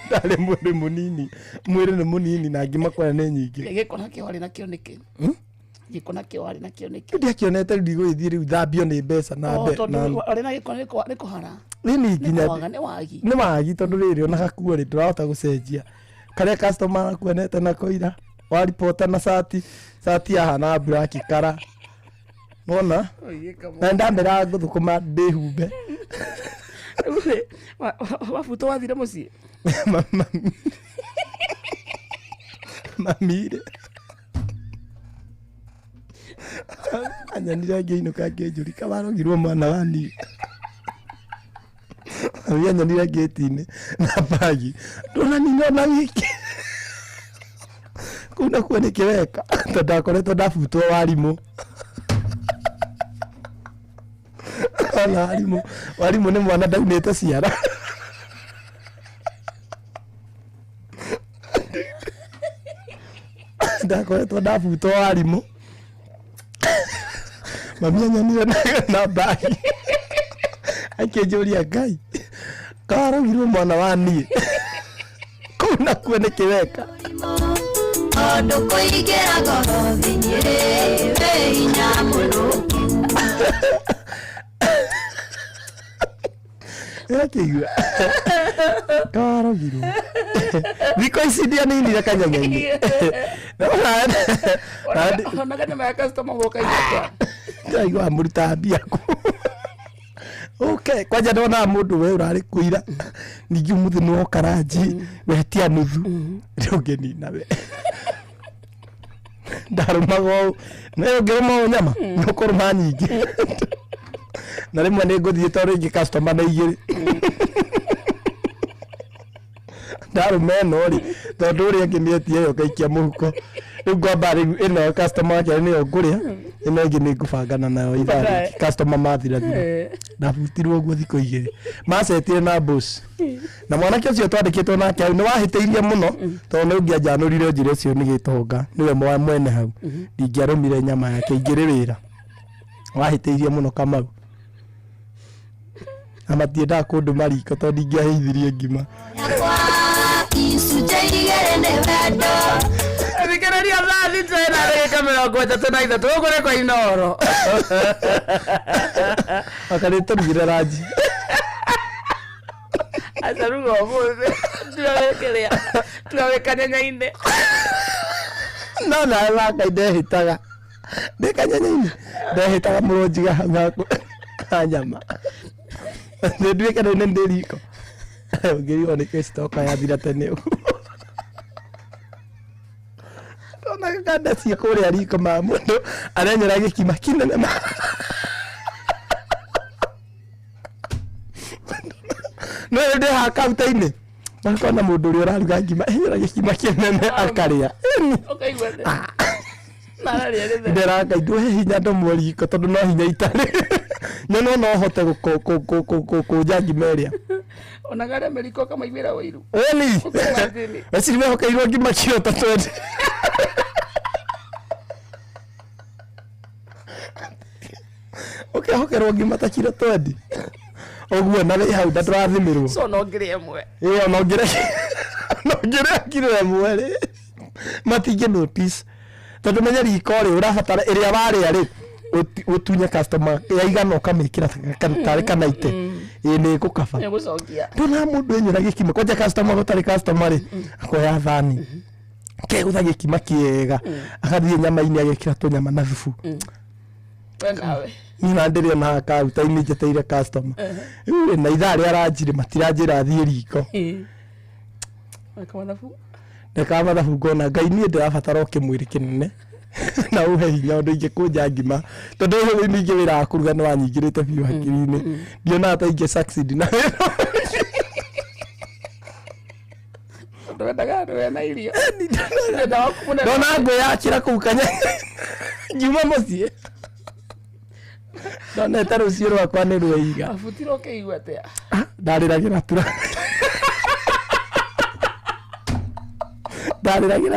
ndarĩ mũndũ mũnini mwĩrĩ nĩ mũnini na ngima kwaya nĩ nyingĩ gĩko nakĩo warĩ nakĩo nĩkĩ gĩko nakĩo warĩ nakĩo nĩkĩ ndiakĩonete rĩu ndigũgĩthiĩ rĩu thambio nĩ mbeca na warĩ na gĩko nĩ kũhara nĩ wagi tondũ rĩrĩ ona gakuo rĩ ndũrahota gũcenjia karĩa customer akuonete na koira waripota na sati yahana black kara nona na ndambera ngũthũkũma ndĩhumbe wabuto wathire mũciĩ mamire anyanire ngĩinũka ngĩnjũrika warogirwo mwana wani anyanire ngĩti-inĩ na bagi ndũnanina na wiki kũu nakuo nĩkĩ weka tondũ ndakoretwo ndabutwo warimũ ona warimũ nĩ mwana ndaunĩte ciara ndakoretwo ndabutwo arimũ mami anyonire na bagi akĩnjũria Ngai karogirwo mwana wa niĩ kũu nakuo nĩ kĩweka Ondo kũingĩra ngoro thĩinĩ wĩ hinya mũno yakĩigua karogirwo thikũ ici ndianinire kanyanya-inĩ onaga nyama ya customer gũka igũka ndaigua mũruta mbia okay kwanja ndona mũndũ we ũrarĩ kũira ningĩ mũthĩ nĩ woka ranji wetia nuthu rĩu ngĩnina we ndarũmaga ũũ nayo ngĩrũma ũũ nyama nĩũkũrũma nyingĩ na rĩmwe nĩ ngũthiĩ tondũ rĩngĩ customer na igĩrĩ ndarũma ĩno rĩ tondũ ũrĩa ĩngĩ nĩetia ĩyo ngaikia mũhuko rĩu ngwamba rĩu ĩno customer wake nĩyo ngũrĩa ĩno ĩngĩ nĩ ngũbangana nayo ithaa customer mathirathira ndabutirwo ũguo thikũ igĩrĩ macetire na boss na mwanake ũcio twandĩkĩtwo nake hau nĩ wahĩtĩirie mũno tondũ nĩ ũngĩanjanũrire njĩra ũcio nĩ gĩtonga nĩwe mwene hau ndingĩarũmire nyama yake ingĩrĩ wĩra wahĩtĩirie mũno Kamau amatiendaga kũndũ mariko tondũ ndingĩaheithirie ngima thikĩrĩria thaa thita ĩna ndagĩka 33 ũkũrĩ kwa Inoro akarĩtũrugire ranji acaruga ũmũthĩ turawĩ kanyanya-inĩ no nawe waka ndehĩtaga ndĩ kanyanya-inĩ ndehĩtaga mũrũnjiga ha nyama nĩnduĩke rĩu nĩ ndĩ riko ũngĩrigwo nĩ kĩcitoka yathira tene ũguo onaga kanda cia kũrĩa riko ma mũndũ arenyera gĩkima kĩnene no ndĩ ha kauta-inĩ makona mũndũ ũrĩa ũraruga ngima enyera gĩkima kĩnene akarĩa nderanga ndũhe hinya ndũmwe riko tondũ no hinya itarĩ nyono no hote kũnja ngima ĩrĩa onaga arĩa meriko kamaiguĩra ũiru eciri mehokeirwo ngima kiro ta 20 ũkehokerwo ngima ta kiro 20 ũguo na wĩ hau ndatũrathimirwo so no ngĩrĩ ĩmwe no ngĩrĩ kiro ĩmwe rĩ matingĩ notice tondũ menya riko rĩ ũrabatara ĩrĩa warĩa rĩ ũtunye customer yaigana ũkamĩkĩra tarĩ kanaite nĩ gũkaba ndona mũndũ enyera gĩkima kwanja customer gũtarĩ customer rĩ akoya thani kegũtha gĩkima kĩega agathiĩ nyama-inĩ agekĩra tũnyama na thubu nina ndĩrĩ ona kauta-inĩ njeteire customer rĩu na ithaa rĩa ranjirĩ matiranjĩra thiĩ riko ndeka mathabu ngona Ngai niĩ ndĩrabatara kĩmwĩrĩ kĩnene na ũhe hinya ũndũ ingĩkũnja ngima tondũ ũyũ ningĩ wĩra wa kũruga nĩ wanyingĩrĩte biũ hakiri-inĩ ndionaga ta ingĩ succeed na wĩra ndwendaga ndwena irio ndona ngwĩyakĩra kũu kanya ngiuma mũciĩ ndonete rũciũ rwakwa nĩ rweiga abutirwo ũkĩigua atĩa ndarĩragĩra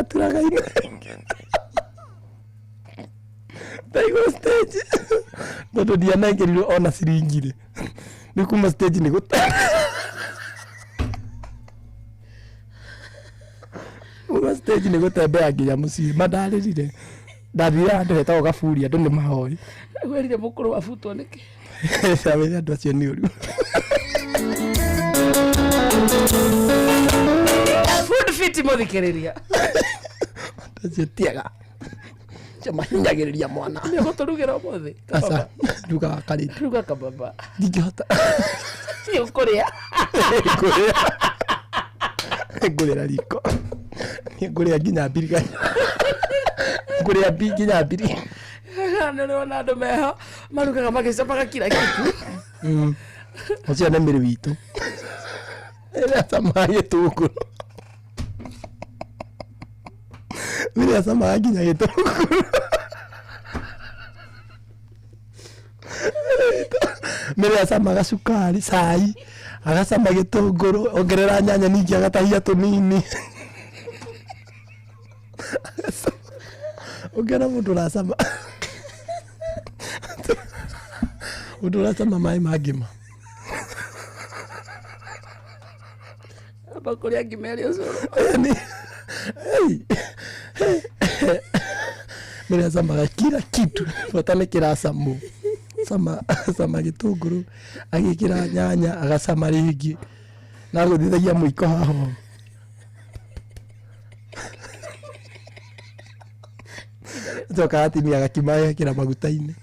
turaga-inĩ ndaigua stage tondũ ndianengerirwo ona ciringi-rĩ nĩ kuma stage nĩ gũtara kuma stage nĩ gũtembea nginya mũciĩ mandarĩrire ndathire handũ hetagwo Gaburi andũ nĩ mahoi werire mũkũrũ wabutwo nĩkĩ wĩra andũ acio nĩ ũru food fit mũthikĩrĩria acio tiega mahinyagĩrĩria mwana nĩ gũtũrugĩra ũmũthĩ aca rugaga karĩti ruga kababa ndingĩhota nĩ ũkũrĩa ngũrĩra riko ngũrĩa nginya mbiriga ngũrĩa nginya mbiri nĩ ũrona andũ meho marugaga magĩcapaga kira kitu ũcio nĩ mĩrĩ witũ ĩrĩa camaga gĩtũngũrũ ĩrĩa camaga nginya gĩtũngũrũ mĩrĩ acamaga cukari cai agacama gĩtũngũrũ ongerera nyanya ningĩ agatahia tũnini Ungena mundu rasama. Mundu rasama mai magima. Bakuli ya Kimeli usoro. Mimi nasema kila kitu watane kila samu. Sama gitunguru, agikira nyanya, agasama ringi. Na guthithagia muiko haho. Toka atimia gakimaya kira maguta-ini.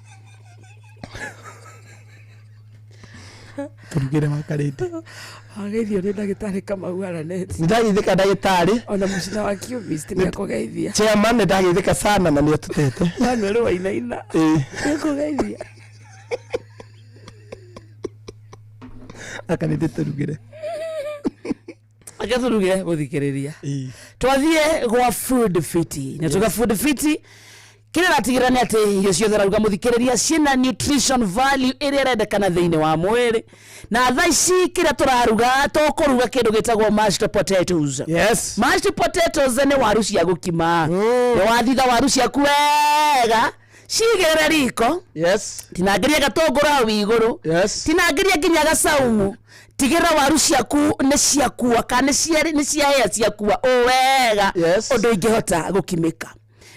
Turugire makarete. Ageithio ni ndagitari Kamau Araneti. Ndagithika ndagitari. Ona mucina wa Kiubist ni akugeithia. Chairman ndagithika sana na ni atutete. Manuel Wainaina. Ni akugeithia. Akanite turugire. Agaturugire guthikiriria. Twathie gwa Food Fiti. Na tuga Food Fiti kile natigirani ati irio ciothe rauga muthikiriria ciina nutrition value iria irendekana thiini wa mwiri na thaa ici kile turaruga tukuruga kindu gitagwo mashed potatoes. Yes. Mashed potatoes ni waru cia gukima. Ni wathitha waru ciaku wega cigere riko. Yes. Tinangiria gatunguru au iguru. Yes. Tinangiria nginya gacaumu. Tigira waru ciaku ni ciakua kana ni ciahea ciakua o wega. Yes. Undu ingihota gukimika.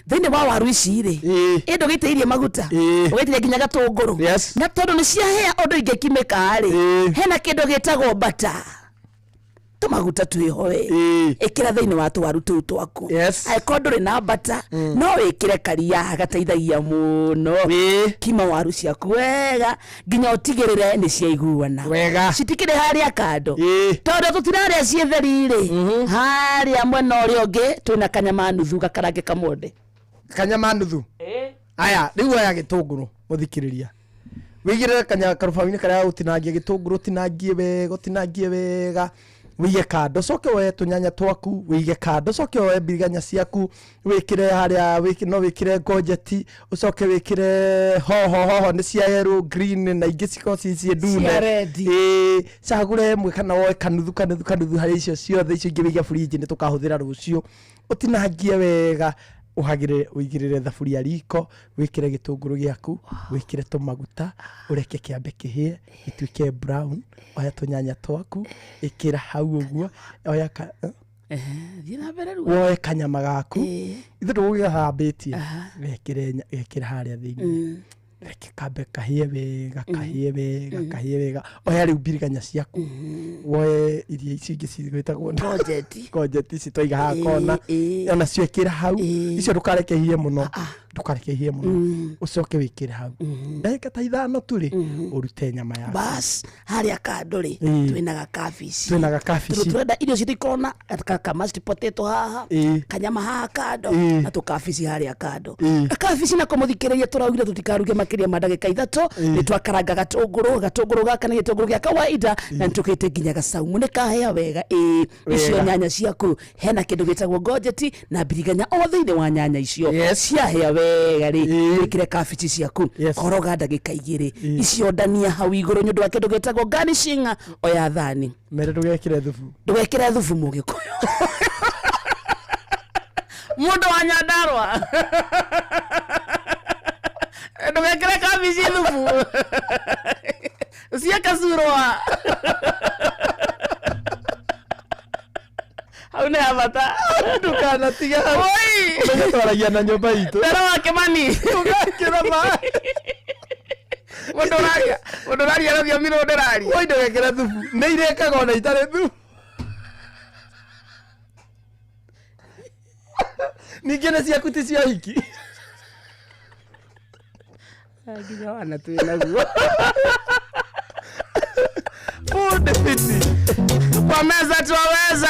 Thinde wa waru ici ri indo giteirie maguta ugitiria nginya gatunguru na tondu ni ciahea undu ingikimika ri hena kindu gitagwo butter tumaguta twihoe ikira thiini wa twaru tu twaku aiko nduri na butter no wikire karia gateithagia muno kima waru ciaku wega nginya utigirire ni ciaiguana wega citikire haria kando tondu tutiraria cietheri ri haria mwena uria ungi twina kanyama nuthu gakarange kamonde kanyama nuthu aya riu aya gitunguru muthikiriria wigire kanya karufawini karia utinangie gitunguru tinangie wega wige kando soke we tunyanya twaku wige kando soke we biriganya ciaku wikire haria no wikire gojeti usoke wikire hoho ni cia yellow green na ingi cicie ndune cagure mwe kana woe kanuthu haria icio ciothe icio ingi wige fridge ni tukahuthira rucio utinangie wega uhagire wigirire thaburia riko wikire gitunguru giaku wikire tumaguta ureke kiambe kihie gituike brown oya tunyanya twaku ikira hau uguo oya thina mbere ru woe kanyama gaku ithu tugiga hambitie wekire haria thiini reke kambe kahie wega oya riu biriganya ciaku woe iria ici ingi cigwitagwo gojeti ici twiga hakona ona ciekira hau icio ndukarekehie muno ucoke wikire hau ndagika ta 5 turi urute nyama yaku bas haria kando ri twina gakabici turenda irio citikona ka mashed potato haha kanyama haha kando na tukabici haria kando kabici na kumuthikiriria turaugire tutikaruge makiria ma ndagika 3 ni twakaranga gatunguru gaka ni gitunguru gia kawaida na tukite nginya gacaumu ni kahea wega icio nyanya ciaku hena kindu gitagwo gojeti na biriganya o thiini wa nyanya icio ciahea wega ri wikire kabici ciaku koroga ndagika 2 icio ndania hau iguru nyundu wa kindu gitagwo garnishing oya thani mere ndugekire thubu mugikuyu mundu wa Nyandarua ndugekire kabici thubu usiaka surwa hauna abata dukana tiga oi ndetwaragia na nyumba itu tera wake mani ugakira mai Wondoraria radio miro nderaria oi ndugekire thubu nĩ irekaga ona itarĩ thubu ningĩ nĩ ciaku ti cia hiki nginya wana twĩnaguo Food Fiti kwa meza twaweza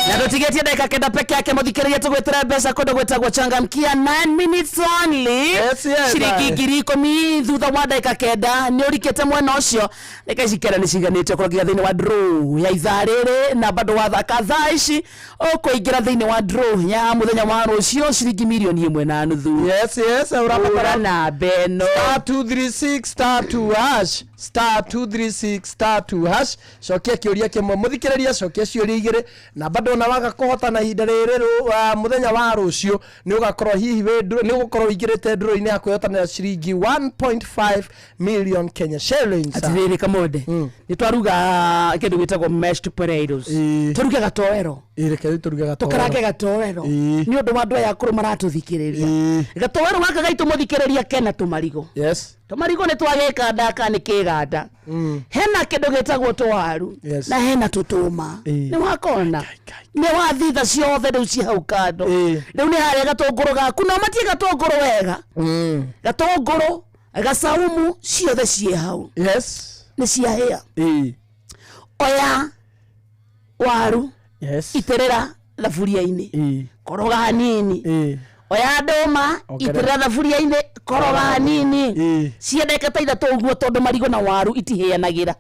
na tutigetie dakika kenda peke yake muthikiririe tugwetera mbeca kundu gwetagwo changamkia 9 minutes only ciringi ngiri 10 thutha wa dakika kenda ni urikite mwena ucio nikacikera ni ciganite kurogia thiini wa draw ya ithaa riri na bado wathaka thaa ici ukuingira thiini wa draw ya muthenya wa rucio ciringi milioni 1.5 yes urapata na beno *236*2 *2 hash cokia kiuria kimwe muthikiriria cokia ciuria igiri na bado na waga kuhotana ihinda rĩrĩ muthenya wa rũciũ nĩ ũgakorwo hihi nĩ ũgũkorwo ingĩrĩte ndũrũ-inĩ ya kwĩhotanĩra ciringi 1.5 million Kenya shillings. Atirĩrĩ Kamode nĩ twaruga kĩndũ gĩtagwo mashed potatoes tũruge gatoero tũkarange gatoero nĩ ũndũ wa andũ aya akũrũ maratũthikĩrĩria gatoero gaka gaitũ mũthikĩrĩria kena tũmarigo. Tũmarigo nĩ twagĩka ndaka nĩ kĩganda hena kĩndũ gĩtagwo tũwaru na hena tũtũma nĩ wakona nĩ wathitha ciothe rĩu ci hau kando rĩu nĩ harĩa gatũngũrũ gaku no matie gatũngũrũ wega gatũngũrũ gacaumu ciothe ciĩ hau nĩ ciahĩa oya waru itĩrĩra thaburia-inĩ koroga hanini oya ndũma itĩrĩra thaburia-inĩ koroga hanini ciendeka ta ithatũ ũguo tondũ marigo na waru itihĩanagĩra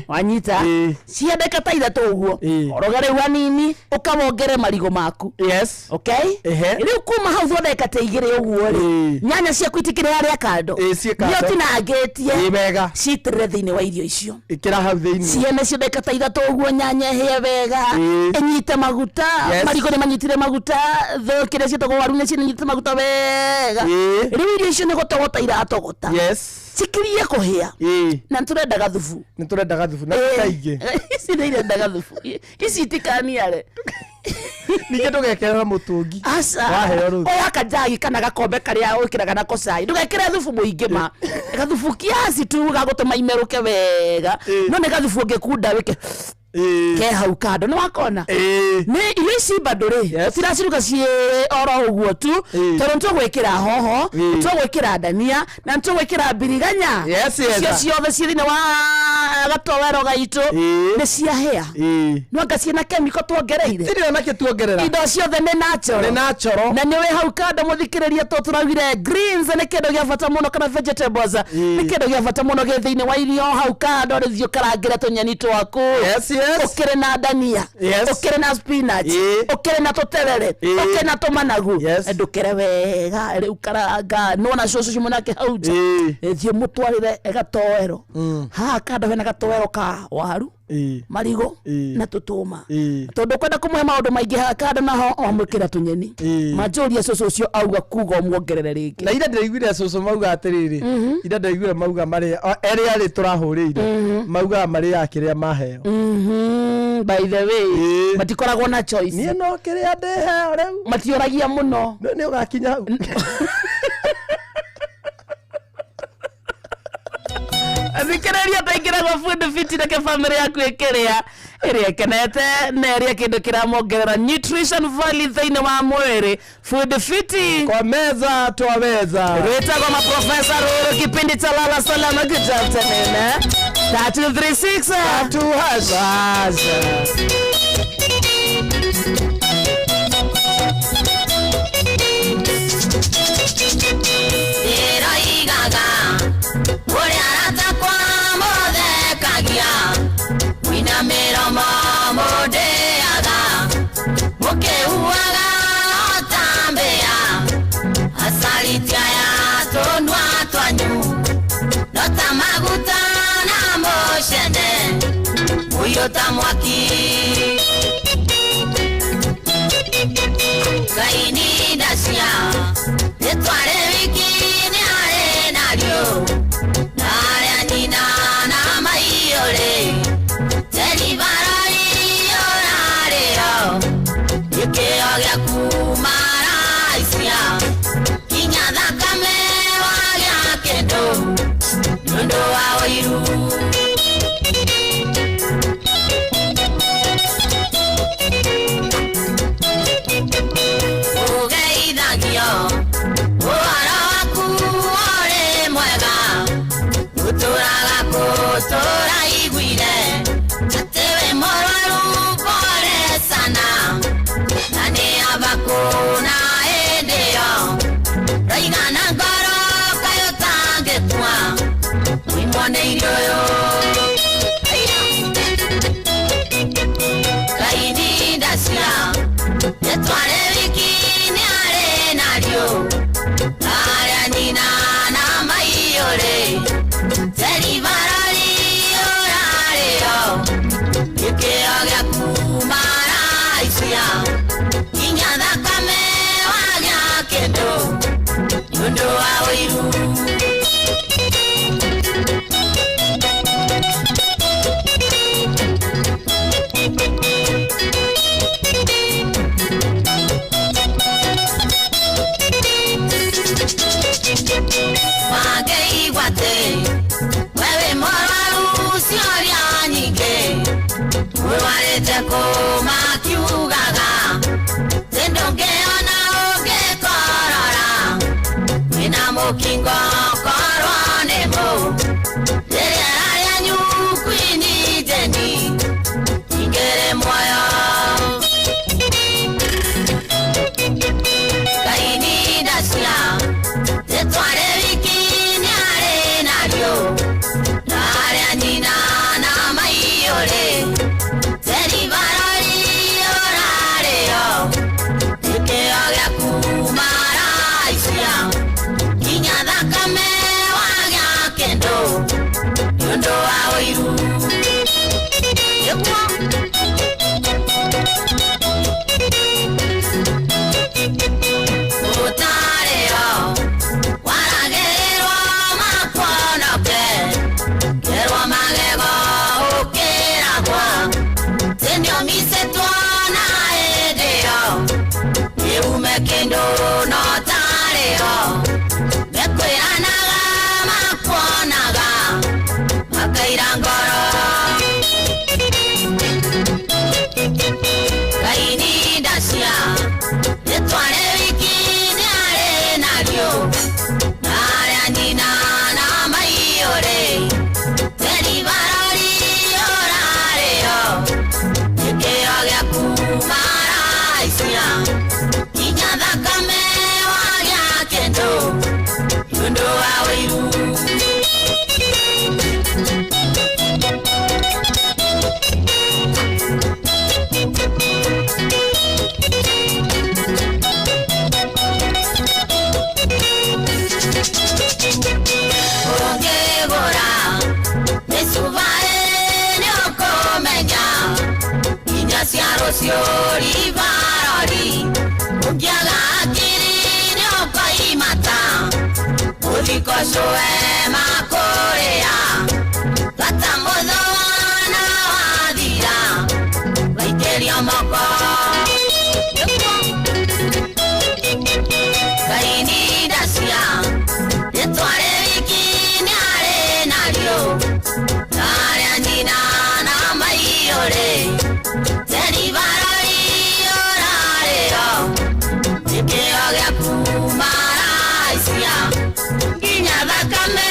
wanyita ciendeka ta ithatũ ũguo koroga rĩu hanini ũkawongere marigo maku rĩu kuma hau thondeka ta igĩrĩ ũguo rĩ nyanya ciaku itikĩrĩ harĩa kando nĩo tinangĩtie citĩrĩre thĩinĩ wa irio icio ciene ciendeka ta ithatũ ũguo nyanya hĩe wega ĩnyite maguta marigo nĩ manyitire maguta kĩrĩa ciĩtagwo waru nĩ cinyitire maguta wega rĩu irio icio nĩ gũtogota iratogota cikirie kũhĩa na nĩtũrenda gathubu na kaingĩ ici nĩ irenda gathubu ici itikaniare ningĩ ndũgekerera mũtũngi oya kajagi kana gakombe karĩa wĩkĩraga nako cai ndũgekĩre thubu mũingĩ ma gathubu kiasi tu gagũtũma imerũke wega no nĩ gathubu ũngĩkunda wĩke ke hau kando nĩ wakona nĩ irio ici bado rĩ tiraciruga ciĩ oro ũguo tu tondũ nĩtũgwĩkĩra hoho nĩtũgwĩkĩra dania na nĩtũgwĩkĩra biriganya cio ciothe ciĩ thĩinĩ wa gatowero gaitũ nĩ ciahĩa no anga ciĩna kemiko tuongereire indo ciothe nĩ natural na nĩ wĩ hau kando mũthikĩrĩria to tũraugire greens nĩ kĩndũ gĩa bata mũno kana vegetables nĩ kĩndũ gĩa bata mũno gĩ thĩinĩ wa irio hau kando rĩthiĩ ũkarangĩre tũnyeni twaku ukire na dania ukire na spinach ukire na toterere ukire na tomanagu ndukire wega riu karanga nona coco cimunake hauja thie mutwarire gatowero ha kando hena gatowero ka waru marigo na tutuma tondu kwenda kumuhe maundu maingi ha kando naho omwikira tunyeni majoria coco ucio auga kuga muongerere ringi na ira ndiraiguire coco mauga atiriri ira ndiraiguire mauga mari eri ari turahurire mauga mari akiria maheo by the way matikoragwo na choice nie no kiria ndehe riu matioragia muno ni ugakinya hau Azikĩrĩria taingĩra gwa Food Fit na family yaku ĩkĩrĩa ĩrĩa kenete na ĩrĩa kĩndũ kĩramongerera nutrition value thĩinĩ wa mwĩrĩ. Food Fit kwa meza twaweza wĩtagwo maprofesa rũrũ kipindi cha lala salama good afternoon 336 Tamwaki Kaini dasia Etware wiki ni are nario Nare nina na maiore Teni barari orare yo Yuke ogya kumara isia Kinya dhakame wagya kendo Nundo wa oiru Yeah. Magei wate wewe moraru sioria nyinge wewarete kumakiugaga tendongeona ugekorora wina mukingo korwo nimo rĩrĩa rarĩa nyukwini jeni ingere moyo kaini dacia tetware wikini arĩ narĩo narĩa nyina na maiyũrĩ teribarori ũrarĩo gĩkĩo gĩaku maraicia kinya thakame wagĩa kĩndũ nĩũndũ wa ũiru nĩguo ũtarĩo waragĩrĩrwo makuonoke kerwo magego ũkĩragwo tĩnĩomicĩtwo na hĩndĩyo nĩume kĩndũ no tarĩo mekwĩranaga makuonaga makaira ngoro kaini ndacia nĩtware wikini arĩ narĩo narĩa nyina na maiyũrĩ teribarori ũrarĩo gĩkĩo gĩaku maraicia kinya thakame wagĩa kĩndũ nĩũndũ wa ũiru ũngĩgũra mĩcumarĩ nĩũkũmenya inya cia rũciũ ribarori ũngĩaga akiri nĩũkoimata ũthiko cũe makũrĩa gata mũthwana wathira waikĩrio moko kaini ndacia nĩtware wikini arĩ narĩo narĩa nyina na maiyũrĩ teribarori ũrarĩo gĩkĩo gĩaku maraicia nginya thakame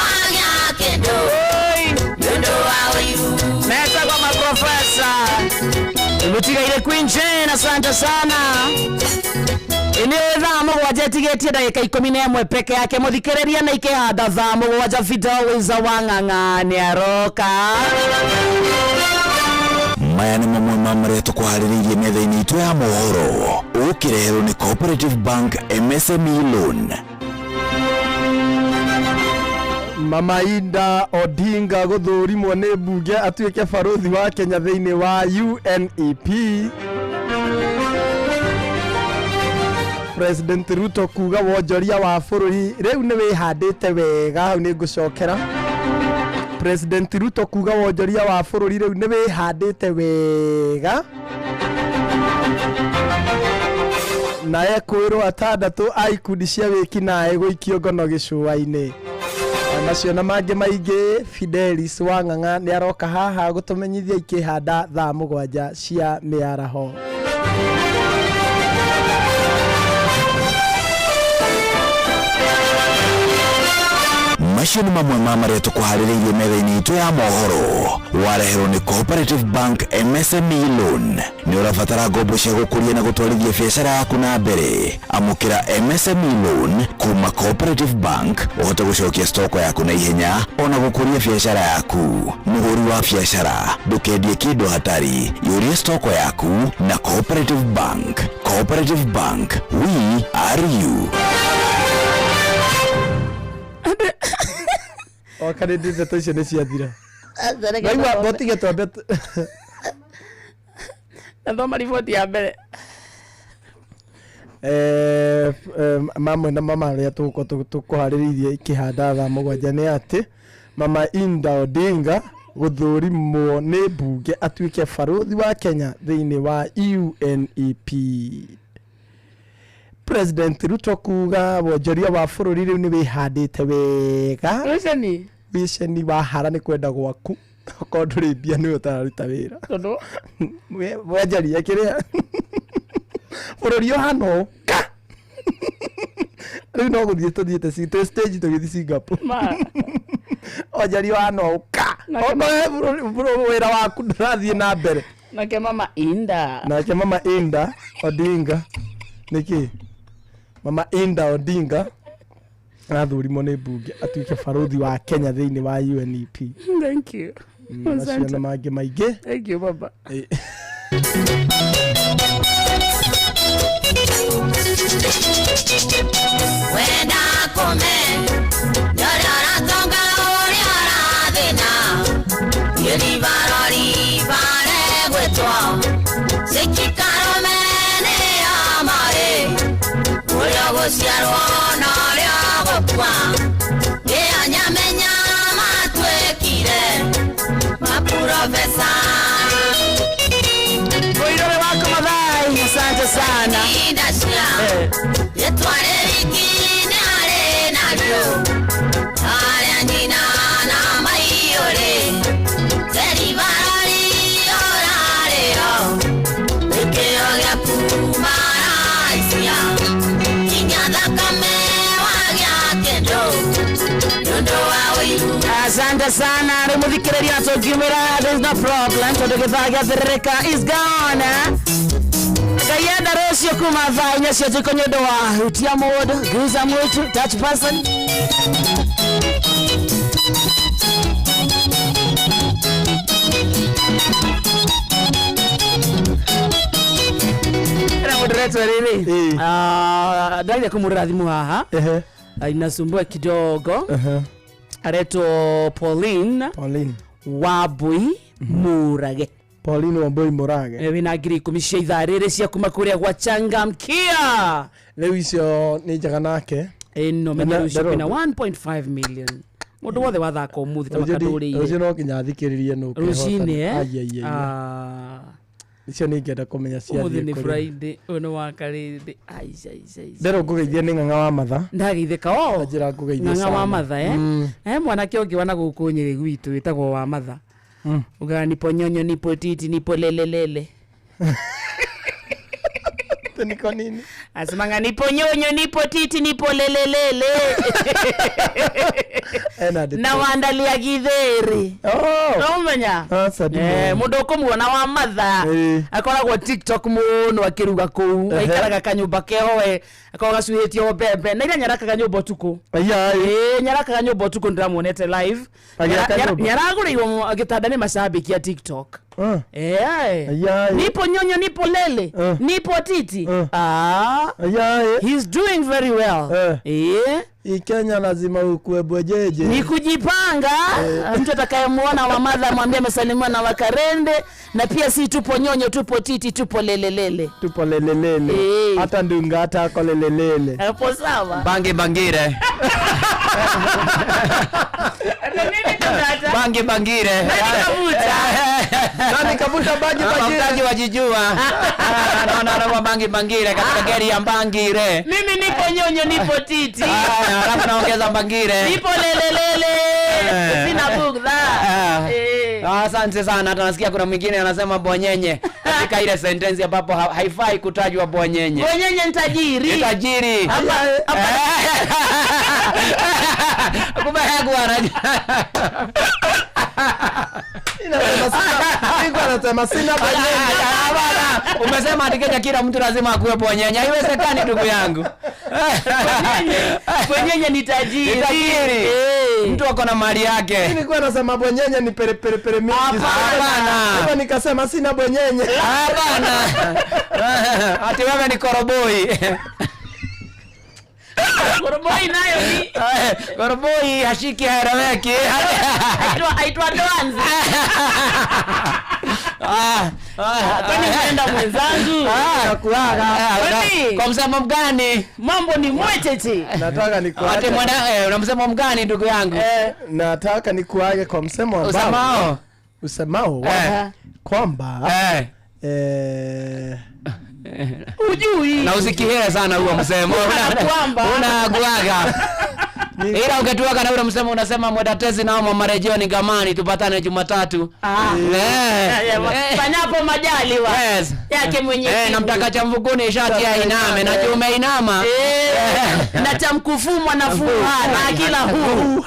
wagĩa kĩndũ nĩũndũ wa ũiru metagwo maprofesa mutigaire Queen Jane asante sana ini thaa mũgwanja ĩtigĩtie ndagĩka 11 peke yake mũthikĩrĩria na ikĩhanda thaa mũgwanja video wiza wang'ang'a nĩaroka maya nĩ mamwe ma marĩa tũkũharĩrĩirie metha-inĩ itũ ya mohoro ũkĩreherwo nĩ Cooperative Bank MSME Loan. Mama Ida Odinga gũthũrimwo nĩ mbunge atuĩke barothi wa Kenya thĩinĩ wa UNEP. President Ruto kuga wonjoria wa bũrũri rĩu nĩ wĩhandĩte wega hau nĩ ngũcokera. President Ruto kuga wonjoria wa bũrũri rĩu nĩ wĩhandĩte wega na ekwĩrwo atandatũ a ikundi cia wĩkinaĩ gũikio ngono gĩcũa-inĩ. Macio na mangĩ maingĩ Fidelis Wang'ang'a nĩ aroka haha gũtũmenyithia ikĩhanda thaa mũgwanja cia mĩaraho. Macio nĩ mamwe ma marĩa tũkũharĩrĩirie metha-inĩ itũ ya mohoro wareherwo nĩ Cooperative Bank MSME Loan. Nĩ ũrabatara ngombo cia gũkũria na gũtwarithia biacara yaku na mbere. Amũkĩra MSME Loan kuma Cooperative Bank ũhote gũcokia stoko yaku na ihenya ona gũkũria biacara yaku. Mũgũri wa biacara ndũkendie kĩndũ hatari, yũria stoko yaku na Cooperative Bank. Cooperative Bank, we are you. Wakane ndize toishe nesiathira. Ngaiwa botige twambe. Nathoma riboti ya mbere. mamwe na mama aria tukuhariririe ikihanda thaa mugwanja ni ati mama Inda Odinga guthurimwo ni mbunge atuike baruthi wa Kenya thiini wa UNEP. President Ruto kuga wonjoria wa bururi riu ni wihandite wega wiceni wa hara ni kwenda gwaku ko nduri mbia ni utararuta wira tondu wenjaria kiria bururi hano riu no guthie tuthiete cito stage tugithi Singapore onjaria hano ka ono wira waku ndurathie na mbere nake mama Inda Odinga niki mama Inda Odinga athurimo ni mbunge atuike baruthi wa Kenya thiini wa UNEP. Thank you. Asante magi maige. Thank you baba. Wenda kome Nyara tonga ori aradena Yeri barori bare gwetwa Sikikaro mene amare Uyo gosiarwa na ria gokwa Ea nyamenya matwekire Maprofesa Oirore wako madai. Asante sana. Yetware wikine are navyo Are njina na maiore Zeri barori orare yo Ikeo gya kumara isia Kinyada kame wagya kendo Yondo wa wiru. Asante sana. Remudhikireria atogimira. There's no problem. Todogithagia thirika is gone. Kayenda Rocio kumathaa inya cia tuko nyondo wa hutia modo guza mwitu touch person era moderator riri ndari kumurathimo haha inasumbua kidogo areto Pauline Wabui Murage. Pauline Wambui Murage. Wina ngiri 10 cia ithaa riri cia kuma kuria gwa Changamkia. Riu icio ni njaga nake. No menya icio ina 1.5 million. Mundu wothe wathaka umuthi ta makaduriire. Ucio no kinya thikiririe no. Rucini icio ni ngenda kumenya cia umuthi ni Friday ono wa karinde. Ndero ngugeithia ni ng'ang'a wa matha. Ndageithika njira ngugeithia ng'ang'a wa matha mwanake ungi wana guku Nyeri gwitu witagwo wa matha. Uga nipo nyonyo nipo titi nipo lelelele. Niko nini? Asemanga nipo nyonyo nipo titi nipo lelelele. Na wandalia githeri. Umenya? Mundu kumuona wa matha. Akoragwo TikTok muno akiruga kuu. Aikaraga kanyumba keho akoga suhetio bebe. Na ira nyarakaga nyumba tuku. Nyarakaga nyumba tuku ndiramuonete live. Nyaraguriwo agitanda ni mashabiki ya TikTok. Nipo nyonyo nipo lele nipo titi. He's doing very well. Kenya lazima ukue bwejeje. Ni kujipanga. Mtu atakayemuona wa madha mwambie amesalimiwa na Wakarende na pia si tupo nyonyo tupo titi tupo lelelele. Tupo lelelele. Hata ndunga hata ako lelelele. Hapo sawa. Bangi bangire. Bangi bangire. Nani kabuta bangi bangire? Bangi wajijua. Naona bangi bangire katika gari ya bangire. Mimi nipo nyonyo nipo titi. Alafu naongeza bangire. Nipo lelelele. Sina bugdha. Asante sana. Hata nasikia kuna mwingine anasema bonyenye. Katika ile sentence ambapo haifai kutajwa bonyenye. Bonyenye ni tajiri. Ni tajiri. Kumbe hagwara. Anasema sina bonyenye. Umesema ati Kenya kila mtu lazima akuwe bonyenye. Haiwezekani ndugu yangu. Bonyenye ni tajiri. Ni tajiri. Mtu ako na mali yake. Nilikuwa nasema bonyenye ni pere mingi. Hapana. Hapa nikasema sina bonyenye. Hapana. Ati wewe ni koroboi. Koroboi nayo ni koroboi hashiki haeleweki. Aitwa Dwanzi. Kwani unaenda mwenzangu? Nakuaga. Kwa msemo mgani? Mambo ni mwecheche. Nataka nikuage. Ati mwana una msemo mgani ndugu yangu? Nataka nikuage kwa msemo ambao. Usemao. Usemao. Kwamba ujui. Na usikihere sana huo msemo. Unaguaga. Ila ukituaga na ule msemo unasema mwedatezi nao marejeo ni gamani tupatane Jumatatu. Panyapo majaliwa. Yake mwenyewe. Na mtakacha mvuguni shati ya iname na jume inama. Na cha mkufumwa na fuha na kila huu.